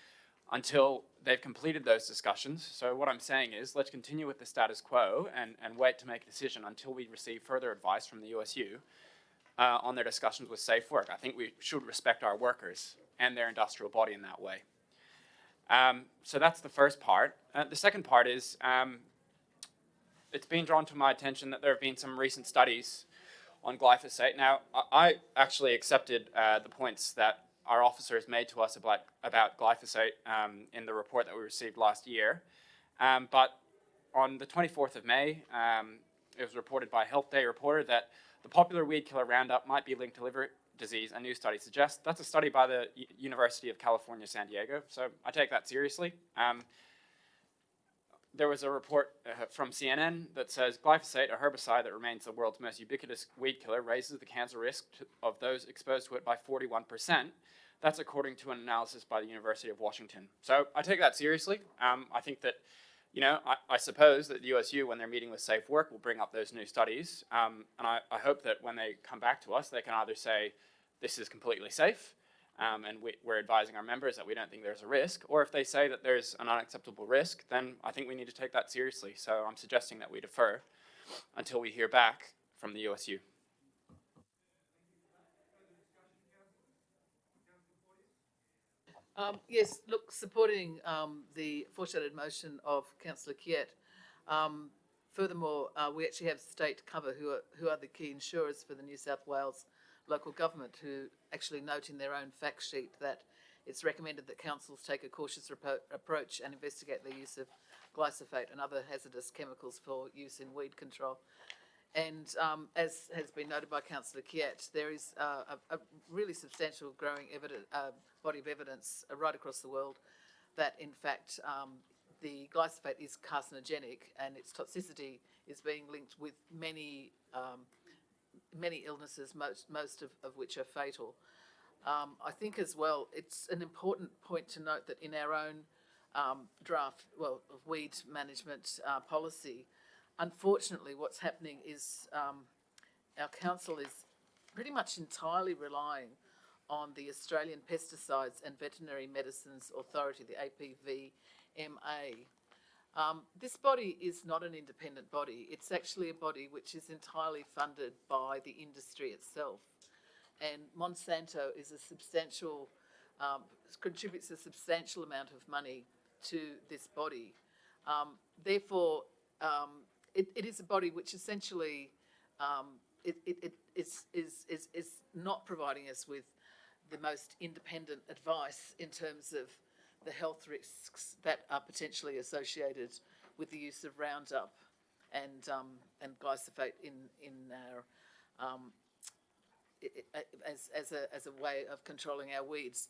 until they've completed those discussions. So what I'm saying is, let's continue with the status quo and wait to make a decision until we receive further advice from the USU on their discussions with Safe Work. I think we should respect our workers and their industrial body in that way. So that's the first part. The second part is, it's been drawn to my attention that there have been some recent studies on glyphosate. Now, I actually accepted the points that our officers made to us about glyphosate in the report that we received last year. But on the 24th of May, it was reported by a Health Day reporter that the popular weed killer Roundup might be linked to liver disease, a new study suggests. That's a study by the University of California, San Diego, so I take that seriously. there was a report from CNN that says glyphosate, a herbicide that remains the world's most ubiquitous weed killer, raises the cancer risk of those exposed to it by 41%. That's according to an analysis by the University of Washington. So I take that seriously. I think that, I suppose that the USU, when they're meeting with Safe Work, will bring up those new studies. And I hope that when they come back to us, they can either say this is completely safe, and we're advising our members that we don't think there's a risk, or if they say that there's an unacceptable risk, then I think we need to take that seriously. So I'm suggesting that we defer until we hear back from the USU. Yes, look, supporting the foreshadowed motion of Councillor Kiet. Furthermore, we actually have state cover who are the key insurers for the New South Wales local government, who actually note in their own fact sheet that it's recommended that councils take a cautious approach and investigate the use of glyphosate and other hazardous chemicals for use in weed control. And as has been noted by Councillor Kiet, there is a really substantial growing body of evidence right across the world that, in fact, the glyphosate is carcinogenic, and its toxicity is being linked with many illnesses, most of which are fatal. I think as well, it's an important point to note that in our own draft, of weed management policy, unfortunately what's happening is our council is pretty much entirely relying on the Australian Pesticides and Veterinary Medicines Authority, the APVMA. This body is not an independent body. It's actually a body which is entirely funded by the industry itself. And Monsanto is contributes a substantial amount of money to this body. Therefore, it is a body which essentially is not providing us with the most independent advice in terms of the health risks that are potentially associated with the use of Roundup and glyphosate in our as a way of controlling our weeds.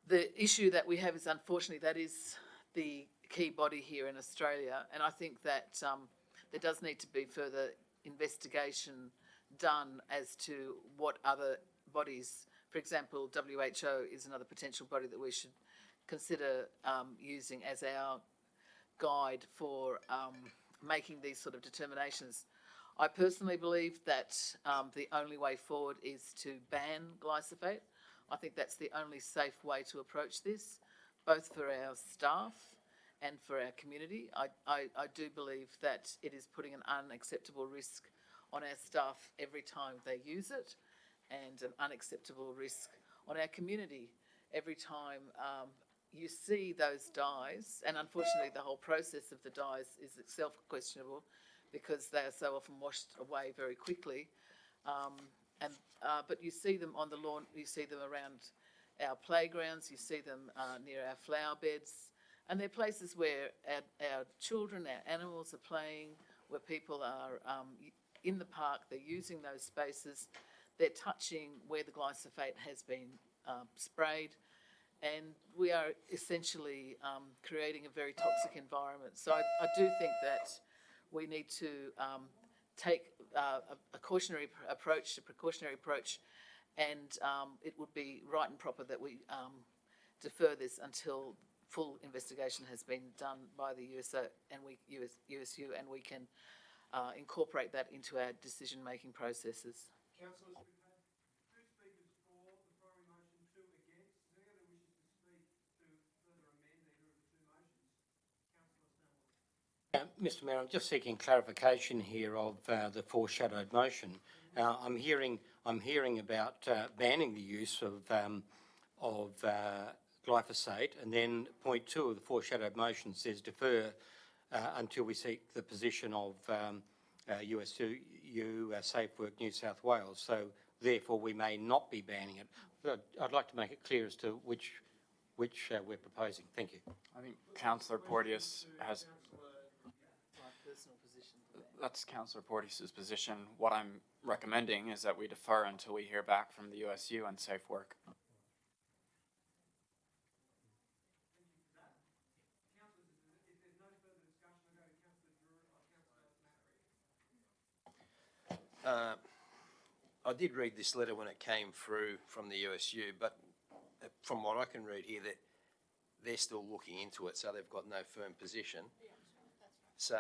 The issue that we have is, unfortunately, that is the key body here in Australia, and I think that there does need to be further investigation done as to what other bodies, for example, WHO is another potential body that we should consider using as our guide for making these sort of determinations. I personally believe that the only way forward is to ban glyphosate. I think that's the only safe way to approach this, both for our staff and for our community. I do believe that it is putting an unacceptable risk on our staff every time they use it, and an unacceptable risk on our community every time you see those dyes. And unfortunately, the whole process of the dyes is itself questionable, because they are so often washed away very quickly. But you see them on the lawn, you see them around our playgrounds, you see them near our flower beds, and they're places where our children, our animals are playing, where people are in the park, they're using those spaces, they're touching where the glyphosate has been sprayed, and we are essentially creating a very toxic environment. So I do think that we need to take a cautionary approach, a precautionary approach, and it would be right and proper that we defer this until full investigation has been done by the USU, and we can incorporate that into our decision-making processes. Councillors, we've had two speakers for the primary motion, two against. Is there anyone who wishes to speak to further amend either of the two motions? Councillor Stanley. Mr Mayor, I'm just seeking clarification here of the foreshadowed motion. I'm hearing about banning the use of glyphosate, and then point 2 of the foreshadowed motion says defer until we seek the position of USU, Safe Work New South Wales. So therefore we may not be banning it. But I'd like to make it clear as to which we're proposing. Thank you. I think Councillor Porteous has... That's Councillor Porteous's position. What I'm recommending is that we defer until we hear back from the USU and Safe Work. Councillors, if there's no further I did read this letter when it came through from the USU, but from what I can read here, that they're still looking into it, so they've got no firm position. So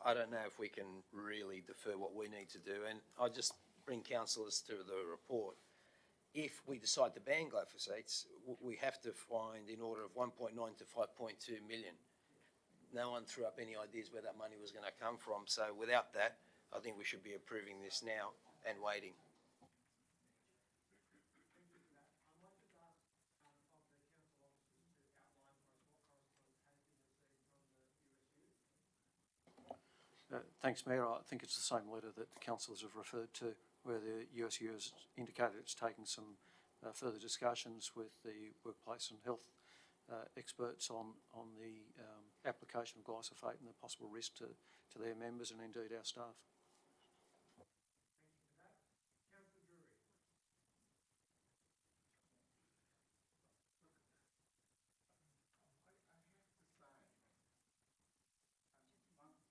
I don't know if we can really defer what we need to do. And I just bring councillors to the report. If we decide to ban glyphosates, we have to find in order of 1.9 to 5.2 million. No one threw up any ideas where that money was going to come from. So without that, I think we should be approving this now and waiting. Thanks, Mayor. I think it's the same letter that the councillors have referred to, where the USU has indicated it's taken some further discussions with the workplace and health experts on the application of glyphosate and the possible risk to their members and indeed our staff.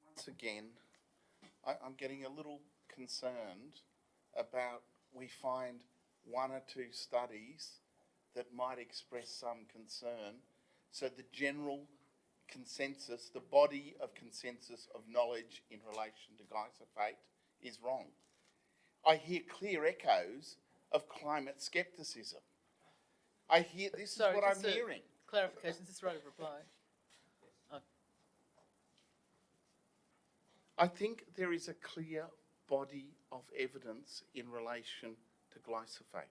Once again, I'm getting a little concerned about we find one or two studies that might express some concern. So the general consensus, the body of consensus of knowledge in relation to glyphosate is wrong. I hear clear echoes of climate scepticism. I hear, this is what I'm hearing. Clarification, is this right of reply? I think there is a clear body of evidence in relation to glyphosate.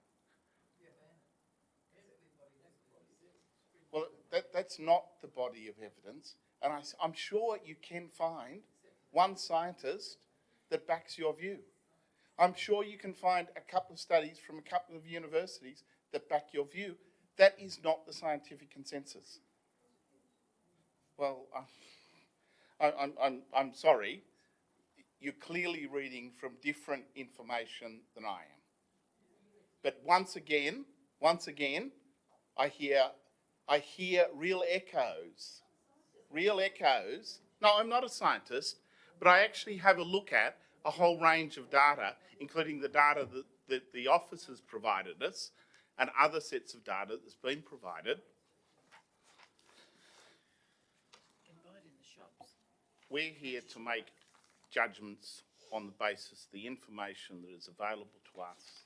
Well, that's not the body of evidence, and I'm sure you can find one scientist that backs your view. I'm sure you can find a couple of studies from a couple of universities that back your view. That is not the scientific consensus. Well, I'm sorry. You're clearly reading from different information than I am. But once again, I hear real echoes. No, I'm not a scientist, but I actually have a look at a whole range of data, including the data that the office has provided us and other sets of data that's been provided. We're here to make judgments on the basis of the information that is available to us.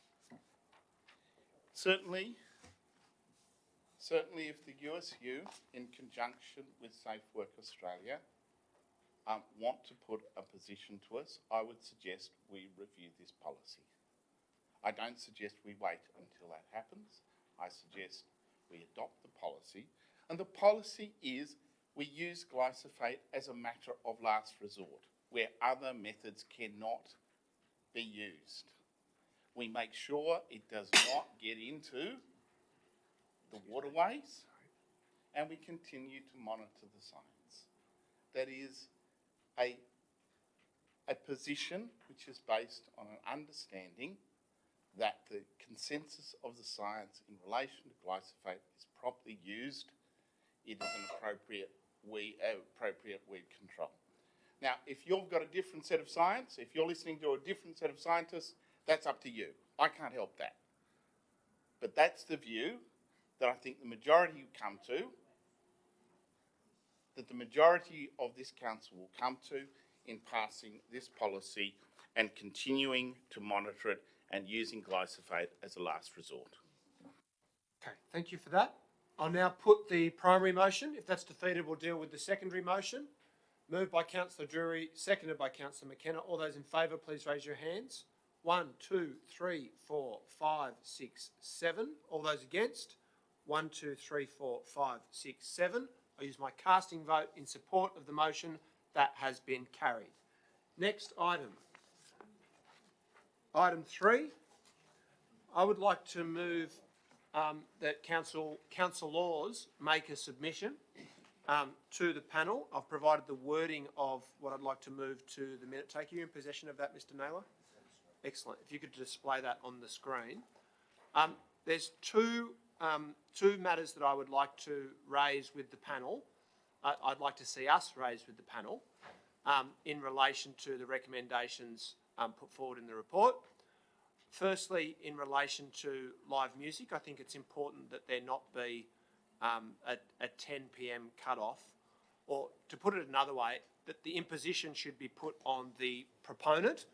Certainly if the USU, in conjunction with Safe Work Australia, want to put a position to us, I would suggest we review this policy. I don't suggest we wait until that happens. I suggest we adopt the policy. And the policy is we use glyphosate as a matter of last resort, where other methods cannot be used. We make sure it does not get into the waterways, and we continue to monitor the science. That is a position which is based on an understanding that the consensus of the science in relation to glyphosate is properly used. It is an appropriate weed control. Now, if you've got a different set of science, if you're listening to a different set of scientists, that's up to you. I can't help that. But that's the view that I think the majority come to, that the majority of this council will come to in passing this policy and continuing to monitor it and using glyphosate as a last resort. Okay, thank you for that. I'll now put the primary motion. If that's defeated, we'll deal with the secondary motion. Moved by Councillor Drury, seconded by Councillor McKenna. All those in favour, please raise your hands. 1, 2, 3, 4, 5, 6, 7. All those against? 1, 2, 3, 4, 5, 6, 7. I use my casting vote in support of the motion. That has been carried. Next item. Item 3. I would like to move that councillors make a submission to the panel. I've provided the wording of what I'd like to move to the minute taker. Are you in possession of that, Mr. Naylor? Excellent. If you could display that on the screen. There's two matters that I would like to raise with the panel. I'd like to see us raise with the panel in relation to the recommendations put forward in the report. Firstly, in relation to live music, I think it's important that there not be a 10 p.m. cut-off, or to put it another way, that the imposition should be put on the proponent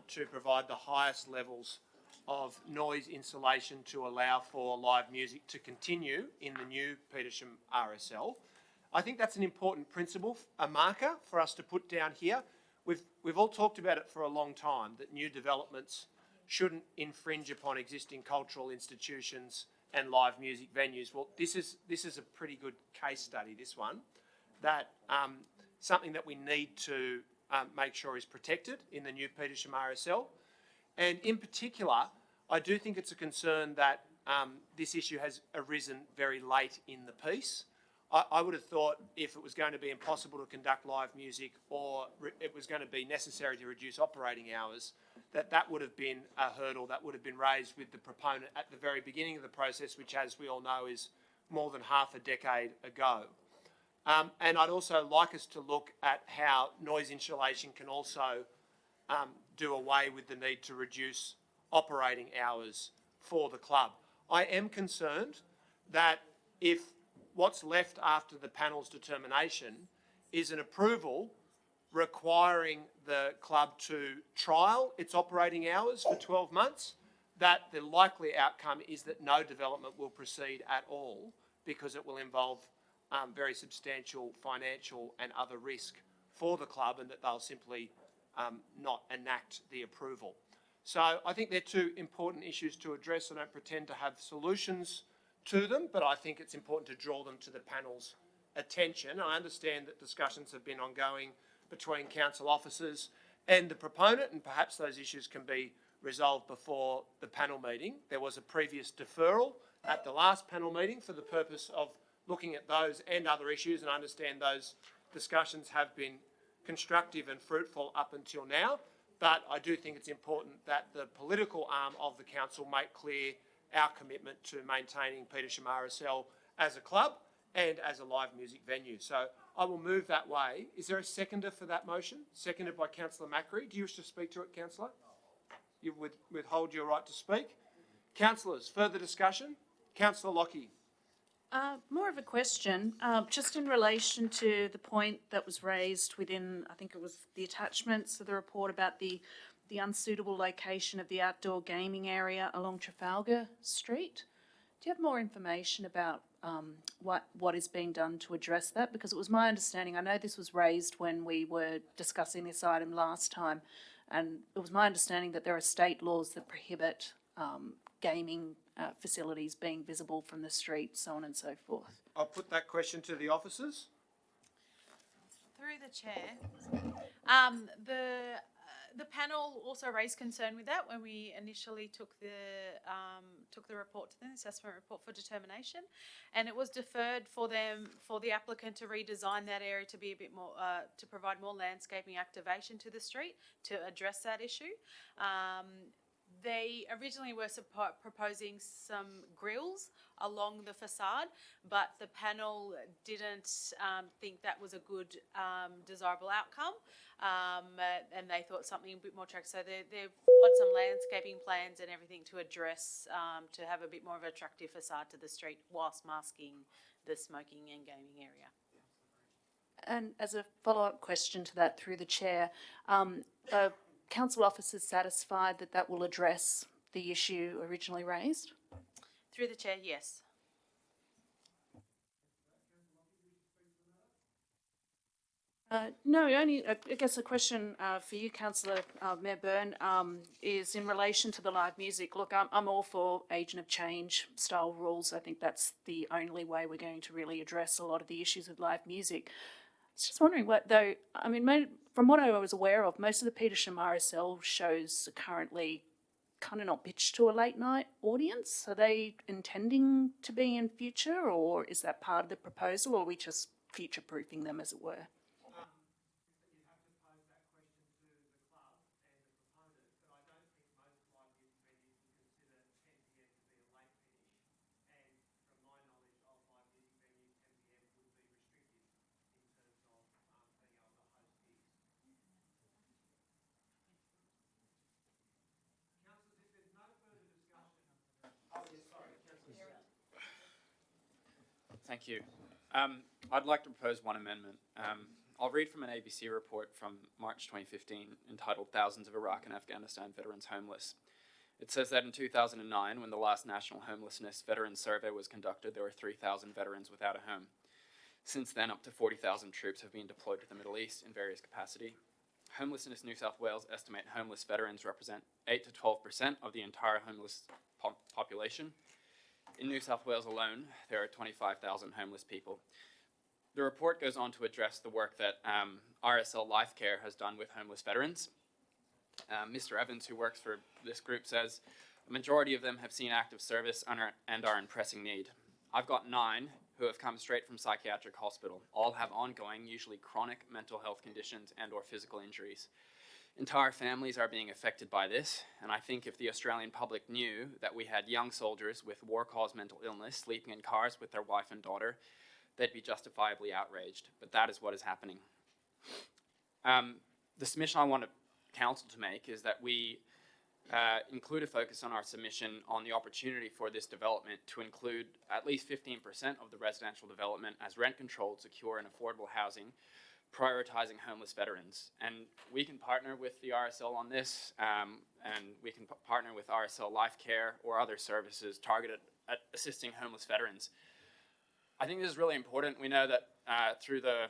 to provide the highest levels of noise insulation to allow for live music to continue in the new Petersham RSL. I think that's an important principle, a marker for us to put down here. We've all talked about it for a long time, that new developments shouldn't infringe upon existing cultural institutions and live music venues. Well, this is a pretty good case study, this one, that something that we need to make sure is protected in the new Petersham RSL. And in particular, I do think it's a concern that this issue has arisen very late in the piece. I would have thought if it was going to be impossible to conduct live music, or it was going to be necessary to reduce operating hours, that would have been a hurdle that would have been raised with the proponent at the very beginning of the process, which, as we all know, is more than half a decade ago. And I'd also like us to look at how noise insulation can also do away with the need to reduce operating hours for the club. I am concerned that if what's left after the panel's determination is an approval requiring the club to trial its operating hours for 12 months, that the likely outcome is that no development will proceed at all, because it will involve very substantial financial and other risk for the club, and that they'll simply not enact the approval. So I think they're two important issues to address. I don't pretend to have solutions to them, but I think it's important to draw them to the panel's attention. I understand that discussions have been ongoing between council officers and the proponent, and perhaps those issues can be resolved before the panel meeting. There was a previous deferral at the last panel meeting for the purpose of looking at those and other issues, and I understand those discussions have been constructive and fruitful up until now. But I do think it's important that the political arm of the council make clear our commitment to maintaining Petersham RSL as a club and as a live music venue. So I will move that way. Is there a seconder for that motion? Seconded by Councillor Macri. Do you wish to speak to it, Councillor? You would withhold your right to speak. Councillors, further discussion? Councillor Lockie. More of a question, just in relation to the point that was raised within, I think it was the attachments of the report about the unsuitable location of the outdoor gaming area along Trafalgar Street. Do you have more information about what is being done to address that? Because it was my understanding, I know this was raised when we were discussing this item last time, and it was my understanding that there are state laws that prohibit gaming facilities being visible from the street, so on and so forth. I'll put that question to the officers. Through the chair, the panel also raised concern with that when we initially took the report to the assessment report for determination, and it was deferred for the applicant to redesign that area to be a bit more to provide more landscaping activation to the street to address that issue. They originally were proposing some grills along the facade, but the panel didn't think that was a good, desirable outcome, and they thought something a bit more attractive. So they've got some landscaping plans and everything to address, to have a bit more of an attractive facade to the street whilst masking the smoking and gaming area. And as a follow-up question to that, through the chair, council officers satisfied that that will address the issue originally raised? Through the chair, yes. No, only I guess a question for you, Councillor Mayor Byrne, is in relation to the live music. Look, I'm all for agent of change style rules. I think that's the only way we're going to really address a lot of the issues with live music. I was just wondering from what I was aware of, most of the Petersham RSL shows are currently kind of not pitched to a late night audience. Are they intending to be in future, or is that part of the proposal, or are we just future proofing them, as it were? Thank you. I'd like to propose one amendment. I'll read from an ABC report from March 2015 entitled Thousands of Iraq and Afghanistan Veterans Homeless. It says that in 2009, when the last National Homelessness Veterans Survey was conducted, there were 3,000 veterans without a home. Since then, up to 40,000 troops have been deployed to the Middle East in various capacity. Homelessness New South Wales estimate homeless veterans represent 8 to 12% of the entire homeless population. In New South Wales alone, there are 25,000 homeless people. The report goes on to address the work that RSL Life Care has done with homeless veterans. Mr. Evans, who works for this group, says a majority of them have seen active service and are in pressing need. I've got 9 who have come straight from psychiatric hospital. All have ongoing, usually chronic mental health conditions and or physical injuries. Entire families are being affected by this, and I think if the Australian public knew that we had young soldiers with war-caused mental illness sleeping in cars with their wife and daughter, they'd be justifiably outraged, but that is what is happening. The submission I want Council to make is that we include a focus on our submission on the opportunity for this development to include at least 15% of the residential development as rent-controlled, secure and affordable housing, prioritising homeless veterans. And we can partner with the RSL on this, and we can partner with RSL Life Care or other services targeted at assisting homeless veterans. I think this is really important. We know that through the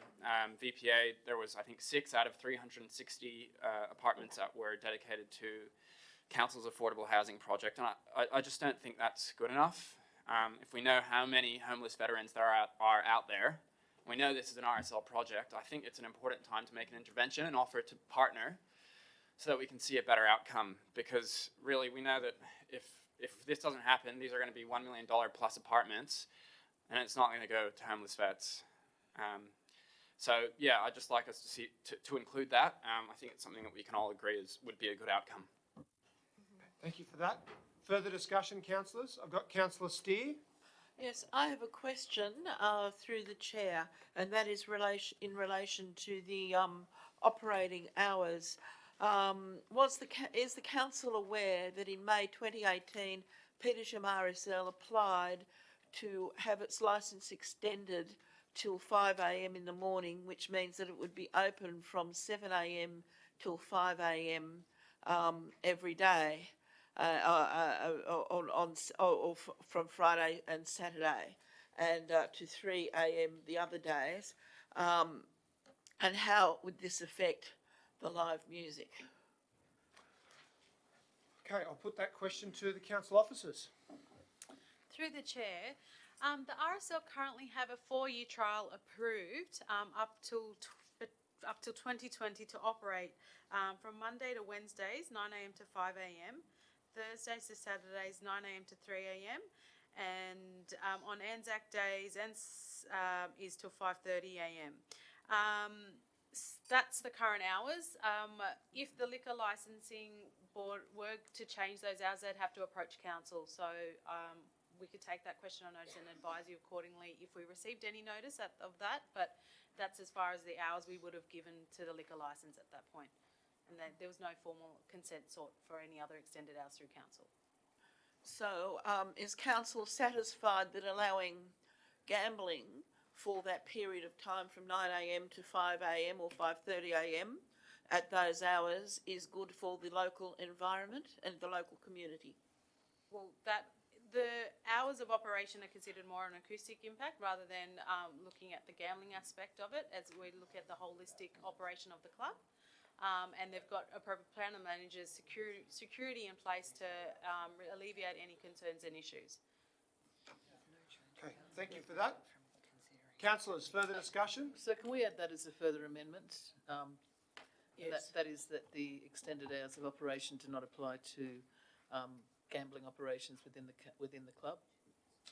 VPA, there was, I think, 6 out of 360 apartments that were dedicated to Council's affordable housing project, and I just don't think that's good enough. If we know how many homeless veterans there are out there, we know this is an RSL project, I think it's an important time to make an intervention and offer to partner so that we can see a better outcome, because really we know that if this doesn't happen, these are going to be $1 million plus apartments, and it's not going to go to homeless vets. So yeah, I'd just like us to see to include that. I think it's something that we can all agree would be a good outcome. Thank you for that. Further discussion, councillors? I've got Councillor Steer. Yes, I have a question through the chair, and that is in relation to the operating hours. Is the council aware that in May 2018, Petersham RSL applied to have its licence extended till 5 a.m. in the morning, which means that it would be open from 7 a.m. till 5 a.m. Every day, from Friday and Saturday, and to 3 a.m. the other days. And how would this affect the live music? Okay, I'll put that question to the council officers. Through the chair, the RSL currently have a 4-year trial approved up till 2020 to operate from Monday to Wednesdays, 9 a.m. to 5 a.m, Thursdays to Saturdays, 9 a.m. to 3 a.m, and on Anzac days is till 5:30 a.m. That's the current hours. If the liquor licensing board were to change those hours, they'd have to approach council. So we could take that question on notice and advise you accordingly if we received any notice of that, but that's as far as the hours we would have given to the liquor licence at that point. And there was no formal consent sought for any other extended hours through council. So is council satisfied that allowing gambling for that period of time from 9 a.m. to 5 a.m. or 5:30 a.m. at those hours is good for the local environment and the local community? Well, the hours of operation are considered more an acoustic impact rather than looking at the gambling aspect of it, as we look at the holistic operation of the club. And they've got appropriate plan and managers security in place to alleviate any concerns and issues. Okay, thank you for that. Councillors, further discussion? So can we add that as a further amendment? Yes. That is that the extended hours of operation do not apply to gambling operations within the club.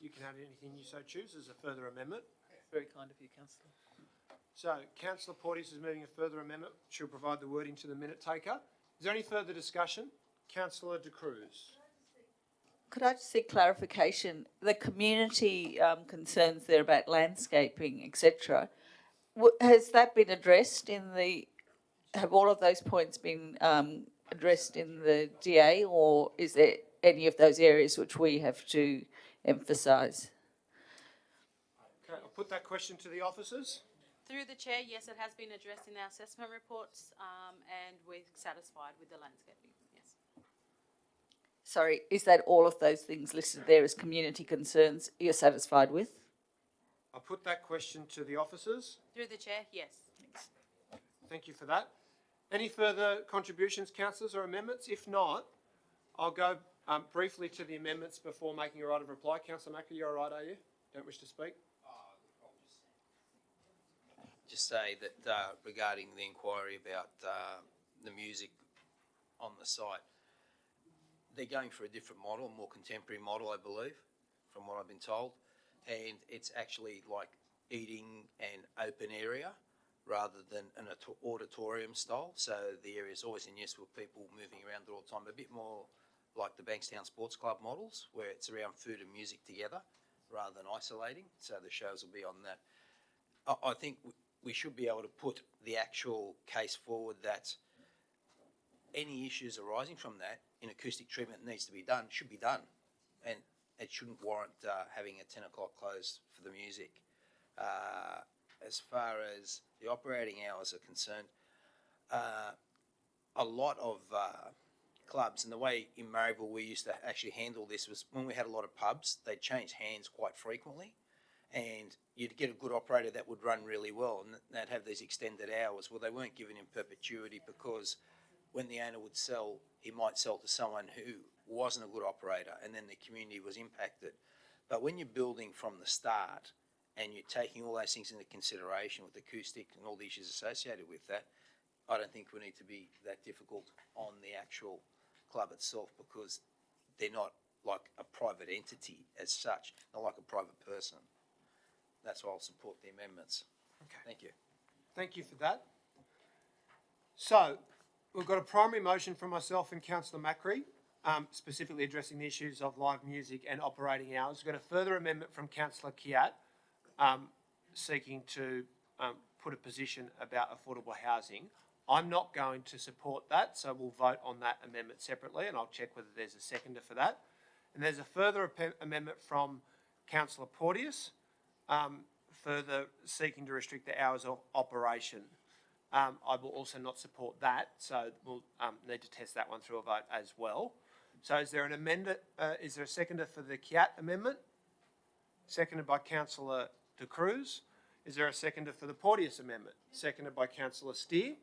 You can add anything you so choose as a further amendment. Very kind of you, Councillor. So, Councillor Porteous is moving a further amendment. She'll provide the wording to the minute taker. Is there any further discussion? Councillor De Cruz. Could I just seek clarification? The community concerns there about landscaping, etc. Has that been addressed have all of those points been addressed in the DA, or is there any of those areas which we have to emphasise? Okay, Okay, I'll put that question to the officers. Through the chair, yes, it has been addressed in our assessment reports, and we're satisfied with the landscaping, yes. Sorry, is that all of those things listed there as community concerns you're satisfied with? I'll put that question to the officers. Through the chair, yes. Thank you for that. Any further contributions, councillors, or amendments? If not, I'll go briefly to the amendments before making a right of reply. Councillor Macri, you're all right, are you? Don't wish to speak? Just say that regarding the inquiry about the music on the site, they're going for a different model, a more contemporary model, I believe, from what I've been told. And it's actually like eating an open area rather than an auditorium style. So the area is always in use with people moving around all the time, a bit more like the Bankstown Sports Club models, where it's around food and music together rather than isolating. So the shows will be on that. I think we should be able to put the actual case forward that any issues arising from that in acoustic treatment needs to be done, should be done. And it shouldn't warrant having a 10 o'clock close for the music. As far as the operating hours are concerned, a lot of clubs, and the way in Mayoral we used to actually handle this was when we had a lot of pubs, they'd change hands quite frequently, and you'd get a good operator that would run really well, and they'd have these extended hours. Well, they weren't given in perpetuity because when the owner would sell, he might sell to someone who wasn't a good operator, and then the community was impacted. But when you're building from the start and you're taking all those things into consideration with acoustic and all the issues associated with that, I don't think we need to be that difficult on the actual club itself, because they're not like a private entity as such, not like a private person. That's why I'll support the amendments. Okay. Thank you. Thank you for that. So, we've got a primary motion from myself and Councillor Macri, specifically addressing the issues of live music and operating hours. We've got a further amendment from Councillor Kiat, seeking to put a position about affordable housing. I'm not going to support that, so we'll vote on that amendment separately, and I'll check whether there's a seconder for that. And there's a further amendment from Councillor Porteous, further seeking to restrict the hours of operation. I will also not support that, so we'll need to test that one through a vote as well. So is there an amendment? Is there a seconder for the Kiat amendment? Seconded by Councillor De Cruz. Is there a seconder for the Porteous amendment? Seconded by Councillor Steer.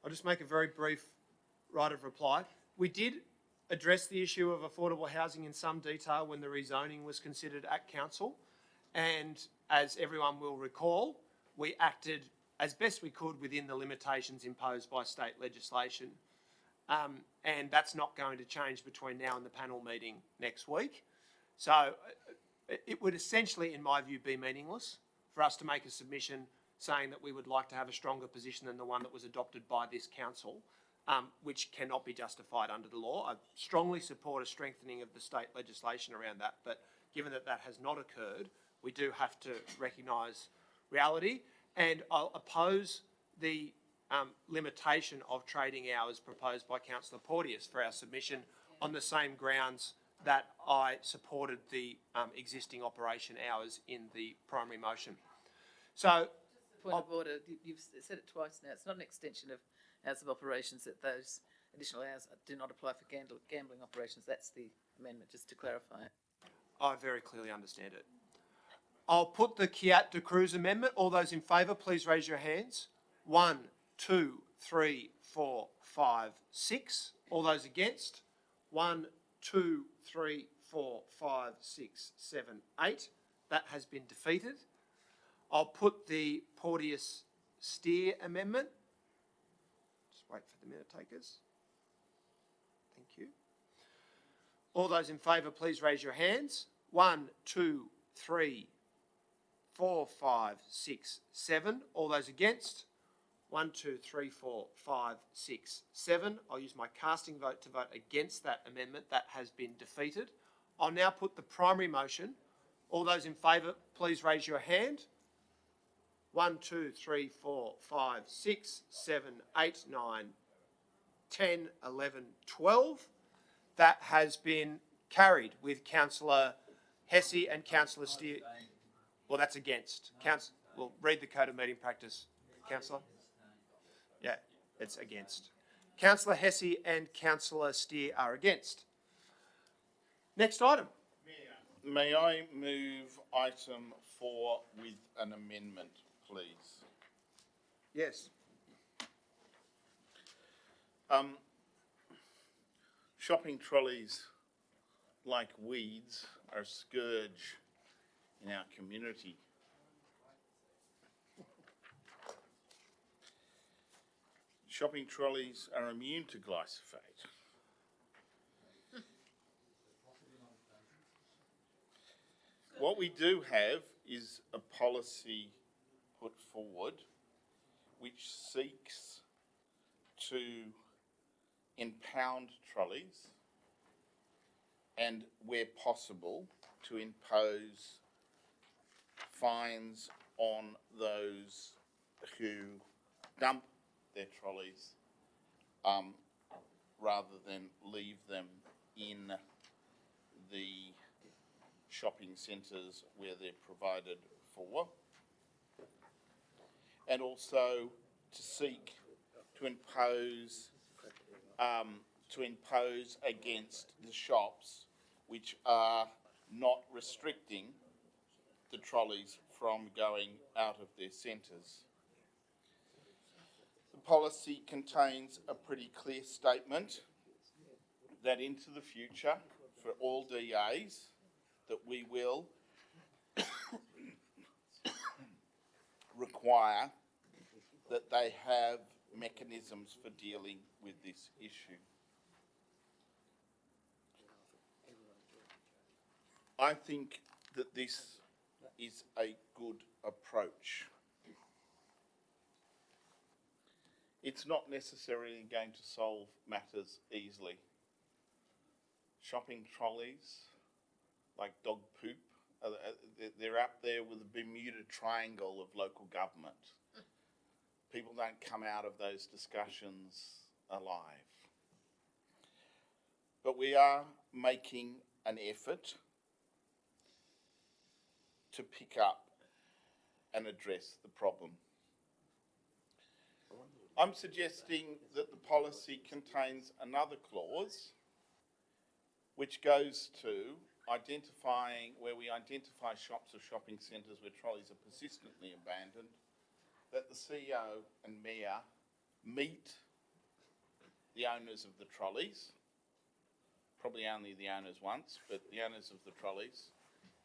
I'll just make a very brief right of reply. We did address the issue of affordable housing in some detail when the rezoning was considered at council, and as everyone will recall, we acted as best we could within the limitations imposed by state legislation. And that's not going to change between now and the panel meeting next week. So it would essentially, in my view, be meaningless for us to make a submission saying that we would like to have a stronger position than the one that was adopted by this council, which cannot be justified under the law. I strongly support a strengthening of the state legislation around that, but given that that has not occurred, we do have to recognise reality, and I'll oppose the limitation of trading hours proposed by Councillor Porteous for our submission on the same grounds that I supported the existing operation hours in the primary motion. So, Point of order, you've said it twice now. It's not an extension of hours of operations, that those additional hours do not apply for gambling operations. That's the amendment, just to clarify it. I very clearly understand it. I'll put the Kiat De Cruz amendment. All those in favour, please raise your hands. 1, 2, 3, 4, 5, 6. All those against? 1, 2, 3, 4, 5, 6, 7, 8. That has been defeated. I'll put the Porteous Steer amendment. Just wait for the minute takers. Thank you. All those in favour, please raise your hands. 1, 2, 3, 4, 5, 6, 7. All those against? 1, 2, 3, 4, 5, 6, 7. I'll use my casting vote to vote against that amendment. That has been defeated. I'll now put the primary motion. All those in favour, please raise your hand. 1, 2, 3, 4, 5, 6, 7, 8, 9, 10, 11, 12. That has been carried with Councillor Hesse and Councillor Steer. Well, that's against. Well, read the Code of Meeting Practice, Councillor. Yeah, it's against. Councillor Hesse and Councillor Steer are against. Next item. May I move item 4 with an amendment, please? Yes. Shopping trolleys, like weeds, are a scourge in our community. Shopping trolleys are immune to glyphosate. What we do have is a policy put forward which seeks to impound trolleys and, where possible, to impose fines on those who dump their trolleys rather than leave them in the shopping centres where they're provided for, and also to seek to impose against the shops which are not restricting the trolleys from going out of their centres. The policy contains a pretty clear statement that into the future, for all DAs, that we will require that they have mechanisms for dealing with this issue. I think that this is a good approach. It's not necessarily going to solve matters easily. Shopping trolleys, like dog poop, they're up there with the Bermuda Triangle of local government. People don't come out of those discussions alive. But we are making an effort to pick up and address the problem. I'm suggesting that the policy contains another clause which goes to identifying, where we identify shops or shopping centres where trolleys are persistently abandoned, that the CEO and Mayor meet the owners of the trolleys, probably only the owners once, but the owners of the trolleys,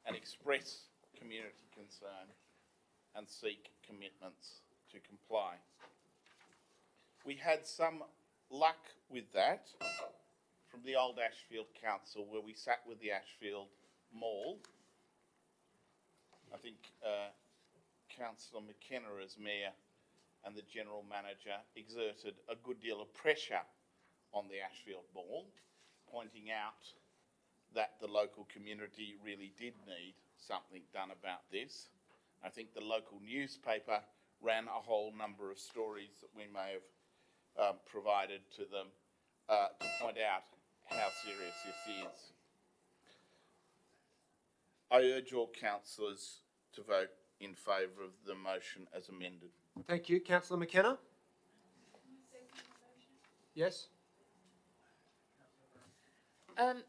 and express community concern and seek commitments to comply. We had some luck with that from the old Ashfield Council, where we sat with the Ashfield Mall. I think Councillor McKenna as Mayor and the General Manager exerted a good deal of pressure on the Ashfield Mall, pointing out that the local community really did need something done about this. I think the local newspaper ran a whole number of stories that we may have provided to them to point out how serious this is. I urge all councillors to vote in favour of the motion as amended. Thank you. Councillor McKenna? Yes?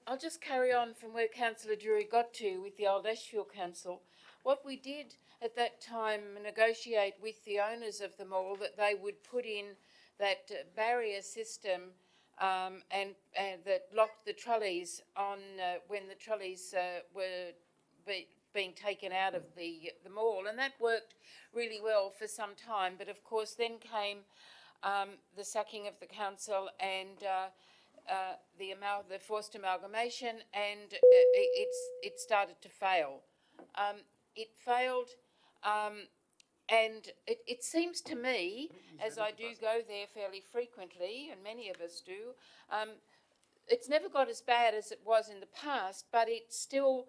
I'll just carry on from where Councillor Drury got to with the old Ashfield Council. What we did at that time, negotiate with the owners of the mall that they would put in that barrier system and that locked the trolleys on when the trolleys were being taken out of the mall, and that worked really well for some time. But of course, then came the sacking of the council and the forced amalgamation, and it started to fail. It failed, and it seems to me, as I do go there fairly frequently, and many of us do, it's never got as bad as it was in the past, but it's still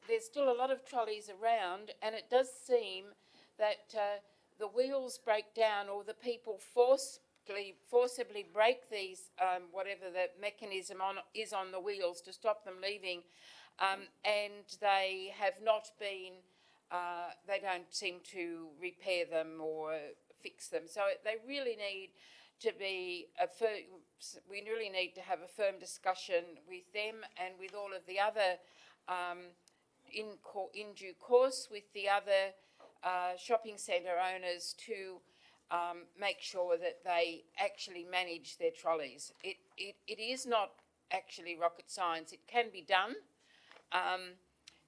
there's still a lot of trolleys around, and it does seem that the wheels break down or the people force forcibly break these, whatever the mechanism is on the wheels to stop them leaving, and they have not been, they don't seem to repair them or fix them. So they really need to be we really need to have a firm discussion with them and with all of the other, in due course, with the other shopping centre owners to make sure that they actually manage their trolleys. It is not actually rocket science. It can be done.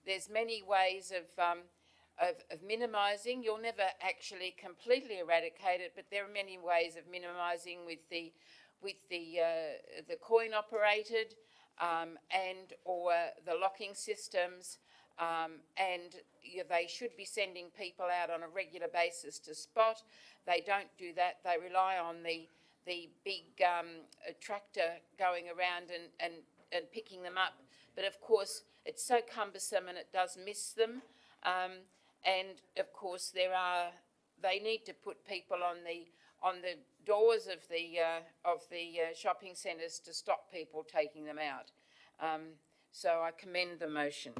There's many ways of minimising. You'll never actually completely eradicate it, but there are many ways of minimising with the coin operated and or the locking systems. And they should be sending people out on a regular basis to spot. They don't do that. They rely on the big tractor going around and picking them up. But of course, it's so cumbersome and it does miss them. And of course, they need to put people on the doors of the shopping centres to stop people taking them out. So I commend the motion.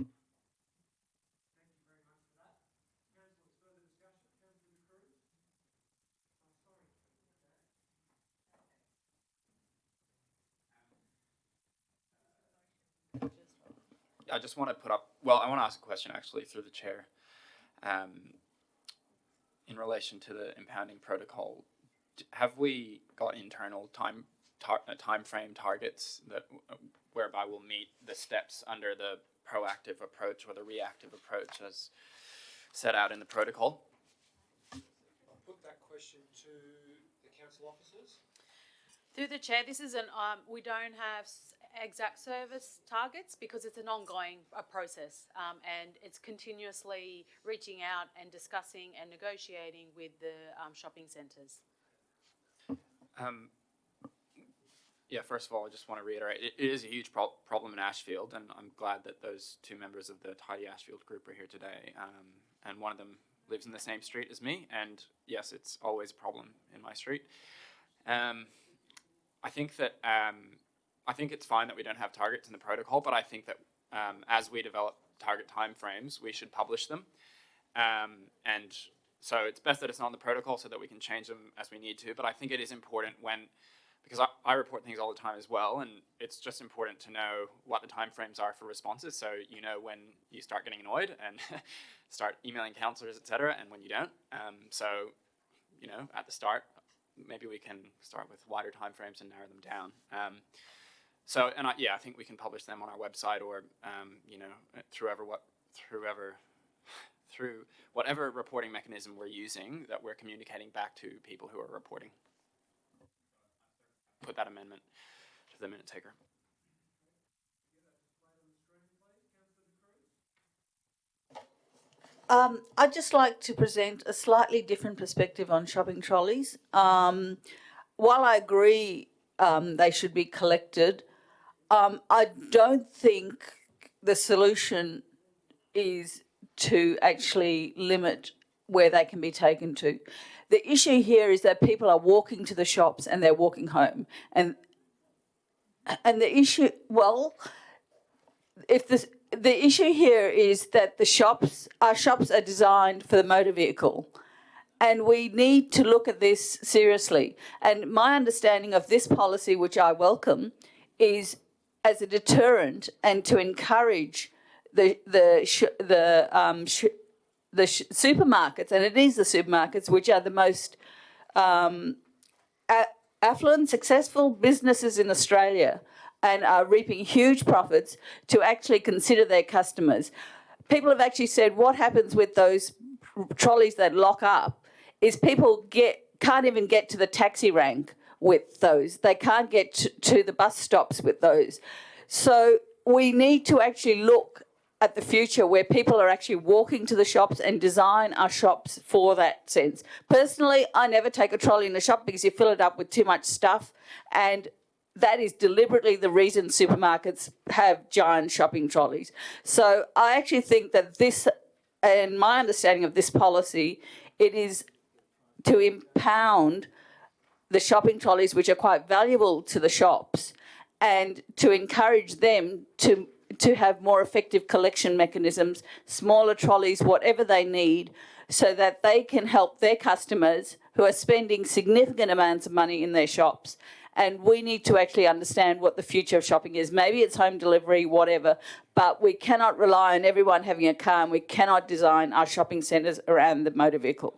I just want to I want to ask a question actually through the chair. In relation to the impounding protocol, have we got internal time frame targets that whereby we'll meet the steps under the proactive approach or the reactive approach as set out in the protocol? I'll put that question to the council officers. Through the chair, this is we don't have exact service targets because it's an ongoing process, and it's continuously reaching out and discussing and negotiating with the shopping centres. Yeah, first of all, I just want to reiterate, it is a huge problem in Ashfield, and I'm glad that those two members of the Tidy Ashfield group are here today, and one of them lives in the same street as me, and yes, it's always a problem in my street. I think that I think it's fine that we don't have targets in the protocol, but I think that as we develop target timeframes, we should publish them. And so it's best that it's not in the protocol so that we can change them as we need to. But I think it is important because I report things all the time as well, and it's just important to know what the timeframes are for responses, so you know when you start getting annoyed and start emailing councillors, etc., and when you don't. So, you know, at the start, maybe we can start with wider timeframes and narrow them down. I think we can publish them on our website or, you know, through whatever reporting mechanism we're using that we're communicating back to people who are reporting. Put that amendment to the minute taker. I'd just like to present a slightly different perspective on shopping trolleys. While I agree they should be collected, I don't think the solution is to actually limit where they can be taken to. The issue here is that people are walking to the shops and they're walking home. And the issue, the issue here is that our shops are designed for the motor vehicle, and we need to look at this seriously. And my understanding of this policy, which I welcome, is as a deterrent and to encourage the supermarkets, and it is the supermarkets which are the most affluent, successful businesses in Australia and are reaping huge profits, to actually consider their customers. People have actually said what happens with those trolleys that lock up is people can't even get to the taxi rank with those. They can't get to the bus stops with those. So we need to actually look at the future where people are actually walking to the shops and design our shops for that sense. Personally, I never take a trolley in the shop because you fill it up with too much stuff, and that is deliberately the reason supermarkets have giant shopping trolleys. So I actually think that this, and my understanding of this policy, it is to impound the shopping trolleys, which are quite valuable to the shops, and to encourage them to have more effective collection mechanisms, smaller trolleys, whatever they need, so that they can help their customers who are spending significant amounts of money in their shops. And we need to actually understand what the future of shopping is. Maybe it's home delivery, whatever, but we cannot rely on everyone having a car, and we cannot design our shopping centres around the motor vehicle.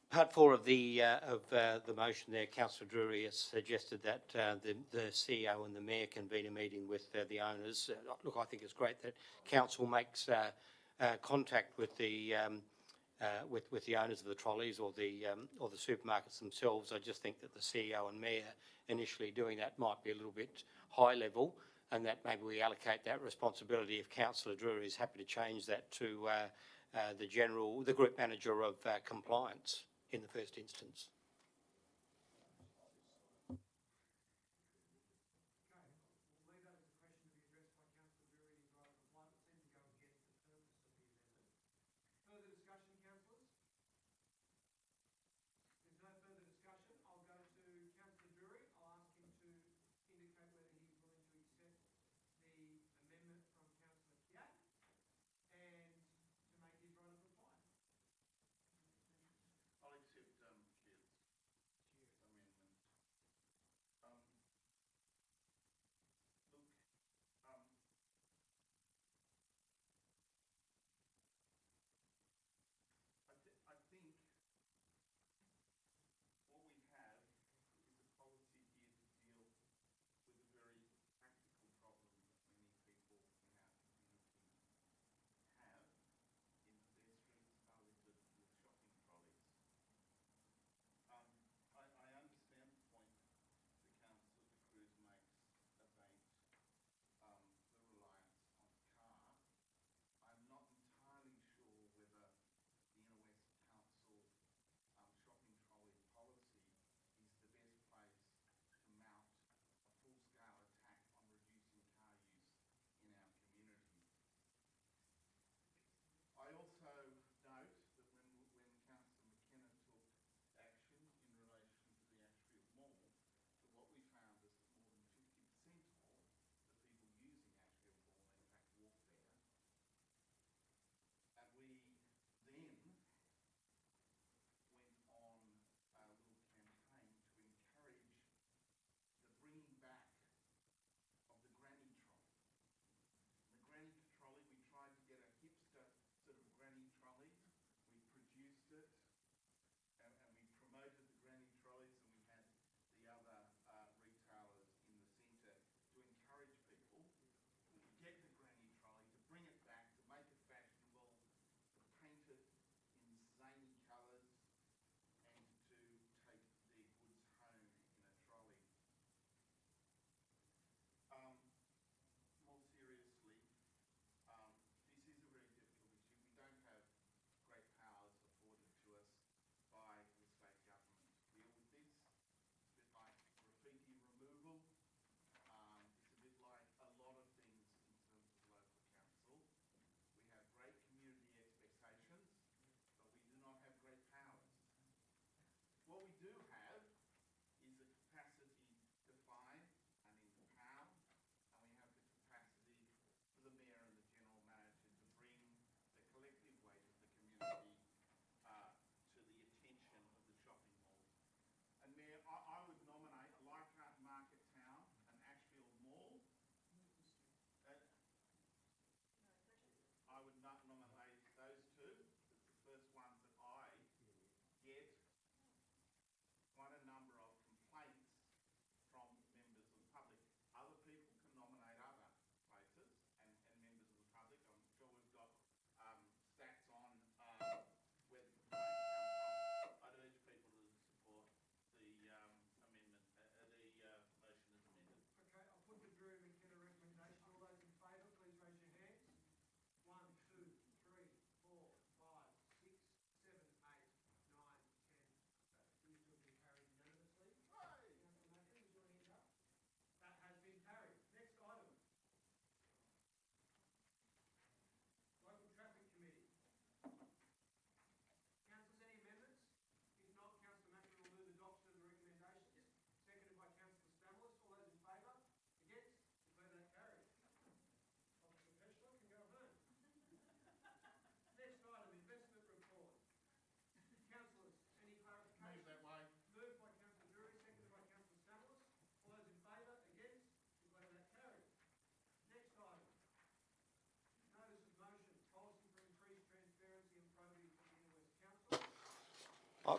Part 4 of the motion there, Councillor Drury has suggested that the CEO and the Mayor convene a meeting with the owners. Look, I think it's great that Council makes contact with the owners of the trolleys or the supermarkets themselves. I just think that the CEO and Mayor initially doing that might be a little bit high level, and that maybe we allocate that responsibility, if Councillor Drury is happy to change that, to the group manager of compliance in the first instance.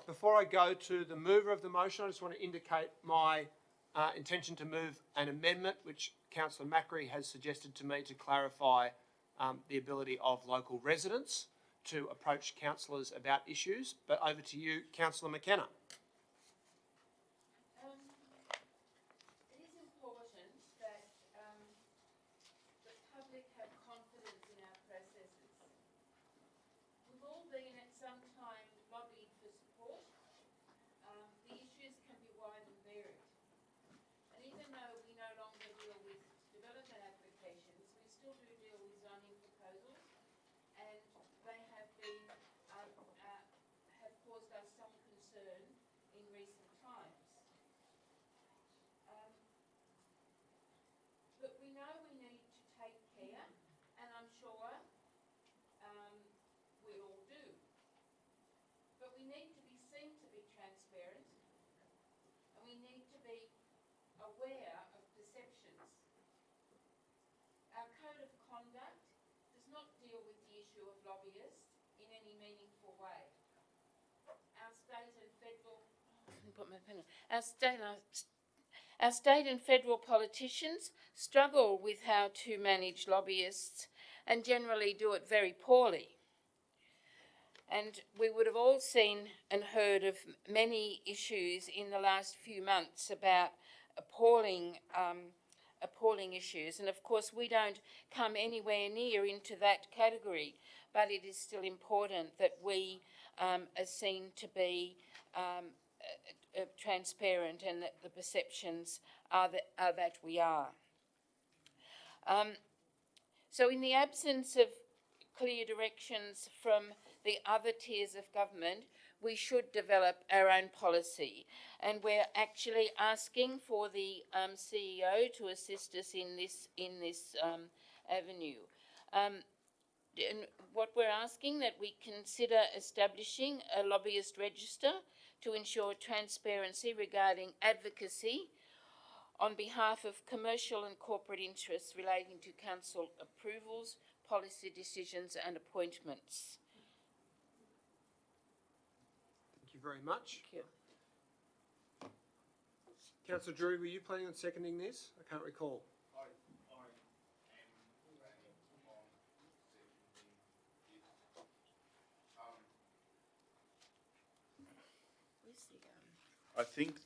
Before I go to the mover of the motion, I just want to indicate my intention to move an amendment which Councillor Macri has suggested to me to clarify the ability of local residents to approach councillors about issues. But over to you, Councillor McKenna. It is important that the public have confidence in our processes. We've all been at some time lobbied for support. The issues can be wide and varied. And even though we no longer deal with development applications, we still do deal with zoning proposals, and they have been have caused us some concern in recent times. But we know we need to take care, and I'm sure we all do. But we need to be seen to be transparent, and we need to be aware of perceptions. Our code of conduct does not deal with the issue of lobbyists in any meaningful way. Our state and federal our state and federal politicians struggle with how to manage lobbyists and generally do it very poorly. And we would have all seen and heard of many issues in the last few months about appalling issues. And of course, we don't come anywhere near into that category, but it is still important that we are seen to be transparent, and that the perceptions are that we are. So in the absence of clear directions from the other tiers of government, we should develop our own policy. And we're actually asking for the CEO to assist us in this avenue. And what we're asking, that we consider establishing a lobbyist register to ensure transparency regarding advocacy on behalf of commercial and corporate interests relating to council approvals, policy decisions and appointments. Thank you very much. Thank you. Councillor Drury, were you planning on seconding this? I can't recall. I think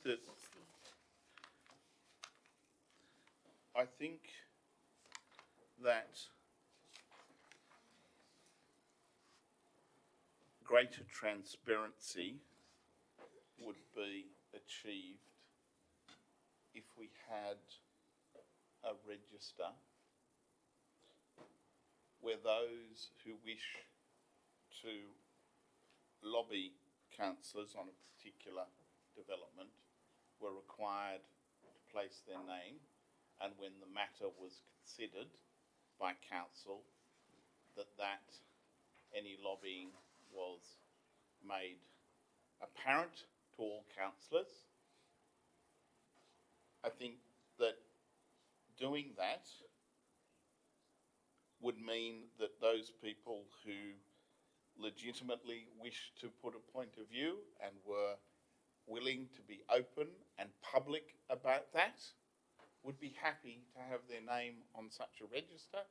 that greater transparency would be achieved if we had a register where those who wish to lobby councillors on a particular development were required to place their name, and when the matter was considered by council, that any lobbying was made apparent to all councillors. I think that doing that would mean that those people who legitimately wished to put a point of view and were willing to be open and public about that would be happy to have their name on such a register,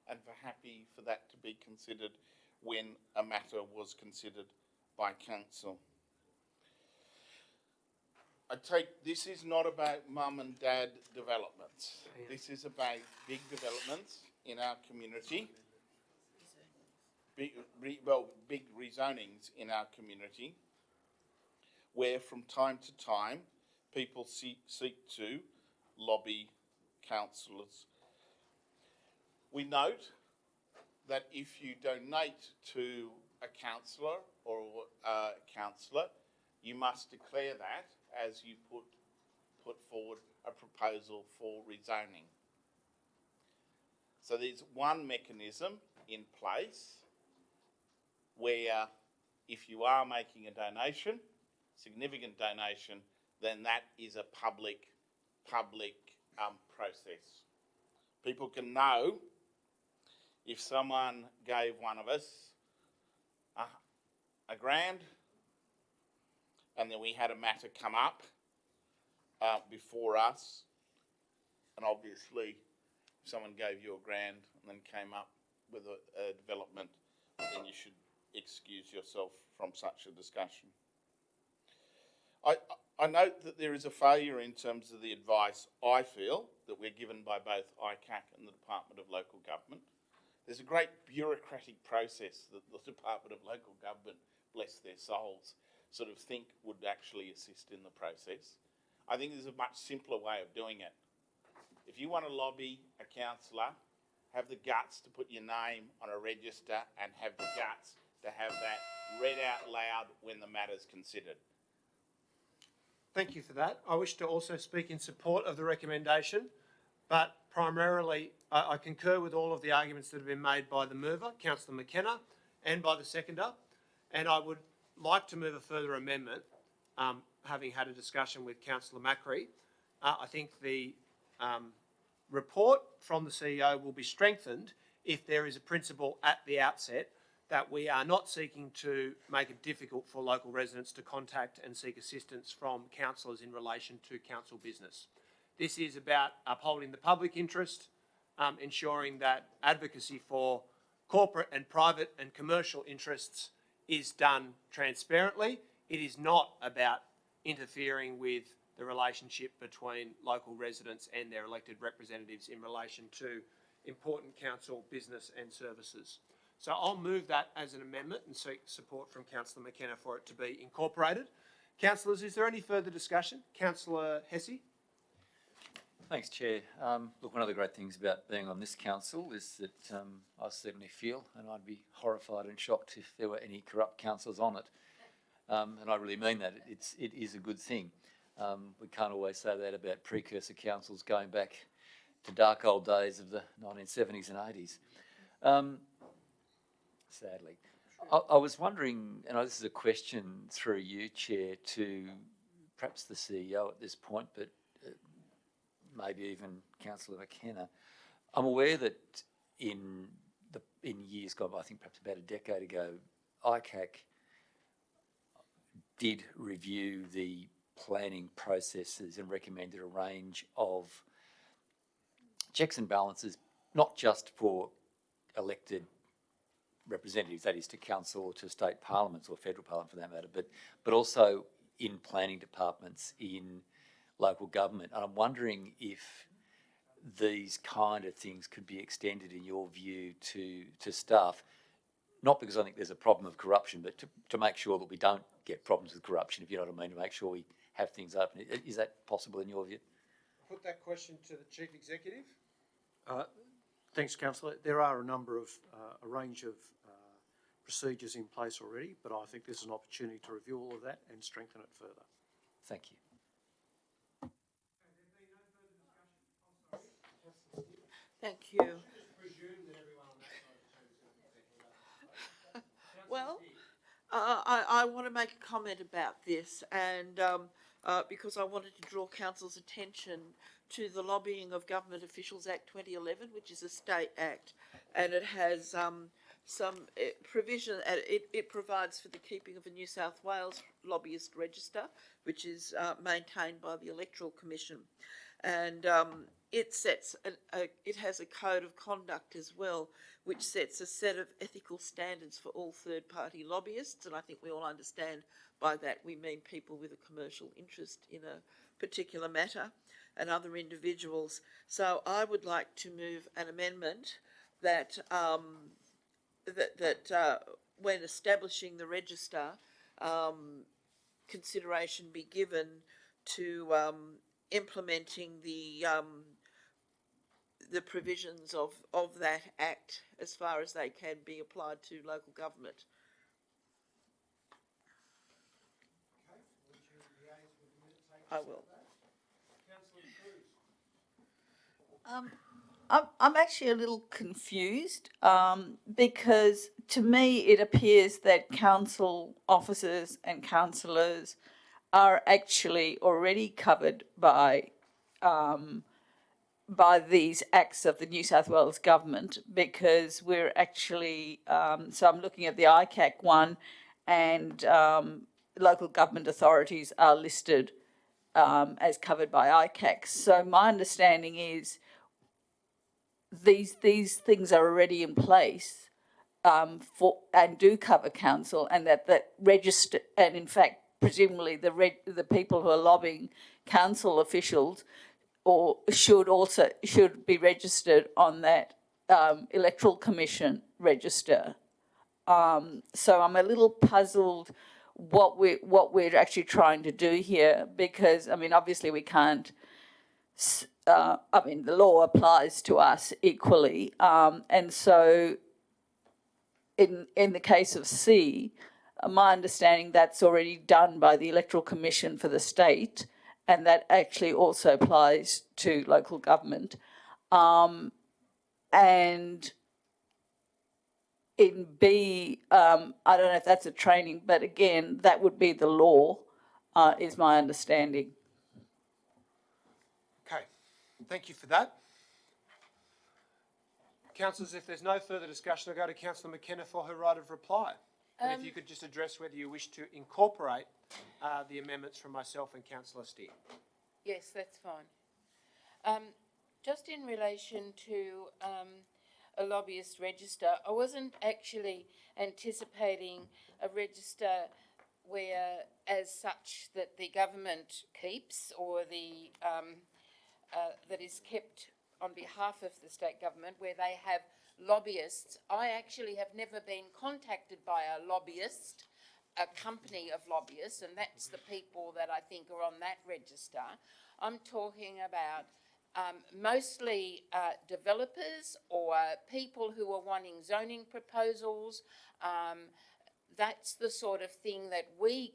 and happy for that to be considered when a matter was considered by council. I take this is not about mum and dad developments. This is about big developments in our community. Big rezonings in our community, where from time to time people seek to lobby councillors. We note that if you donate to a councillor or a councillor, you must declare that as you put forward a proposal for rezoning. So there's one mechanism in place where if you are making a donation, significant donation, then that is a public process. People can know if someone gave one of us $1,000 and then we had a matter come up before us, and obviously if someone gave you a grant and then came up with a development, then you should excuse yourself from such a discussion. I note that there is a failure in terms of the advice, I feel, that we're given by both ICAC and the Department of Local Government. There's a great bureaucratic process that the Department of Local Government, bless their souls, sort of think would actually assist in the process. I think there's a much simpler way of doing it. If you want to lobby a councillor, have the guts to put your name on a register and have the guts to have that read out loud when the matter's considered. Thank you for that. I wish to also speak in support of the recommendation, but primarily I concur with all of the arguments that have been made by the mover, Councillor McKenna, and by the seconder, and I would like to move a further amendment, having had a discussion with Councillor Macri. I think the report from the CEO will be strengthened if there is a principle at the outset that we are not seeking to make it difficult for local residents to contact and seek assistance from councillors in relation to council business. This is about upholding the public interest, ensuring that advocacy for corporate and private and commercial interests is done transparently. It is not about interfering with the relationship between local residents and their elected representatives in relation to important council business and services. So I'll move that as an amendment and seek support from Councillor McKenna for it to be incorporated. Councillors, is there any further discussion? Councillor Hesse? Thanks, Chair. Look, one of the great things about being on this council is that I certainly feel, and I'd be horrified and shocked if there were any corrupt councillors on it. And I really mean that. It is a good thing. We can't always say that about precursor councils going back to dark old days of the 1970s and 80s. Sadly. I was wondering, and this is a question through you, Chair, to perhaps the CEO at this point, but maybe even Councillor McKenna. I'm aware that in years gone by, I think perhaps about a decade ago, ICAC did review the planning processes and recommended a range of checks and balances, not just for elected representatives, that is to council or to state parliaments or federal parliament for that matter, but also in planning departments in local government. And I'm wondering if these kind of things could be extended, in your view, to staff, not because I think there's a problem of corruption, but to make sure that we don't get problems with corruption, if you know what I mean, to make sure we have things open. Is that possible in your view? Put that question to the Chief Executive. Thanks, Councillor. There are a number of, a range of procedures in place already, but I think there's an opportunity to review all of that and strengthen it further. Thank you. Thank you. Well, I want to make a comment about this, and because I wanted to draw Council's attention to the Lobbying of Government Officials Act 2011, which is a state act, and it has some provision. It provides for the keeping of a New South Wales lobbyist register, which is maintained by the Electoral Commission, and it sets it has a code of conduct as well, which sets a set of ethical standards for all third-party lobbyists, and I think we all understand by that we mean people with a commercial interest in a particular matter and other individuals. So I would like to move an amendment that when establishing the register, consideration be given to implementing the provisions of that act as far as they can be applied to local government. I will. I'm actually a little confused because to me it appears that council officers and councillors are actually already covered by these acts of the New South Wales government, because we're actually, so I'm looking at the ICAC one, and local government authorities are listed as covered by ICAC. So my understanding is these things are already in place for and do cover council, and that register, and in fact presumably the people who are lobbying council officials or should be registered on that electoral commission register. So I'm a little puzzled what we're actually trying to do here, because I mean obviously we can't. I mean the law applies to us equally, and so in the case of C, my understanding that's already done by the Electoral Commission for the state, and that actually also applies to local government. And in B, I don't know if that's a training, but again, that would be the law, is my understanding. Okay, thank you for that. Councillors, if there's no further discussion, I'll go to Councillor McKenna for her right of reply. And if you could just address whether you wish to incorporate the amendments from myself and Councillor Steer. Yes, that's fine. Just in relation to a lobbyist register, I wasn't actually anticipating a register where, as such, that the government keeps or the that is kept on behalf of the state government, where they have lobbyists. I actually have never been contacted by a lobbyist, a company of lobbyists, and that's the people that I think are on that register. I'm talking about mostly developers or people who are wanting zoning proposals. That's the sort of thing that we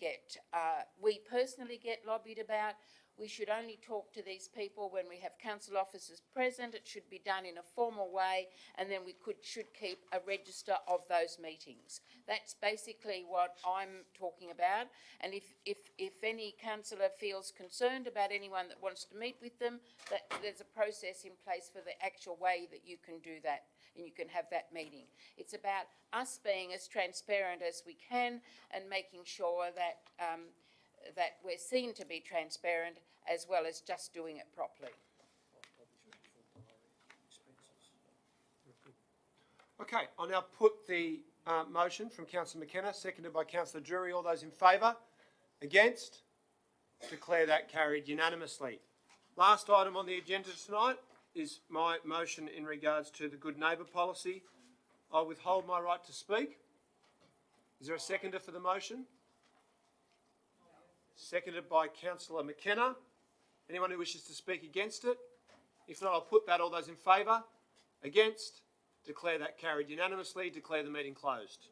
personally get lobbied about. We should only talk to these people when we have council officers present. It should be done in a formal way, and then we should keep a register of those meetings. That's basically what I'm talking about. And if any councillor feels concerned about anyone that wants to meet with them, that there's a process in place for the actual way that you can do that and you can have that meeting. It's about us being as transparent as we can and making sure that that we're seen to be transparent as well as just doing it properly. Okay, I'll now put the motion from Councillor McKenna, seconded by Councillor Drury. All those in favour? Against? Declare that carried unanimously. Last item on the agenda tonight is my motion in regards to the Good Neighbour policy. I withhold my right to speak. Is there a seconder for the motion? Seconded by Councillor McKenna. Anyone who wishes to speak against it? If not, I'll put that. All those in favour? Against? Declare that carried unanimously. Declare the meeting closed.